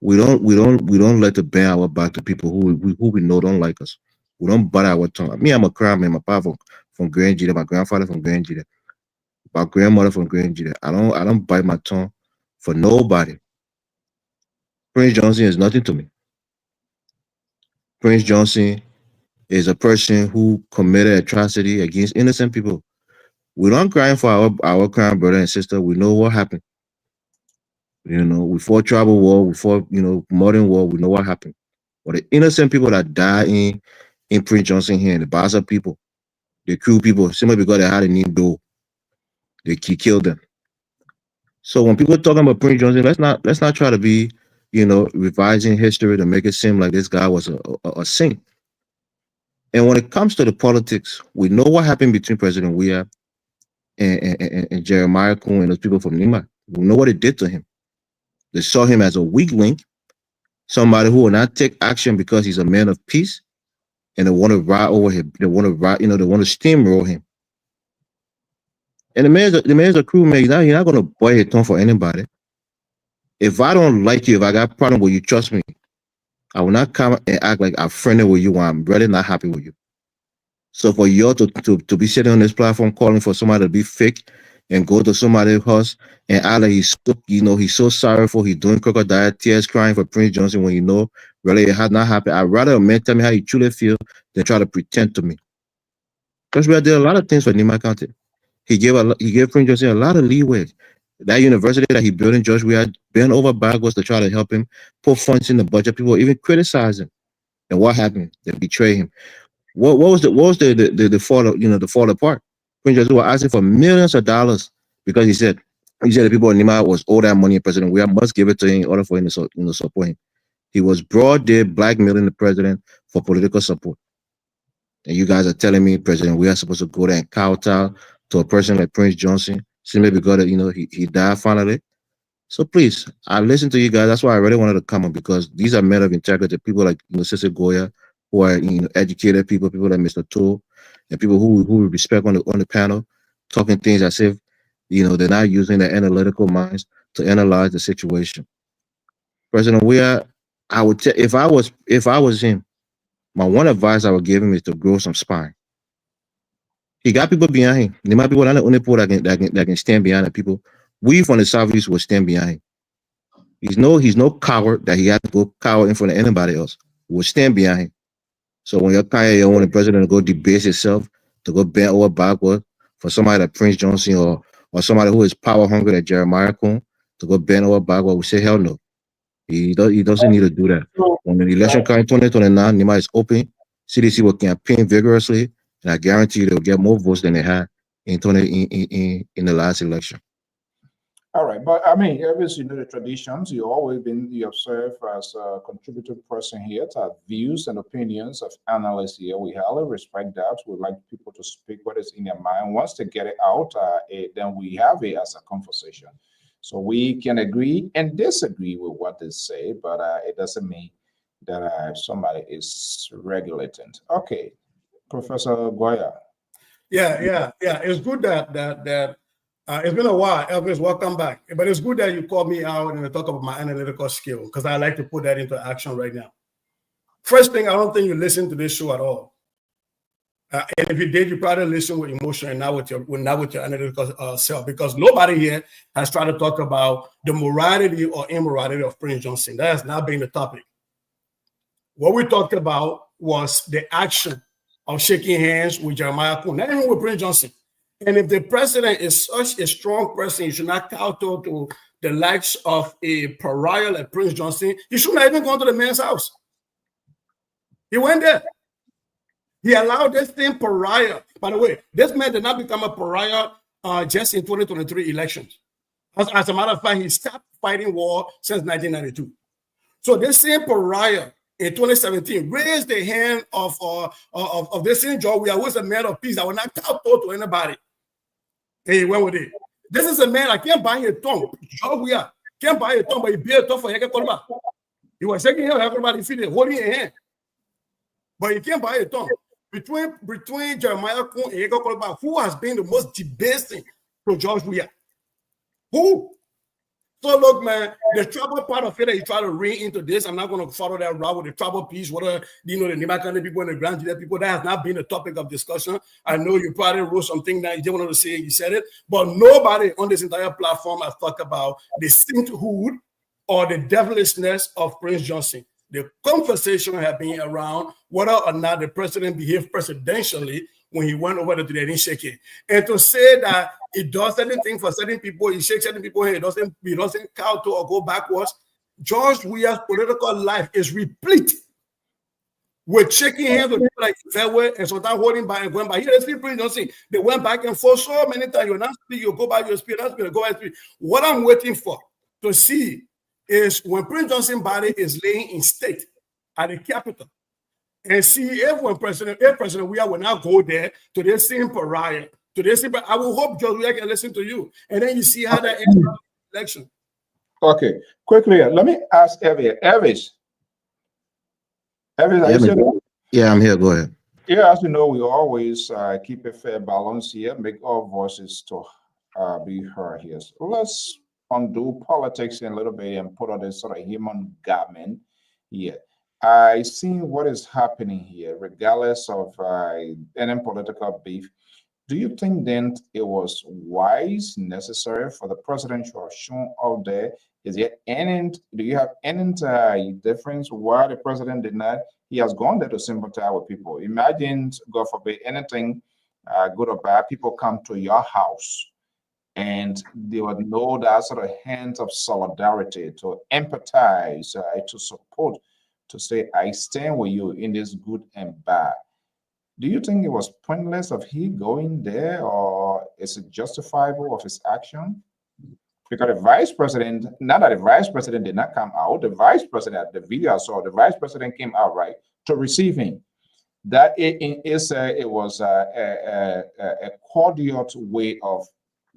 we don't let the bend our back to people who we know don't like us. We don't bite our tongue. Me, I'm a crime man. My father from Grand Gita, my grandfather from Grand Gita, my grandmother from Grand Gita. I don't bite my tongue for nobody. Prince Johnson is nothing to me. Prince Johnson is a person who committed atrocity against innocent people. We don't cry for our crime brother and sister. We know what happened. We fought tribal war, we fought, modern war, we know what happened. But the innocent people that died in Prince Johnson here, the Baza people, the Crew people, simply because they had a name Doe, he killed them. So when people talking about Prince Johnson, let's not try to be, revising history to make it seem like this guy was a saint. And when it comes to the politics, we know what happened between President Weah and Jeremiah Kuhn and those people from Nima. We know what it did to him. They saw him as a weak link, somebody who will not take action because he's a man of peace, and they want to ride over him. They want to steamroll him. And the man's a crewmate. He's not going to bite his tongue for anybody. If I don't like you, if I got a problem with you, trust me, I will not come and act like I'm friendly with you when I'm really not happy with you. So for you to be sitting on this platform calling for somebody to be fake and go to somebody's house and act like he's so sorrowful, he's doing crocodile tears crying for Prince Johnson when really it has not happened. I'd rather a man tell me how he truly feel than try to pretend to me. Because we did a lot of things for Nima County. He gave Prince Johnson a lot of leeway. That university that he built in George, we had bent over backwards to try to help him put funds in the budget. People even criticize him. And what happened? They betray him. What was the fall apart? Prince Johnson was asking for millions of dollars because he said the people in Nima was all that money. President Weah must give it to him in order for him to support him. He was broad day blackmailing the president for political support. And you guys are telling me President Weah is supposed to go there and kowtow to a person like Prince Johnson simply because he died finally. So please, I listen to you guys. That's why I really wanted to come on, because these are men of integrity, people like Sister Goya, who are educated people like Mr. Toole, and people who we respect on the panel, talking things as if they're not using their analytical minds to analyze the situation. President Weah, I would tell if I was him, my one advice I would give him is to grow some spine. He got people behind him. There might be one only people that can stand behind the people. We from the Southeast will stand behind him. He's no coward that he has to go cower in front of anybody else. We'll stand behind him. So when you're tired, you want the president to go debase himself, to go bend over backward for somebody like Prince Johnson or somebody who is power hungry like Jeremiah Kuhn, to go bend over backward, we say hell no. He doesn't need to do that. When the election comes in 2029, Nima is open. CDC will campaign vigorously, and I guarantee you they'll get more votes than they had in the last election. All right, but I mean, obviously, you know the traditions. You always been you observe as a contributing person here to have views and opinions of analysts here. We highly respect that. We like people to speak what is in their mind. Once they get it out, then we have it as a conversation. So we can agree and disagree with what they say, but it doesn't mean that somebody is regulating. Okay, Professor Goya. Yeah. It's good that it's been a while. Elvis, welcome back. But it's good that you called me out and talk about my analytical skill because I like to put that into action right now. First thing, I don't think you listen to this show at all. And if you did, you probably listen with emotion and not with your analytical self, because nobody here has tried to talk about the morality or immorality of Prince Johnson. That has not been the topic. What we talked about was the action of shaking hands with Jeremiah Kuhn, not even with Prince Johnson. And if the president is such a strong person, you should not kowtow to the likes of a pariah like Prince Johnson. You should not even go to the man's house. He went there. He allowed this same pariah. By the way, this man did not become a pariah just in 2023 elections. As a matter of fact, he stopped fighting war since 1992. So this same pariah in 2017 raised the hand of this same George Weah, who was a man of peace. I will not kowtow to anybody. And he went with it. This is a man I can't buy a tongue. George Weah can't buy a tongue, but he beat a tongue for Heke Kolba. He was shaking him, everybody feeling, holding a hand. But he can't buy a tongue. Between Jeremiah Kuhn and Heke Kolba, who has been the most debasing to George Weah? Who? So look, man, the tribal part of it that you try to read into this, I'm not going to follow that route with the tribal piece, whether, the Nimakande people and the Grand Julia people, that has not been a topic of discussion. I know you probably wrote something that you didn't want to say, you said it, but nobody on this entire platform has talked about the sainthood or the devilishness of Prince Johnson. The conversation has been around whether or not the president behaved presidentially when he went over to the initiative. And to say that it does certain things for certain people, he shakes certain people, and he doesn't kowtow or go backwards. George Weah's political life is replete with shaking hands with people like Fairway and sometimes holding back and going back. Here, the Prince Johnson, they went back and forth so many times. You're not speaking, you go back, you speak, not speak, go back, speak. What I'm waiting for to see is when Prince Johnson's body is laying in state at the Capitol, and see if President Weah will not go there to the same pariah, to the same. I will hope George Weah can listen to you, and then you see how that ends the election. Okay, quickly, let me ask Elvis. Yeah, I'm here. Go ahead. Yeah, as you know, we always keep a fair balance here, make our voices to be heard here. So let's undo politics in a little bit and put on this sort of human garment here. I see what is happening here, regardless of any political beef. Do you think then it was wise, necessary for the president to have shown up there? Is there any? Do you have any difference why the president did not? He has gone there to sympathize with people. Imagine, God forbid, anything good or bad, people come to your house and they would know that sort of hands of solidarity, to empathize, to support, to say, I stand with you in this good and bad. Do you think it was pointless of he going there, or is it justifiable of his action? Because the vice president, not that the vice president did not come out, the vice president, the video I saw, the vice president came out, right, to receive him. That it was a cordial way of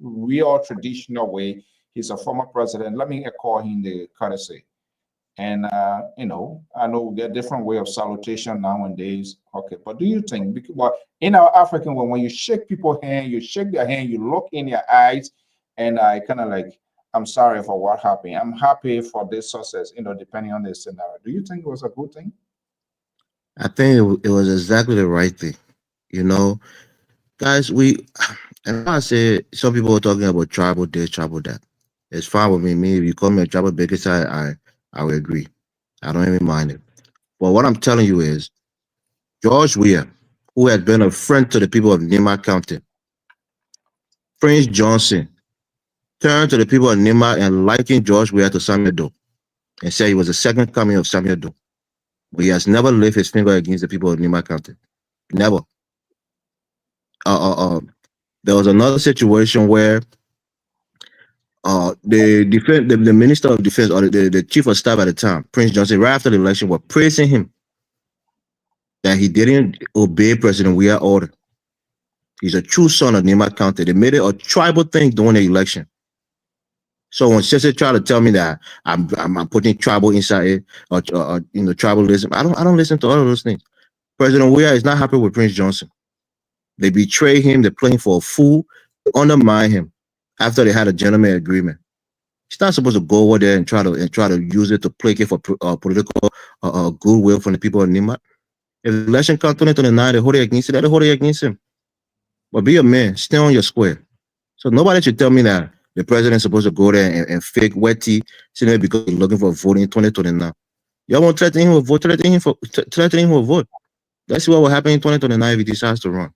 real traditional way. He's a former president. Let me call him the courtesy. And I know we get different way of salutation nowadays. Okay, but do you think, well, in our African way, when you shake people's hand, you shake their hand, you look in their eyes, and I kind of like, I'm sorry for what happened. I'm happy for this success, depending on the scenario. Do you think it was a good thing? I think it was exactly the right thing. Guys, and I say some people are talking about tribal this, tribal that. It's fine with me. Me, if you call me a tribal biggest, I will agree. I don't even mind it. But what I'm telling you is, George Weah, who had been a friend to the people of Nima County, Prince Johnson, turned to the people of Nima and likened George Weah to Samuel Doe and said he was the second coming of Samuel Doe. But he has never lifted his finger against the people of Nima County. Never. There was another situation where the Minister of Defense, or the Chief of Staff at the time, Prince Johnson, right after the election, was praising him that he didn't obey President Weah's order. He's a true son of Nima County. They made it a tribal thing during the election. So when Sese tried to tell me that I'm putting tribal inside it, or tribalism, I don't listen to all of those things. President Weah is not happy with Prince Johnson. They betray him. They play him for a fool. They undermine him after they had a gentleman agreement. He's not supposed to go over there and try to use it to placate for political goodwill from the people of Nima. If the election comes 2029, they hold it against him. Let it hold it against him. But be a man. Stay on your square. So nobody should tell me that the president is supposed to go there and fake wet tea simply because he's looking for a vote in 2029. Y'all won't threaten him with vote. Threaten him with vote. Let's see what will happen in 2029 if he decides to run.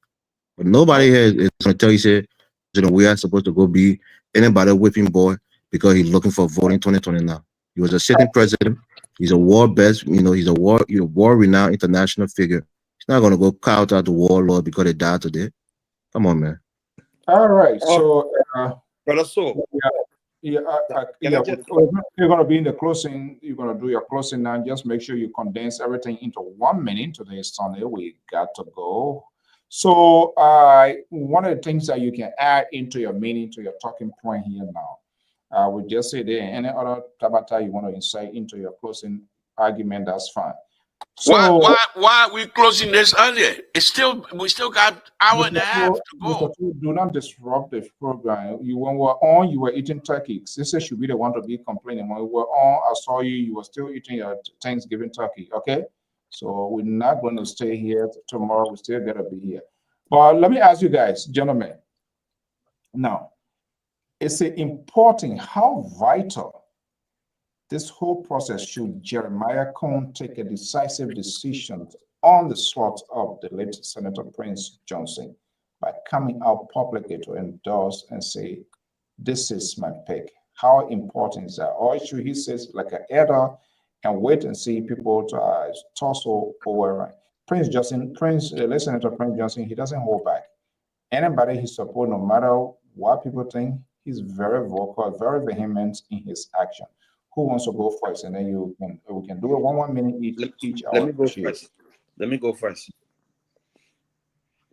But nobody here is going to tell you, say, we are supposed to go be anybody whipping boy because he's looking for a vote in 2029. He was a sitting president. He's a war best, he's a war-renowned international figure. He's not going to go count out the warlord because they died today. Come on, man. All right. So, Brother Soul. You're going to be in the closing. You're going to do your closing now. Just make sure you condense everything into 1 minute. Today is Sunday. We got to go. So, one of the things that you can add into your meaning, to your talking point here now, we just say there. Any other tabata you want to insight into your closing argument, that's fine. So why are we closing this earlier? We still got an hour and a half to go. Do not disrupt the program. When we were on, you were eating turkey. Sister should be the one to be complaining. When we were on, I saw you were still eating your Thanksgiving turkey. Okay, so we're not going to stay here tomorrow. We still gotta be here. But let me ask you guys, gentlemen. Now, it's important how vital this whole process should Jeremiah Cohn take a decisive decision on the slot of the late Senator Prince Johnson by coming out publicly to endorse and say, this is my pick. How important is that? Or should he say like an elder and wait and see people to tussle over Prince Johnson, late Senator Prince Johnson, he doesn't hold back. Anybody he supports, no matter what people think, he's very vocal, very vehement in his action. Who wants to go first? And then we can do it 1 minute each. Let me go first. Let me go first.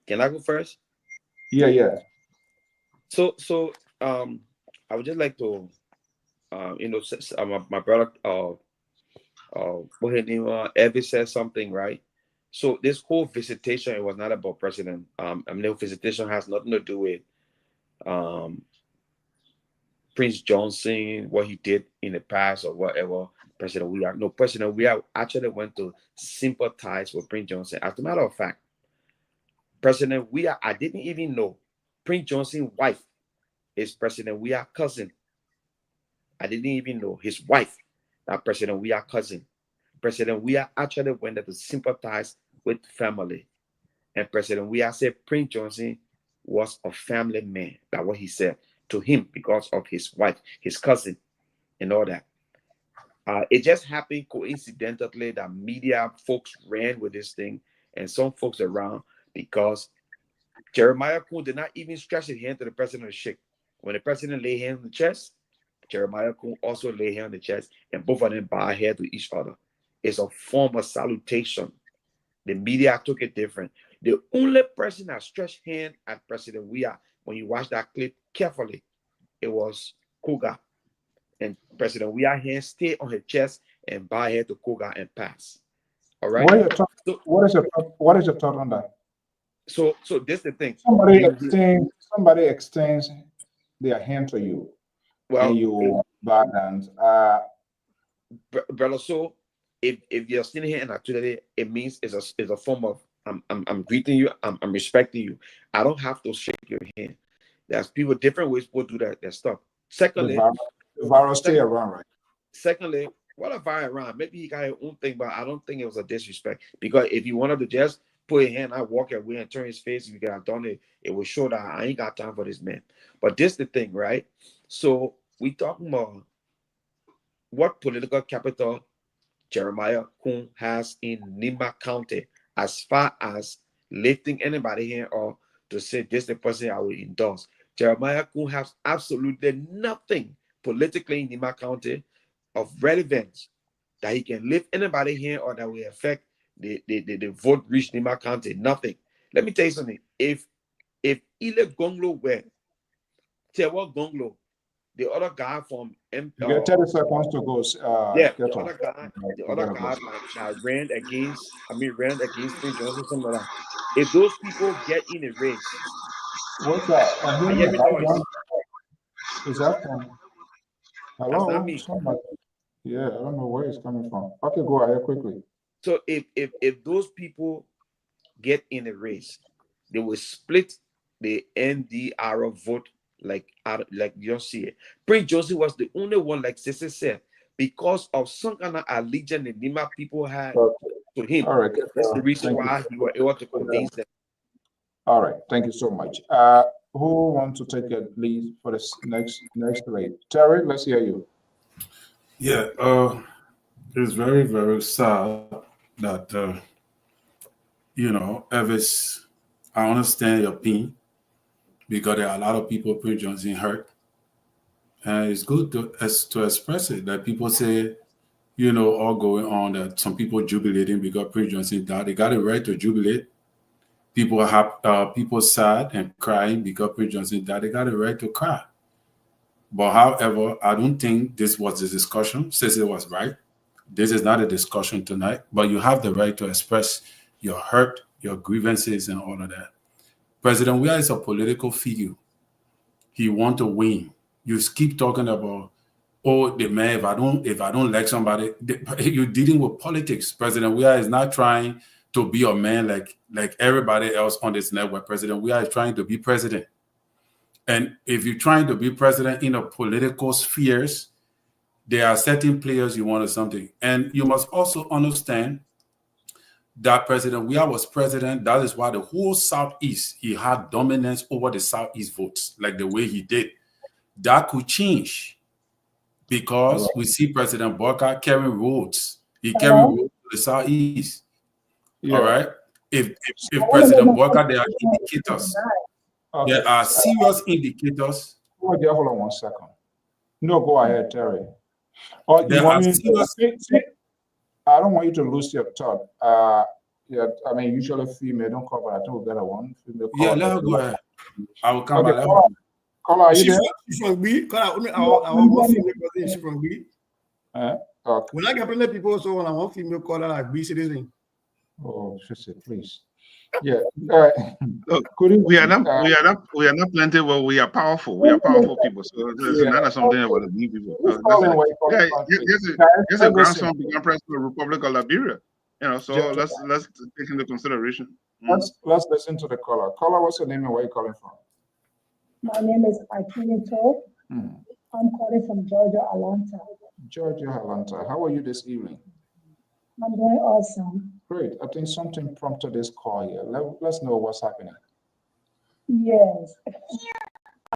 Can I go first? Yeah. So I would just like to my brother Evie said something, right? So this whole visitation, it was not about president. Visitation has nothing to do with Prince Johnson, what he did in the past or whatever. President Weah actually went to sympathize with Prince Johnson. As a matter of fact, President Weah, I didn't even know Prince Johnson's wife is President Weah's cousin. I didn't even know his wife, that President Weah's cousin. President Weah actually went there to sympathize with family. And President Weah said Prince Johnson was a family man. That's what he said to him because of his wife, his cousin, and all that. It just happened coincidentally that media folks ran with this thing and some folks around because Jeremiah Kuhn did not even stretch his hand to the president to shake. When the president laid hand on the chest, Jeremiah Kuhn also laid hand on the chest and both of them bowed head to each other. It's a form of salutation. The media took it different. The only person that stretched hand at President Weah, when you watch that clip carefully, it was Koga. And President Weah's hand stayed on his chest and bowed head to Koga and passed. All right. What is your thought on that? So this is the thing. Somebody extends their hand to you, and you bow down. Brother, so if you're standing here and actually it means it's a form of I'm greeting you, I'm respecting you. I don't have to shake your hand. There's different ways people do that stuff. Secondly, the virus stay around, right? Secondly, what a virus around. Maybe he got his own thing, but I don't think it was a disrespect. Because if you wanted to just put your hand, I walk away and turn his face, if you could have done it, it would show that I ain't got time for this man. But this is the thing, right? So we talking about what political capital Jeremiah Kuhn has in Nima County as far as lifting anybody here or to say this is the person I will endorse. Jeremiah Kuhn has absolutely nothing politically in Nima County of relevance that he can lift anybody here or that will affect the vote reach Nima County. Nothing. Let me tell you something. If Ile Gonglo were Tewa Gonglo, the other guy from You get 30 seconds to go. yeah, Get the off. other guy that ran against Prince Johnson, something like that. If those people get in a race, What's that? I'm I hearing hear a me noise. background. Is that from? That's Hello? not me. Somebody. Yeah, I don't know where it's coming from. Okay, go ahead quickly. So if those people get in a race, they will split the NDR vote like you see it. Prince Johnson was the only one, like Sissy said, because of some kind of allegiance the Nima people had to him. All right. That's the reason why he was able to convince them. All right. Thank you so much. Who wants to take a lead for this next rate? Terry, let's hear you. Yeah, it's very, very sad that, Elvis, I understand your pain because there are a lot of people Prince Johnson hurt. And it's good to express it, that people say, all going on, that some people jubilating because Prince Johnson died. They got a right to jubilate. People sad and crying because Prince Johnson died. They got a right to cry. But however, I don't think this was the discussion. Says it was right. This is not a discussion tonight, but you have the right to express your hurt, your grievances, and all of that. President Weah is a political figure. He wants to win. You keep talking about, the man, if I don't like somebody, you're dealing with politics. President Weah is not trying to be a man like everybody else on this network. President Weah is trying to be president. And if you're trying to be president in a political spheres, there are certain players you want or something. And you must also understand that President Weah was president. That is why the whole Southeast, he had dominance over the Southeast votes, like the way he did. That could change because we see President Boca carrying roads. He carried roads to the Southeast. Yeah. All right. If President Boca, there are indicators. Okay. There are serious indicators. Hold on 1 second. No, go ahead, Terry. I don't want you to lose your thought. Yeah, I mean, usually female don't cover. I think we got one female. Yeah, let her go ahead. I will come back. Caller, are you there? She's from B. I want female person. She's from B. Okay. When I get plenty people, so when I want female caller like B citizen. Oh, she said, please. Yeah. Look, we are not plenty, but we are powerful. We are powerful people. So there's not something about the new people. There's a grandson become president of the Republic of Liberia. So let's take into consideration. Let's listen to the caller. Caller, what's your name and where are you calling from? My name is Akinito. I'm calling from Georgia, Atlanta. Georgia, Atlanta. How are you this evening? I'm doing awesome. Great. I think something prompted this call here. Let's know what's happening. Yes.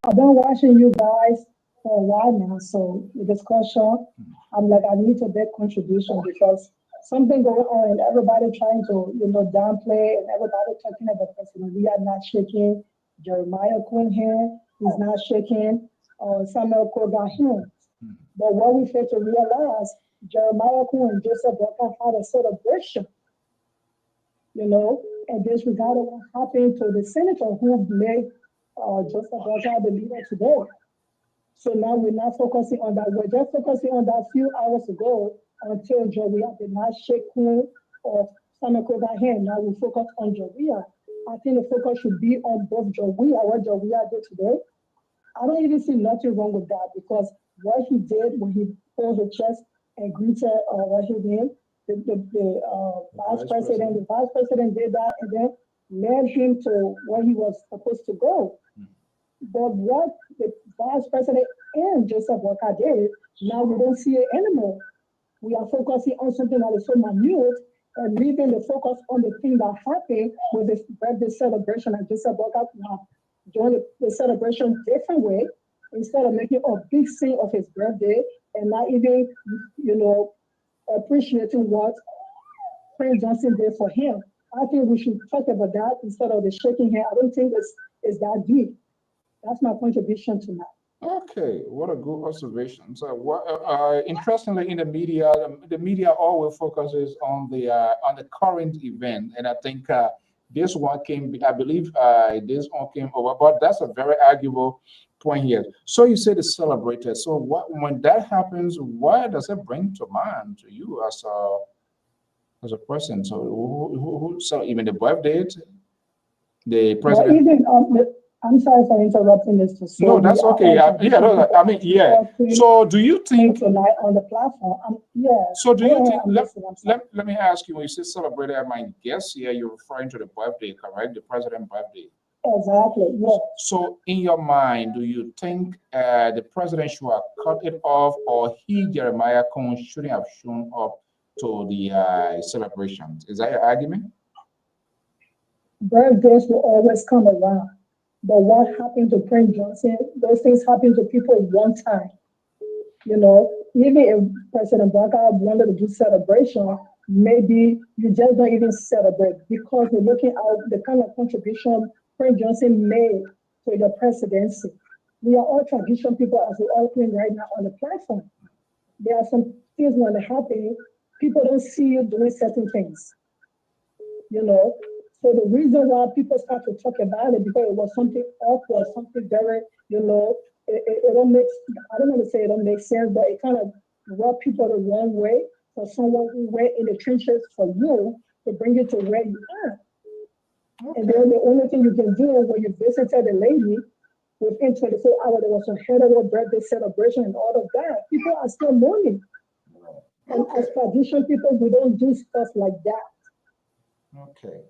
I've been watching you guys for a while now. So the discussion, I'm like, I need to make contribution because something going on and everybody trying to, downplay and everybody talking about President. We are not shaking Jeremiah Quinn here. He's not shaking Samuel Koga here. But what we fail to realize, Jeremiah Quinn and Joseph Boca had a celebration, and disregarded what happened to the senator who made Joseph Boca the leader today. So now we're not focusing on that. We're just focusing on that few hours ago until Joria did not shake Quinn or Samuel Koga hand. Now we focus on Joria. I think the focus should be on both Joria, what Joria did today. I don't even see nothing wrong with that because what he did when he pulled his chest and greeted what he did, the vice president did that and then led him to where he was supposed to go. But what the vice president and Joseph Walker did, now we don't see it anymore. We are focusing on something that is so minute and leaving the focus on the thing that happened with this birthday celebration and Joseph Walker joined the celebration different way instead of making a big scene of his birthday and not even, appreciating what Prince Johnson did for him. I think we should talk about that instead of the shaking hand. I don't think it's that deep. That's my contribution tonight. Okay, what a good observation. So, interestingly, in the media always focuses on the current event, and I think this one came. I believe this one came over, but that's a very arguable point here. So you said it's celebrated. So when that happens, what does it bring to mind to you as a person? So so even the birthday, the But president. even I'm sorry for interrupting, Mr. So No, that's okay. Yeah, no, I mean, yeah. So do you think tonight on the platform? Yeah. So do you think, I'm listening, I'm sorry. let me ask you, when you say celebrated, I might guess here you're referring to the birthday, correct? The president's birthday. Exactly, yeah. So in your mind, do you think the president should have cut it off, or he, Jeremiah Cohen, shouldn't have shown up to the celebrations? Is that your argument? Birthdays will always come around. But what happened to Prince Johnson, those things happen to people one time. You know, even if President Barack wanted to do celebration, maybe you just don't even celebrate because you're looking at the kind of contribution Prince Johnson made to the presidency. We are all tradition people, as we're all playing right now on the platform. There are some things when they happen, people don't see you doing certain things. You know, so the reason why people start to talk about it because it was something awkward, something very, you know, it don't make, I don't want to say it don't make sense, but it kind of rub people the wrong way for someone who went in the trenches for you to bring you to where you are. Okay. And then the only thing you can do when you visited the lady, within 24 hours, there was a head of a birthday celebration and all of that. People are still mourning. And as tradition people, we don't do stuff like that. Okay.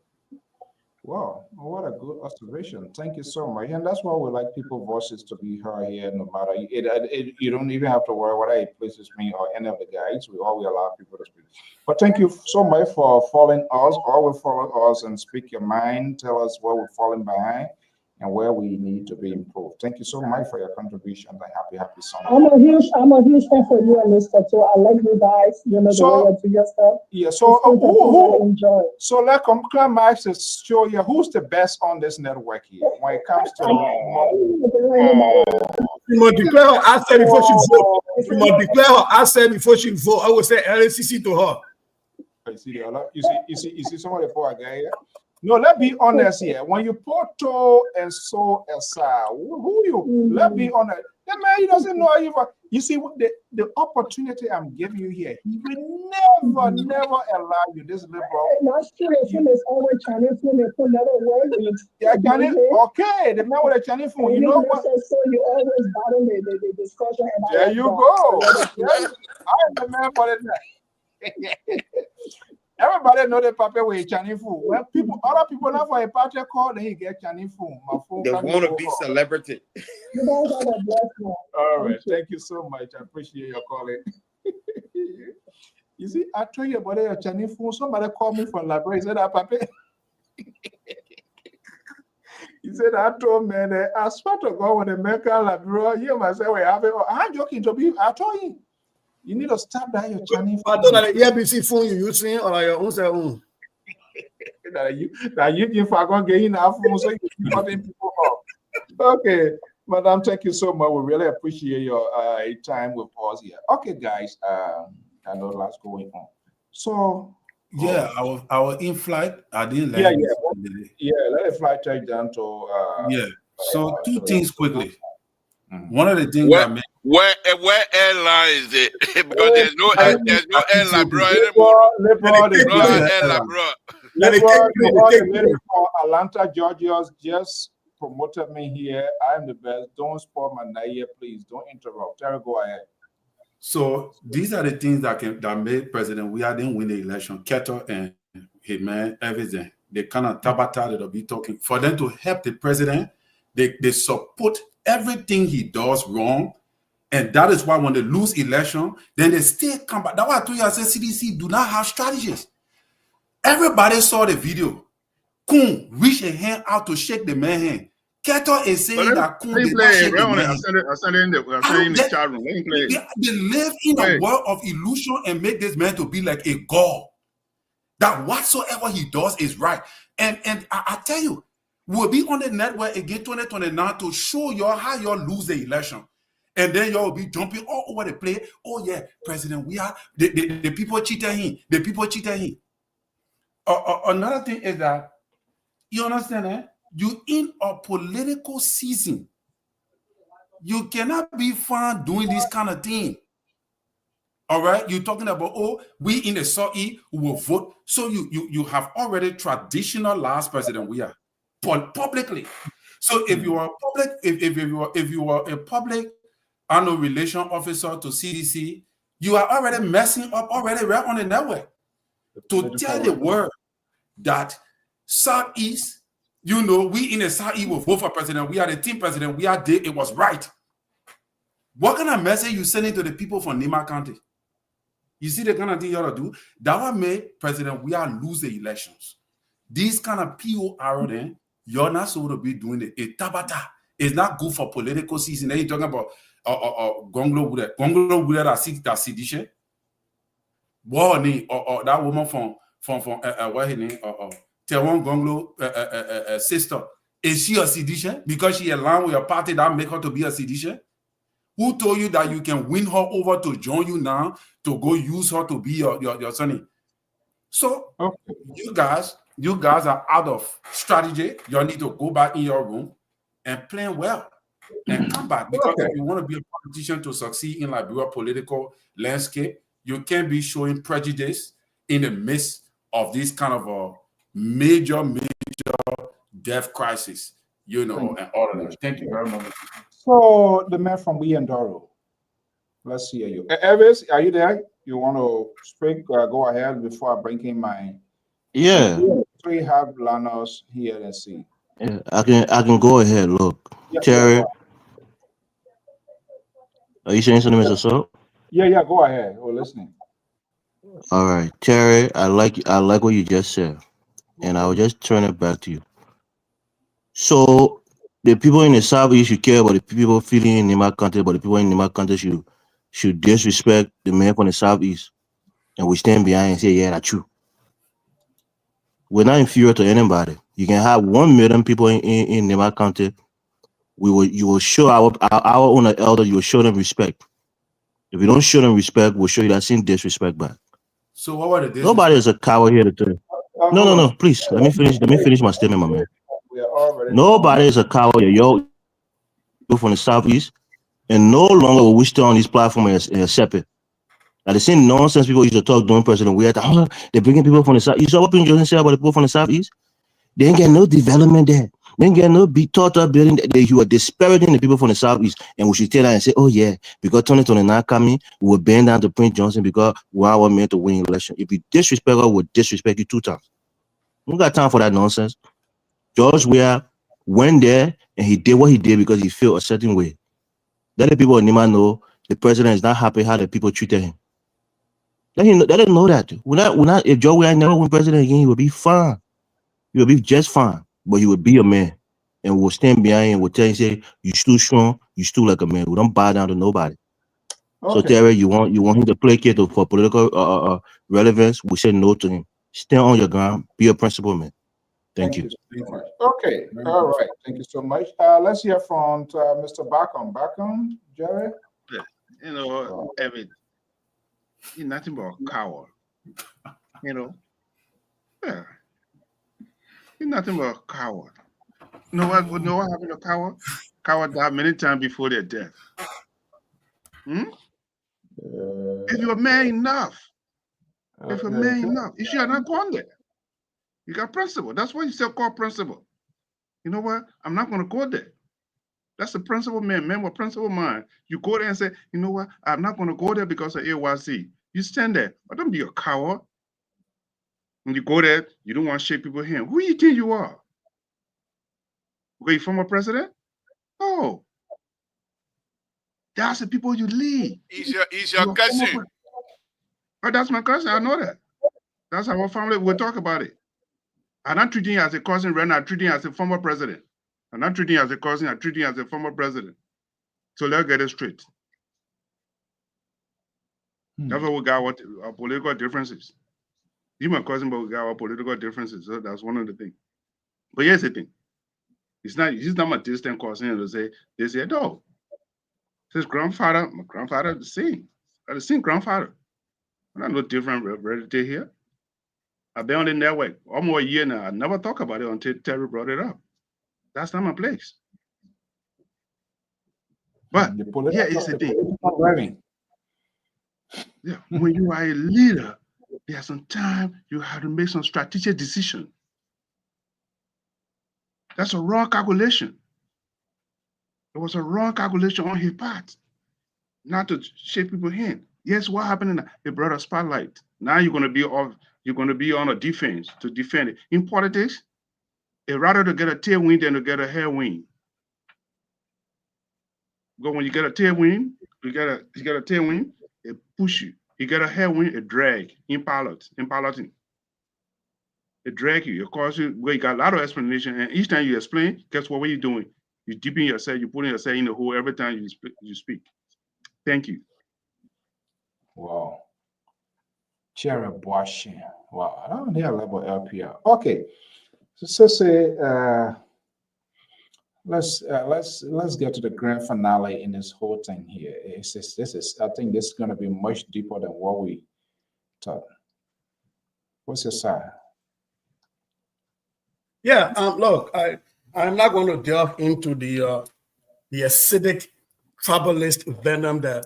Wow, what a good observation. Thank you so much. And that's why we like people's voices to be heard here, no matter you don't even have to worry whether it pleases me or any of the guys. We always allow people to speak. But thank you so much for following us. Always follow us and speak your mind. Tell us where we're falling behind and where we need to be improved. Thank you so much for your contribution. And happy Sunday. I'm a huge fan for you and Mr. So I like you guys, you know, the way you do your stuff. Yeah, so enjoy. So let Max show you who's the best on this network here when it comes to you must declare her asset before she vote. You must declare her asset before she vote. I would say LCC to her. You see some of the poor guy here. No, let's be honest here. When you put toe and so aside, who you? Let's be honest. The man, he doesn't know you. You see, the opportunity I'm giving you here, he will never allow you this liberal. That's true. Him is always Chinese food. They put another word in. Yeah, Chinese. Okay, the man with the Chinese food. You know what? So you always battle the discussion. There you go. I am the man for it. Everybody know the paper with Chinese food. When other people now for a party call, then you get Chinese food. My phone they want to be celebrity. All right, thank you so much. I appreciate your calling. You see, I told you about your Chinese food. Somebody called me from library. He said, Papa. He said, I told man, I swear to God, when the man called library, you must say, I'm joking to be. I told him. You need to stop that your Chinese phone. I thought that the EBC phone you using or your own cell phone. that you if I gonna get in our phone so you keep cutting people off. Okay, madam, thank you so much. We really appreciate your time with us here. Okay, guys, I know lots going on. So yeah, our in-flight, I didn't let the flight take down to So two things quickly. One of the things that where airline is it? Because there's no airline, bro, anymore. Atlanta, Georgia just promoted me here. I'm the best. Don't spoil my night here, please. Don't interrupt. Terry, go ahead. So these are the things that made President we didn't win the election. Keto and Hitman, everything. They kind of tabata they'll be talking. For them to help the president, they support everything he does wrong. And that is why when they lose election, then they still come back. That's why I told you, I said CDC do not have strategies. Everybody saw the video. Kun reached a hand out to shake the man's hand. Keto is saying that Kun did not shake the man's hand. I said in the chat room. They live in a world of illusion and make this man to be like a god. That whatsoever he does is right. And I tell you, we'll be on the network again 2029 to show y'all how y'all lose the election. And then y'all will be jumping all over the place. Oh yeah, President, the people cheated him. The people cheated him. Another thing is that, you understand, eh? You in a political season. You cannot be found doing this kind of thing. All right, you're talking about, oh, we in the Southeast will vote. So you have already traditionalized President we are publicly. So if you are public, if you are a public annual relation officer to CDC, you are already messing up already right on the network to tell the world that Southeast, you know, we in the Southeast will vote for president. We are the team president. We are there. It was right. What kind of message you sending to the people from Nima County? You see the kind of thing you ought to do? That would make President we are lose the elections. These kind of POR then, you're not supposed to be doing it. A tabata is not good for political season. Then you're talking about Gonglo Wude that sedition. What or that woman from what her name Tewan Gonglo sister. Is she a sedition? Because she aligned with a party that make her to be a sedition? Who told you that you can win her over to join you now to go use her to be your sonny? So okay. you guys are out of strategy. You need to go back in your room and plan well and come back. Because if you want to be a politician to succeed in Liberia political landscape, you can't be showing prejudice in the midst of this kind of a major death crisis, you know, and all of that. Thank you very much. So the man from Wiyandoro, let's hear you. Elvis, are you there? You want to speak? Go ahead before I bring in my three have learners here and see. Yeah, I can go ahead. Look, Terry, are you saying something, Mr. So? Yeah, go ahead. We're listening. All right, Terry, I like what you just said, and I will just turn it back to you. So the people in the Southeast should care about the people feeling in Nima country, but the people in Nima country should disrespect the man from the Southeast, and we stand behind and say, yeah, that's true. We're not inferior to anybody. You can have 1 million people in Nima country. You will show our own elders. You will show them respect. If you don't show them respect, we'll show you that same disrespect back. So what were the Nobody is a coward here to tell you. No. Please let me finish my statement, my man. Nobody is a coward here. You're from the Southeast, and no longer will we stay on this platform and accept it. Now the same nonsense people used to talk during President we had, they're bringing people from the South. You saw what President said about the people from the Southeast? They ain't get no development there. They ain't get no big thought building. You are disparaging the people from the Southeast, and we should tell that and say, oh yeah, because 2029 coming, we will bend down to Prince Johnson because we are meant to win election. If you disrespect us, we'll disrespect you 2 times. We don't got time for that nonsense. George Weah went there and he did what he did because he felt a certain way. Let the people in Nima know the president is not happy how the people treated him. Let them know that. We're not. If George Weah never win president again, he will be fine. He will be just fine. But he will be a man, and we'll stand behind and we'll tell you, say, you still strong, you still like a man. We don't bow down to nobody. Okay. So Terry, you want him to placate for political relevance? We say no to him. Stand on your ground. Be a principled man. Thank you. Okay. All right. Thank you so much. Let's hear from Mr. Bacon. Bacon, Jerry? Yeah. You know, Evan, you're nothing but a coward. You know? Yeah. You're nothing but a coward. You know what happened to coward? Coward died many times before their death. If you're man enough, if you're man enough, you should have not gone there. You got principle. That's why you still call principle. You know what? I'm not going to go there. That's the principle man. Man with principle mind. You go there and say, you know what? I'm not going to go there because of AYC. You stand there. But don't be a coward. When you go there, you don't want to shake people's hand. Who do you think you are? Are you former president? Oh. That's the people you lead. He's your cousin. Oh, that's my cousin. I know that. That's our family. We'll talk about it. I'm not treating you as a cousin right now. I'm treating you as a former president. I'm not treating you as a cousin. I'm treating you as a former president. So let's get it straight. That's what we got our political differences. You're my cousin, but we got our political differences. So that's one of the things. But here's the thing. He's not my distant cousin to say, they say, no. His grandfather, my grandfather, the same grandfather. I'm not no different relative here. I've been on the network almost a year now. I never talk about it until Terry brought it up. That's not my place. But here is the thing. Yeah, when you are a leader, there's some time you have to make some strategic decision. That's a wrong calculation. It was a wrong calculation on his part, not to shake people's hand. Yes, what happened? It brought a spotlight. Now you're going to be off. You're going to be on a defense to defend it. In politics, it's rather to get a tailwind than to get a headwind. Because when you get a tailwind, you get a tailwind, it push you. You get a headwind, it drag in piloting. It drag you. It causes you. Well, you got a lot of explanation, and each time you explain, guess what? What are you doing? You're deepening yourself. You're putting yourself in the hole every time you speak. Thank you. Wow. Cherry Boishin. Wow. I don't hear level LPR. Okay. So say let's get to the grand finale in this whole thing here. I think this is going to be much deeper than what we thought. What's your side? Yeah, look, I'm not going to delve into the acidic, tribalist venom that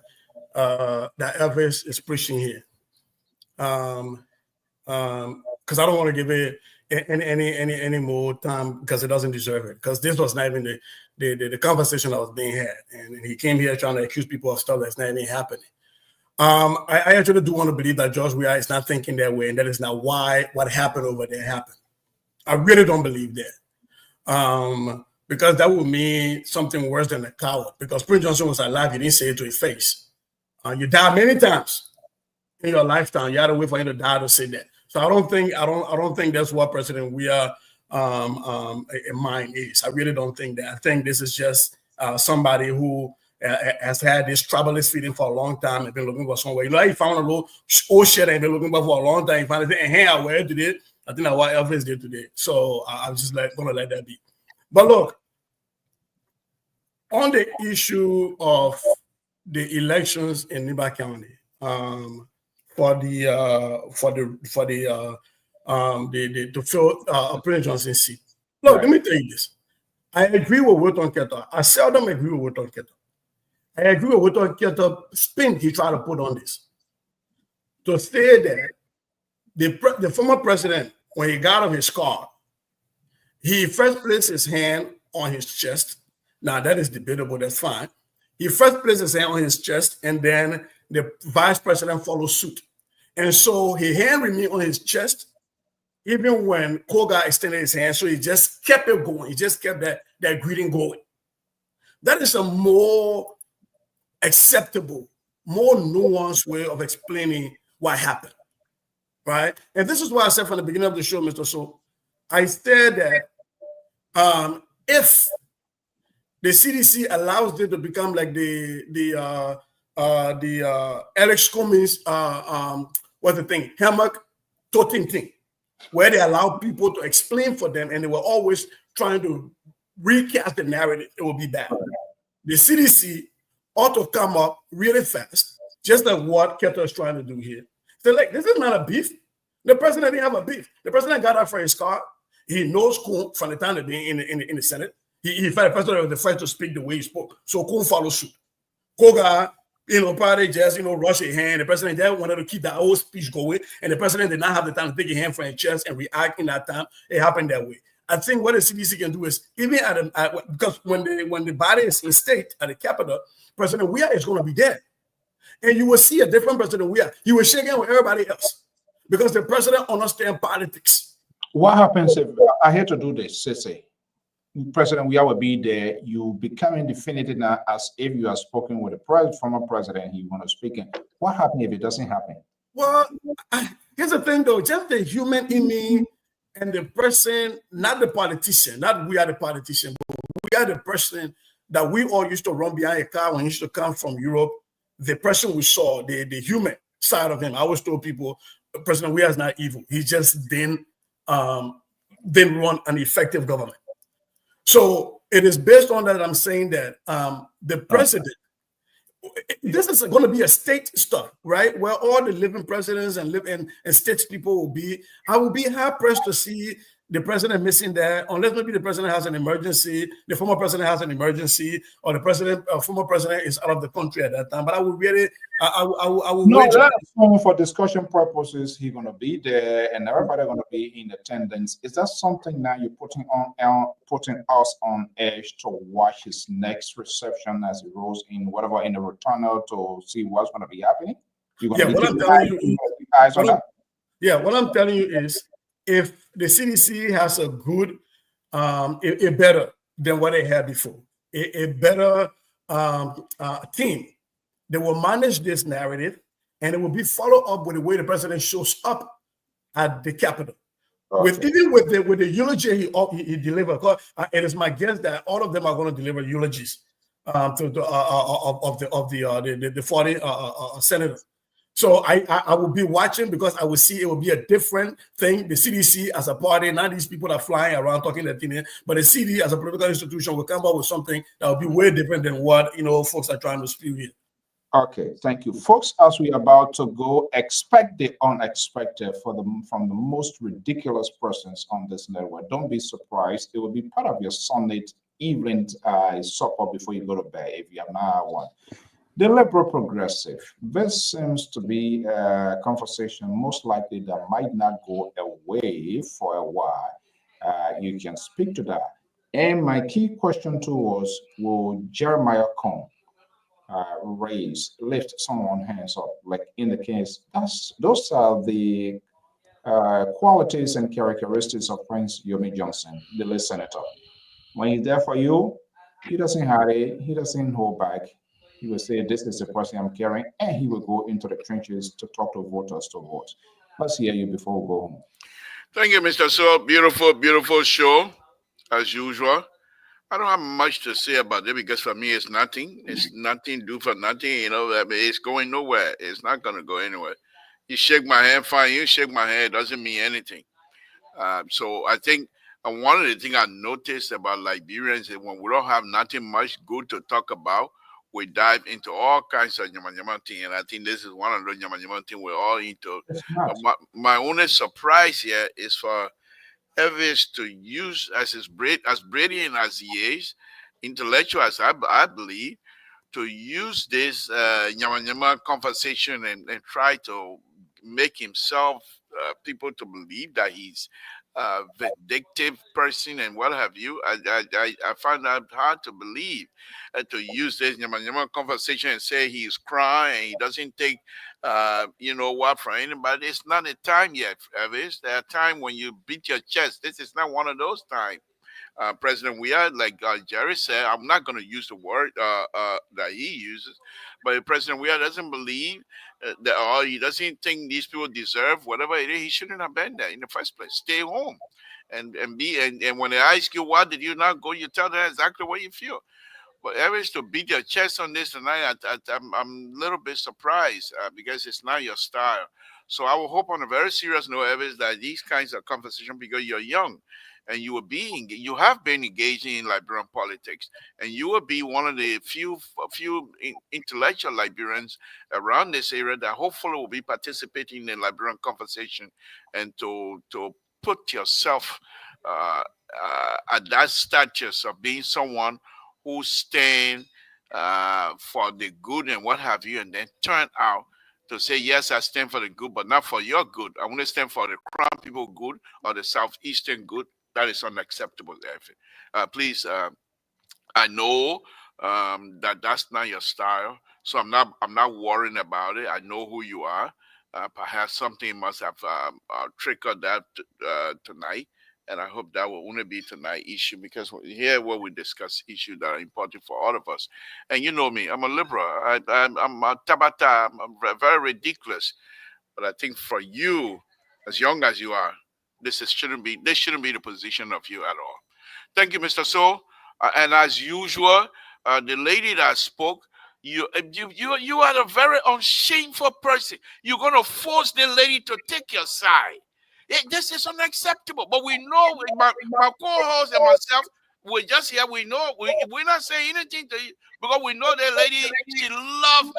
Elvis is preaching here, because I don't want to give it any more time because it doesn't deserve it. Because this was not even the conversation that was being had, and he came here trying to accuse people of stuff that's not even happening. I actually do want to believe that George Weah is not thinking that way, and that is not why what happened over there happened. I really don't believe that, because that would mean something worse than a coward. Because Prince Johnson was alive, he didn't say it to his face. You died many times in your lifetime. You had to wait for him to die to say that. So I don't think that's what President Weah in mind is. I really don't think that. I think this is just somebody who has had this tribalist feeling for a long time and been looking for somewhere. You know, he found a little old shit and been looking for a long time. He finally said, "Hey, where did it?" I think that's what Elvis did today. So I'm just gonna let that be. But look, on the issue of the elections in Niba County, to fill Prince Johnson's seat. Look, let me tell you this. I agree with Wilton Keto. I seldom agree with Wilton Keto. I agree with Wilton Keto spin he tried to put on this. To say that the former president, when he got on his car, he first placed his hand on his chest. Now, that is debatable. That's fine. He first placed his hand on his chest, and then the vice president followed suit. And so his hand remained on his chest, even when Koga extended his hand. So he just kept it going. He just kept that greeting going. That is a more acceptable, more nuanced way of explaining what happened. Right? And this is why I said from the beginning of the show, Mr. So, I said that if the CDC allows them to become like the Alex Cummings, what's the thing, hammock totem thing, where they allow people to explain for them, and they were always trying to recast the narrative, it will be bad. The CDC ought to come up really fast, just like what Keto is trying to do here. So, like, this is not a beef. The president didn't have a beef. The president got out for his car. He knows Kuhn from the time that they in the Senate. He felt the president was the first to speak the way he spoke. So Kuhn followed suit. Koga, probably just, rush his hand. The president just wanted to keep that whole speech going. And the president did not have the time to take his hand from his chest and react in that time. It happened that way. I think what the CDC can do is, even because when the body is in state at the Capitol, President Weah is going to be there. And you will see a different President Weah. You will shake hands with everybody else because the president understands politics. What happens if I had to do this? Say, President Weah will be there. You becoming definitive now as if you are spoken with the former president. He want to speak in. What happens if it doesn't happen? Well, here's the thing though. Just the human in me and the person, not the politician. Not we are the politician, but we are the person that we all used to run behind a car when he used to come from Europe. The person we saw, the human side of him. I always told people, President Weah is not evil. He just didn't run an effective government. So it is based on that I'm saying that the president this is going to be a state stuff, right? Where all the living presidents and states people will be. I will be hard pressed to see the president missing there, unless maybe the president has an emergency, the former president has an emergency, or the former president is out of the country at that time. But I would really, I will no, wager. For discussion purposes, he's going to be there, and everybody going to be in attendance. Is that something that you're putting us on edge to watch his next reception as he rolls in, whatever, in the rotunda to see what's going to be happening? You're going to what I'm telling you, what I'm telling you is, if the CDC has a good, a better than what they had before, a better team, they will manage this narrative, and it will be followed up with the way the president shows up at the Capitol. Okay. With the eulogy he delivered. It is my guess that all of them are going to deliver eulogies of the 40 senators. So I will be watching, because I will see it will be a different thing. The CDC as a party, not these people are flying around talking Latino, but the CD as a political institution will come up with something that will be way different than what folks are trying to spew here. Okay, thank you, folks. As we are about to go, expect the unexpected from the most ridiculous persons on this network. Don't be surprised. It will be part of your Sunday evening supper before you go to bed, if you have not had one. The liberal progressive. This seems to be a conversation most likely that might not go away for a while. You can speak to that. And my key question to us, will Jeremiah Cohn lift someone's hands up, like in the case, those are the qualities and characteristics of Prince Yomi Johnson, the late senator. When he's there for you, he doesn't hurry, he doesn't hold back. He will say, this is the person I'm carrying, and he will go into the trenches to talk to voters to vote. Let's hear you before we go home. Thank you, Mr. So. Beautiful, beautiful show, as usual. I don't have much to say about it, because for me, it's nothing. It's nothing, do for nothing. It's going nowhere. It's not going to go anywhere. You shake my hand, fine. You shake my hand, it doesn't mean anything. So I think one of the things I noticed about Liberians is when we don't have nothing much good to talk about, we dive into all kinds of nyama thing, and I think this is one of those nyama thing we're all into. My only surprise here is for Elvis to use, as brilliant as he is, intellectual as I believe, to use this nyama conversation and try to make himself people to believe that he's a vindictive person and what have you. I find that hard to believe, to use this nyama conversation and say he's crying and he doesn't take what from anybody. It's not a time yet, Elvis. There's a time when you beat your chest. This is not one of those times. President Weah, like Jerry said, I'm not going to use the word that he uses, but President Weah doesn't believe that, or he doesn't think these people deserve whatever it is. He shouldn't have been there in the first place. Stay home and when they ask you, why did you not go, you tell them exactly what you feel. But Elvis, to beat your chest on this tonight, I'm a little bit surprised because it's not your style. So I will hope, on a very serious note, Elvis, that these kinds of conversations, because you're young and you have been engaging in Liberian politics, and you will be one of the few intellectual Liberians around this area that hopefully will be participating in Liberian conversation, and to put yourself at that status of being someone who stand for the good and what have you, and then turn out to say, yes, I stand for the good, but not for your good. I want to stand for the Crown people good or the Southeastern good. That is unacceptable. Please, I know that that's not your style, so I'm not worrying about it. I know who you are. Perhaps something must have triggered that tonight. And I hope that will only be tonight issue, because here where we discuss issues that are important for all of us. And you know me, I'm a liberal. I'm a tabata. I'm very ridiculous. But I think for you, as young as you are, this shouldn't be the position of you at all. Thank you, Mr. So. And as usual, the lady that spoke, you are a very unshameful person. You're gonna force the lady to take your side. This is unacceptable. But we know, my co-host and myself, we're just here. We know we're not saying anything to you because we know that lady. She loved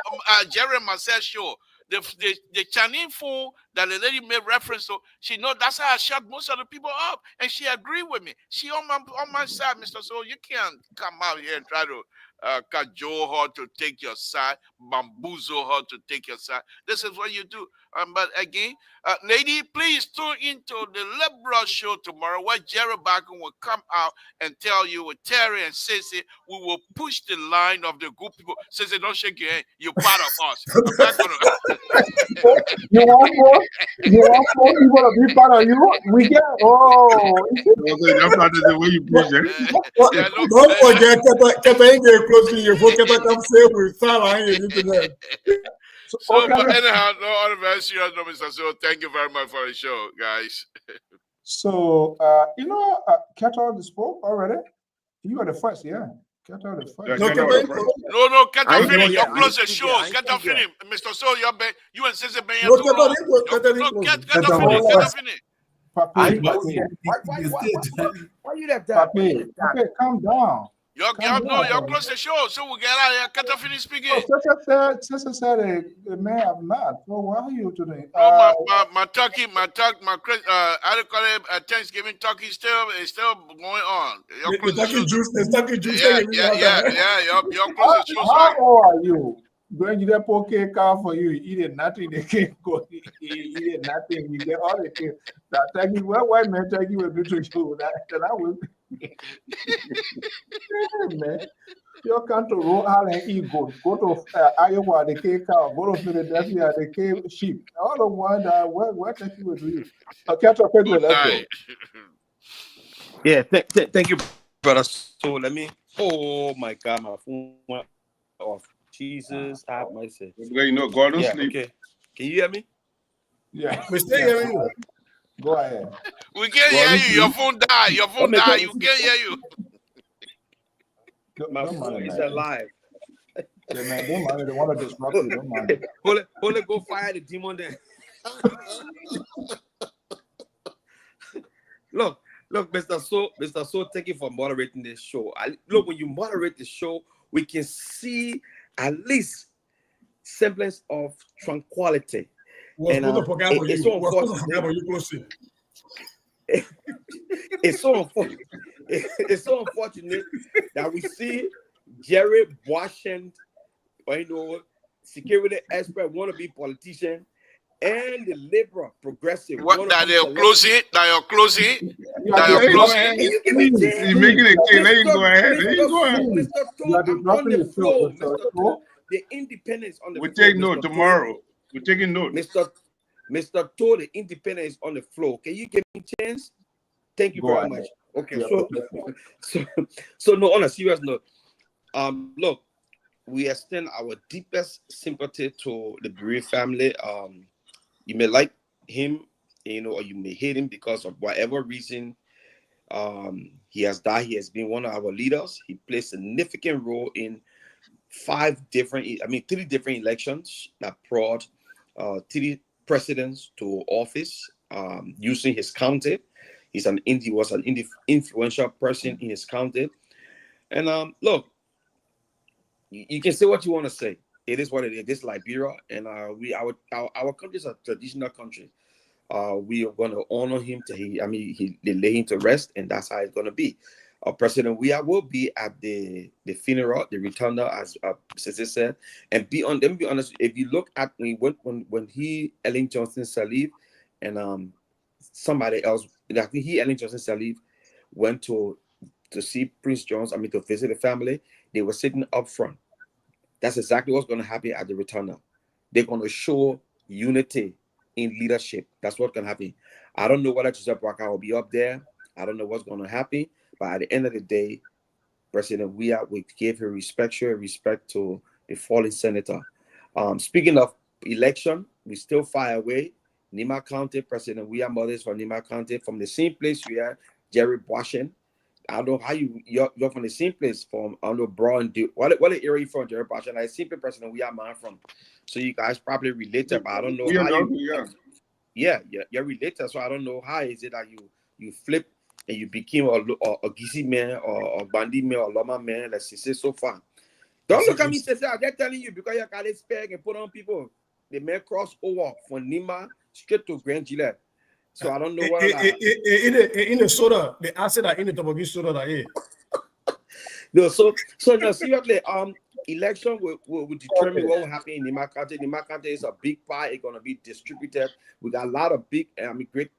Jerry Marcel show. The Chinese fool that the lady made reference to, she know that's how I shut most of the people up, and she agreed with me. She on my side, Mr. So you can't come out here and try to cajole her to take your side, bamboozle her to take your side. This is what you do. But again, lady, please tune into the Liberal show tomorrow where Jerry Backen will come out and tell you with Terry and Sissy, we will push the line of the good people. Sissy, don't shake your hand. You're part of us. I'm not going to. You want more people to be part of you? We get, That's not the way you preach it. Don't forget, Keta close to you. Keta come say with Salah and internet. So, but anyhow, no other very serious, no, Mr. So thank you very much for the show, guys. So, Keta spoke already? You are the first, yeah. Keta the first. No, Keta finish. You close the show. Keta finish. Mr. So, you and Sissy Ben. No, Keta finish. Why you left that? Papi, calm down. You're close the show, so we get out here. Can't finish speaking. Sister said it may have not. So why are you today? No, my Thanksgiving turkey is still going on. The turkey juice. Yeah. You're close the show. How old are you? When you get poke car for you, eat it nothing. They can't go. Eat it nothing. You get all the cake. That turkey, white man turkey will do to you. That I will. Man, you come to Rhode Island and eat goat. Go to Iowa, the cake cow. Go to Philadelphia, the cake sheep. All the ones that what turkey will do you? Catch up with let's go. Yeah, thank you, brother. So let me. Oh my God, my phone went off. Jesus, have mercy. You know, go to sleep. Okay. Can you hear me? Yeah, we still hearing you. Go ahead. We can't hear you. Your phone died. You can't hear you. My phone is alive. Yeah, man, don't mind it. They want to disrupt you. Don't mind it. Hold it, go fire the demon then. Look, Mr. So, thank you for moderating this show. Look, when you moderate the show, we can see at least semblance of tranquility. And it's so unfortunate. It's so unfortunate that we see Jerry Washington, security expert, wannabe politician, and the liberal progressive. What that you're closing? You're making it clear. Let you go ahead. Mr. Todd, I'm on the floor. Mr. Todd, the independence on the floor. We'll take note tomorrow. We're taking note. Mr. Todd, the independence is on the floor. Can you give me a chance? Thank you very much. Okay, so no, on a serious note, look, we extend our deepest sympathy to the bereaved family. You may like him, or you may hate him because of whatever reason. He has died. He has been one of our leaders. He played a significant role in 3 different elections that brought 3 presidents to office using his county. He was an influential person in his county. And look, you can say what you want to say. It is what it is. This is Liberia, and our country is a traditional country. We are going to honor him they lay him to rest, and that's how it's going to be. President Weah will be at the funeral, the rotunda, as Sissy said. And let me be honest, if you look at when Ellen Johnson Sirleaf, and somebody else, I think Ellen Johnson Sirleaf went to see Prince John's, to visit the family, they were sitting up front. That's exactly what's going to happen at the rotunda. They're going to show unity in leadership. That's what's going to happen. I don't know whether Joseph Boakai will be up there. I don't know what's going to happen. But at the end of the day, President Weah, we gave her respect, show respect to the fallen senator. Speaking of election, we still far away. Nima County, President Weah mothers from Nima County, from the same place we are, Jerry Washington. I don't know how you're from the same place, from Brown. What area you from, Jerry Washington? I see President Weah man from. So you guys probably related, but I don't know how you're related. So I don't know how is it that you flip and you became a Gizi man or a Bandi man or Loma man, let's say so far. Don't look at me, say, I'm just telling you, because you got this spec and put on people. The man cross over from Nima straight to Grand Gillette. So I don't know what in the soda, the acid in the toboggy soda that is. No, so no, seriously, election will determine what will happen in Nima County. Nima County is a big pie, it's gonna be distributed. We got a lot of big, great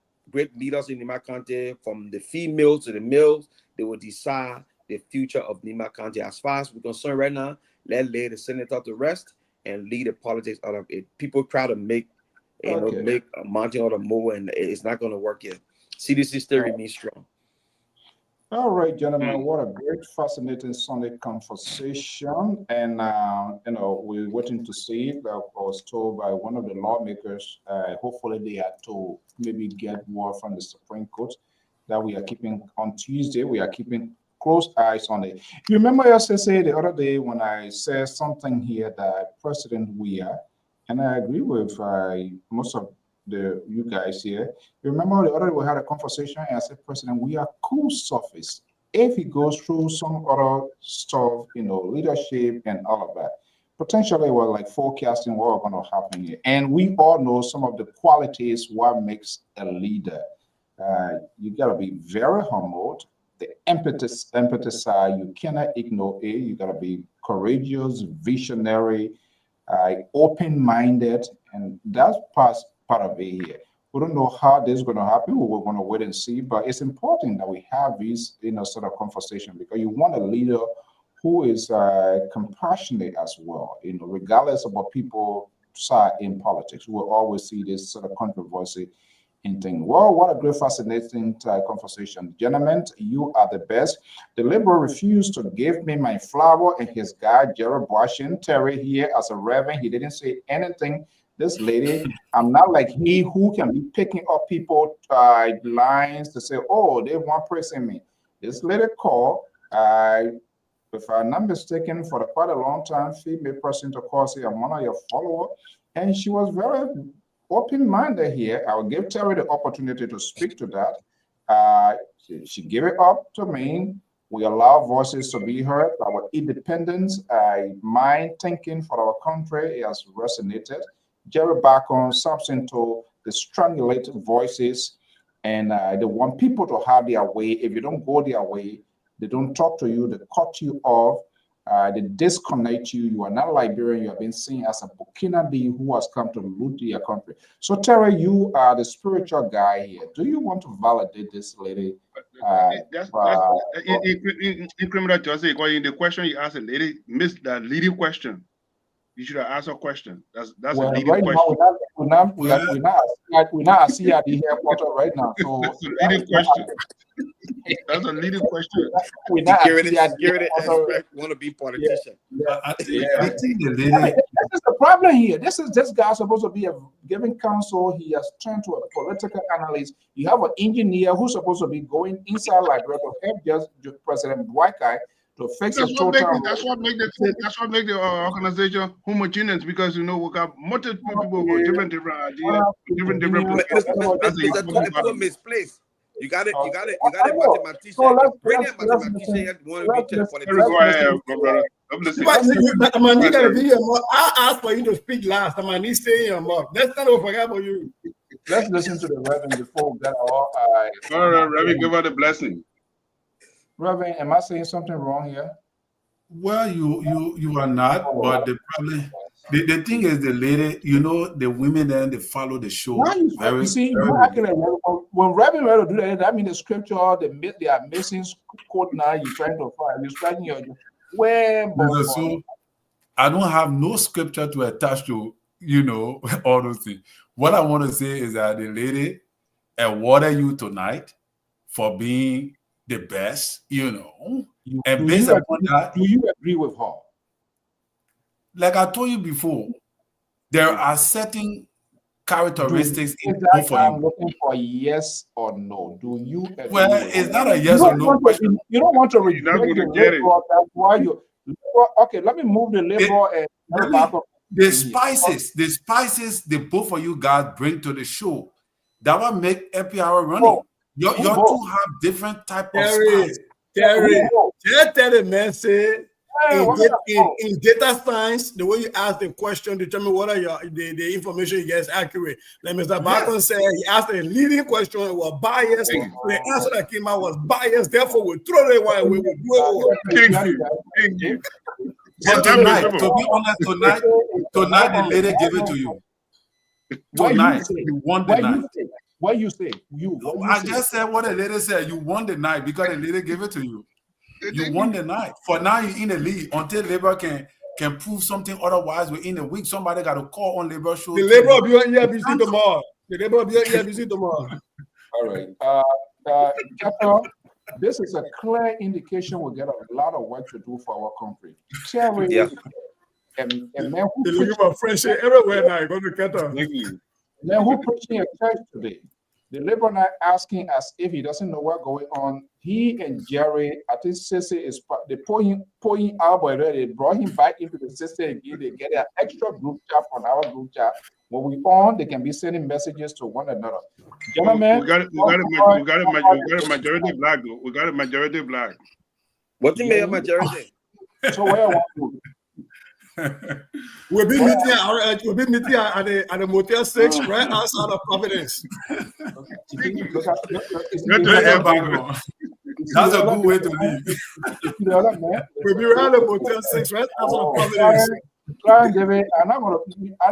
leaders in Nima County, from the females to the males. They will decide the future of Nima County. As far as we're concerned right now, let's lay the senator to rest and lead the politics out of it. People try to make make a mountain out of mole, and it's not going to work yet. CDC still remains strong. All right, gentlemen, what a great, fascinating Sunday conversation. And, we're waiting to see, like I was told by one of the lawmakers, hopefully they had to maybe get word from the Supreme Court that we are keeping on Tuesday. We are keeping close eyes on it. You remember yesterday, the other day, when I said something here that President Weah, and I agree with most of you guys here. You remember the other day we had a conversation and I said, President, we are cool surface. If he goes through some other stuff, leadership and all of that, potentially we're like forecasting what are going to happen here. And we all know some of the qualities what makes a leader. You got to be very humble. The empathy side, you cannot ignore it. You got to be courageous, visionary, open-minded, and that's part of it here. We don't know how this is going to happen. We're going to wait and see, but it's important that we have these, sort of conversation, because you want a leader who is compassionate as well, regardless of what people say in politics. We'll always see this sort of controversy in things. Well, what a great, fascinating conversation. Gentlemen, you are the best. The Liberal refused to give me my flower, and his guy, Gerald Washington Terry, here as a reverend, he didn't say anything. This lady, I'm not like he who can be picking up people lines to say, oh, they want praising me. This lady called, if I'm not mistaken, for quite a long time, female person to call, say, I'm one of your followers. And she was very open-minded here. I will give Terry the opportunity to speak to that. She gave it up to me. We allow voices to be heard. Our independence, mind thinking for our country has resonated. Jerry Bacon, something to the strangulated voices, and they want people to have their way. If you don't go their way, they don't talk to you, they cut you off, they disconnect you. You are not Liberian, you have been seen as a Burkinabe who has come to loot your country. So Terry, you are the spiritual guy here. Do you want to validate this lady? That's in criminal justice, in the question you asked, a lady missed that leading question. You should have asked a question. That's well, a leading right question. Now, we're not at CID headquarters right now. So that's a leading question. That's a leading question. We're not security expert want to be politician. I think this is the problem here. This guy supposed to be giving counsel. He has turned to a political analyst. You have an engineer who's supposed to be going inside Liberia to help just President Bwaikai to fix that's what make the organization homogeneous, because we got multiple people with different ideas, different misplaced. You got it, mathematician. Bring that mathematician want to be to the politician. Go ahead, brother. I'm listening. You gotta be here more. I asked for you to speak last. I'm gonna stay here more. Let's not forget about you. Let's listen to the Reverend before we get all right, Reverend, give her the blessing. Reverend, am I saying something wrong here? Well, you are not, but the thing is, the lady, the women then they follow the show. You see, when Reverend Redo do that means the scripture, they are missing quote now. You're trying to find. You're striking your so I don't have no scripture to attach to, all those things. What I want to say is that the lady awarded you tonight for being the best, and based upon that, do you agree with her? Like I told you before, there are certain characteristics in both of I'm looking for a yes or no. Do you agree? Well, it's not a yes or no question. You don't want to reject the liberal. That's why you. Okay, let me move the liberal and the spices the both of you guys bring to the show, that will make NPR running. Your two have different type of spots. Terry, tell the man say in data science, the way you ask the question determine whether the information you get is accurate. Like Mr. Barton said, he asked a leading question, it was biased. The answer that came out was biased, therefore we throw it away. We will do it over. Thank you. But tonight, to be honest, tonight the lady gave it to you. Tonight, you won the night. What you say? I just said what the lady said. You won the night because the lady gave it to you. You won the night. For now, you're in the lead until Labor can prove something otherwise. Within a week, somebody got to call on Labor show. The Labor will be here busy tomorrow. The Labor will be here busy tomorrow. All right. This is a clear indication we get a lot of work to do for our country. Terry, a man who looking for friends everywhere now. Go to Qatar. Man who preaching a church today. The Labor not asking as if he doesn't know what's going on. He and Jerry, I think Sissy is they pulling out, but they brought him back into the system again. They get an extra group chat on our group chat. When we on, they can be sending messages to one another. Gentlemen, we got a majority black. We got a majority black. What do you mean a majority? So where I want We'll be meeting at the Motel 6 right outside of Providence. That's a good way to leave. We'll be around the Motel 6 right outside of Providence. I'm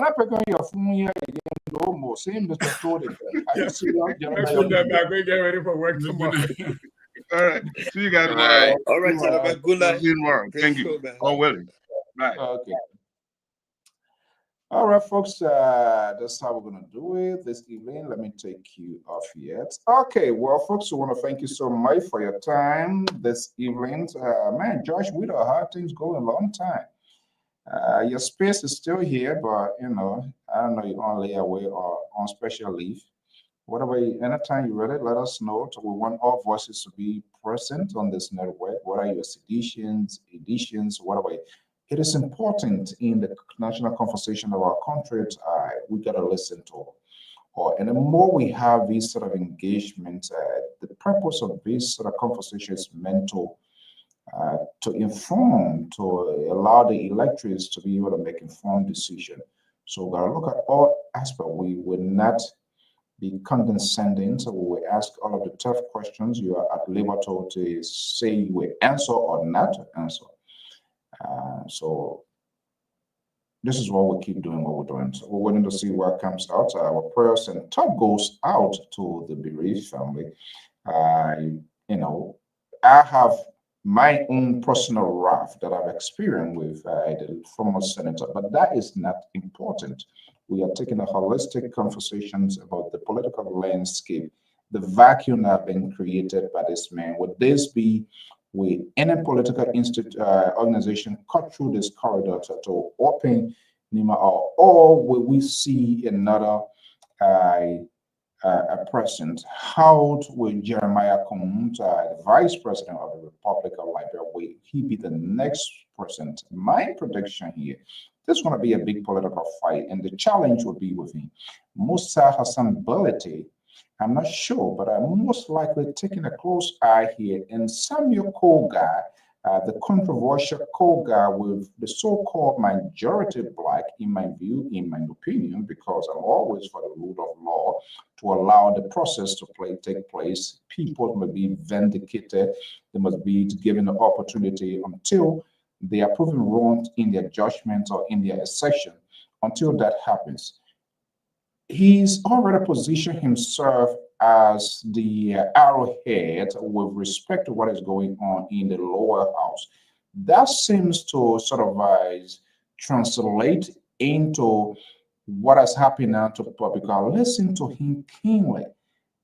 not picking your phone here again no more. Same Mr. Tony. Get ready for work tomorrow. All right. See you guys tomorrow. All right, gentlemen. Good night. See you tomorrow. Thank you. God willing. Right. Okay. All right, folks. That's how we're gonna do it this evening. Let me take you off yet. Okay. Well, folks, we want to thank you so much for your time this evening. Man, Josh, we don't have things going a long time. Your space is still here, but I don't know you're on layaway or on special leave. Whatever, anytime you're ready, let us know. So we want all voices to be present on this network. What are your editions, whatever. It is important in the national conversation of our country. We gotta listen to, and the more we have these sort of engagements, the purpose of this sort of conversation is meant to inform, to allow the electors to be able to make informed decision. So we gotta look at all aspects. We will not be condescending, so we will ask all of the tough questions. You are at liberty to say you will answer or not answer. So this is what we keep doing, what we're doing. So we're waiting to see what comes out. Our prayers and thought goes out to the bereaved family. I have my own personal wrath that I've experienced with the former senator, but that is not important. We are taking a holistic conversations about the political landscape, the vacuum that has been created by this man. Would this be with any political organization cut through this corridor to open Nima, or will we see another president? How will Jeremiah Combs, the vice president of the Republic of Liberia, will he be the next president? My prediction here, this is going to be a big political fight, and the challenge will be with him. Musa Hassan ability, I'm not sure, but I'm most likely taking a close eye here. And Samuel Koga, the controversial Koga with the so-called majority black, in my view, in my opinion, because I'm always for the rule of law, to allow the process to take place. People must be vindicated. They must be given the opportunity until they are proven wrong in their judgment or in their assertion. Until that happens, he's already positioned himself as the arrowhead with respect to what is going on in the lower house. That seems to sort of translate into what has happened now to the public. I listen to him keenly.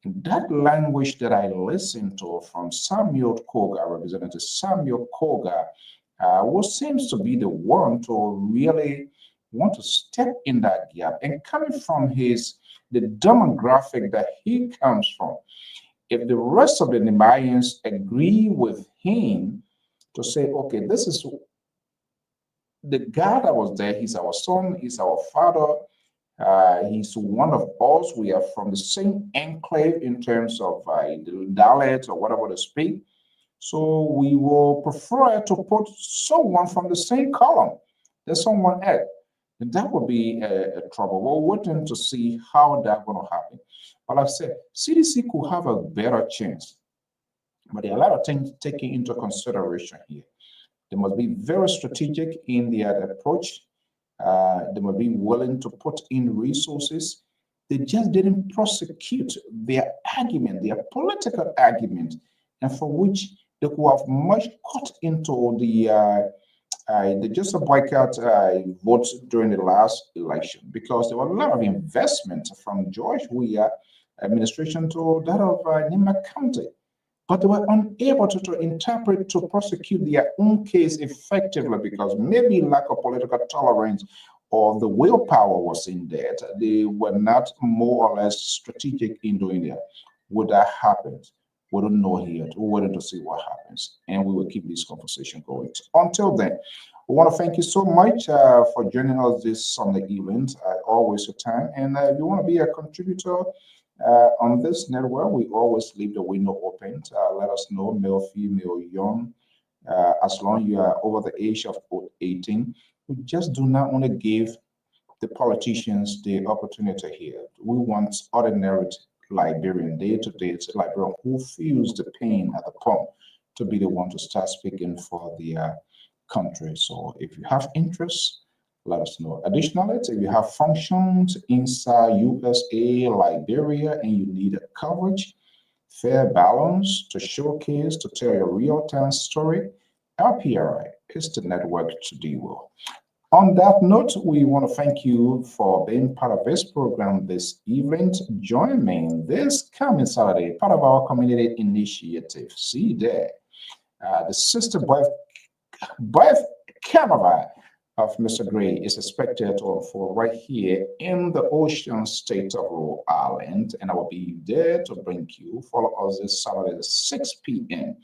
And that language that I listened to from Samuel Koga, Representative Samuel Koga, what seems to be the one to really want to step in that gap, and coming from the demographic that he comes from. If the rest of the Namibians agree with him to say, okay, this is the guy that was there, he's our son, he's our father, He's one of us. We are from the same enclave in terms of the dialect or whatever they speak. So we will prefer to put someone from the same column as someone else. And that would be a trouble. We're waiting to see how that's going to happen. But like I said, CDC could have a better chance. But there are a lot of things taken into consideration here. They must be very strategic in their approach. They must be willing to put in resources. They just didn't prosecute their argument, their political argument, and for which they could have much cut into the just a boycott votes during the last election, because there was a lot of investment from George Weah administration to that of Nima County. But they were unable to interpret, to prosecute their own case effectively, because maybe lack of political tolerance or the willpower was in there. They were not more or less strategic in doing that. Would that happen? We don't know yet. We're waiting to see what happens, and we will keep this conversation going. Until then, we want to thank you so much for joining us this Sunday evening. Always your time, and if you want to be a contributor on this network, we always leave the window open. Let us know, male, female, young, as long as you are over the age of 18. We just do not want to give the politicians the opportunity here. We want ordinary Liberian, day-to-day Liberian who feels the pain at the pump to be the one to start speaking for their country. So if you have interest, let us know. Additionally, if you have functions inside USA, Liberia, and you need a coverage, fair balance to showcase, to tell your real-time story, LPRI is the network to deal with. On that note, we want to thank you for being part of this program this evening. Join me this coming Saturday, part of our community initiative. See you there. The Sister Birth Carnival of Mr. Gray is expected to unfold right here in the ocean state of Rhode Island, and I will be there to bring you. Follow us this Saturday at 6 p.m.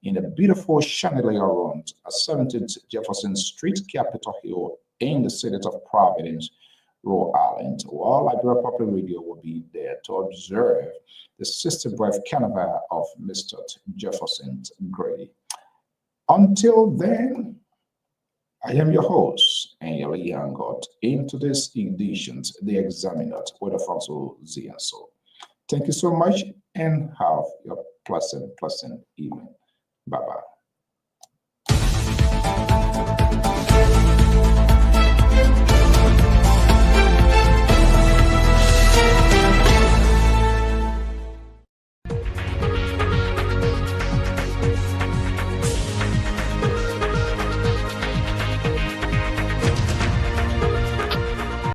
in a beautiful chandelier room at 17th Jefferson Street, Capitol Hill, in the city of Providence, Rhode Island. While Liberia Public Radio will be there to observe the Sister Birth Carnival of Mr. Jefferson Gray. Until then, I am your host, Angela Yangot, in today's edition, The Examiner, with Alfonso Zianso. Thank you so much, and have a pleasant evening. Bye-bye.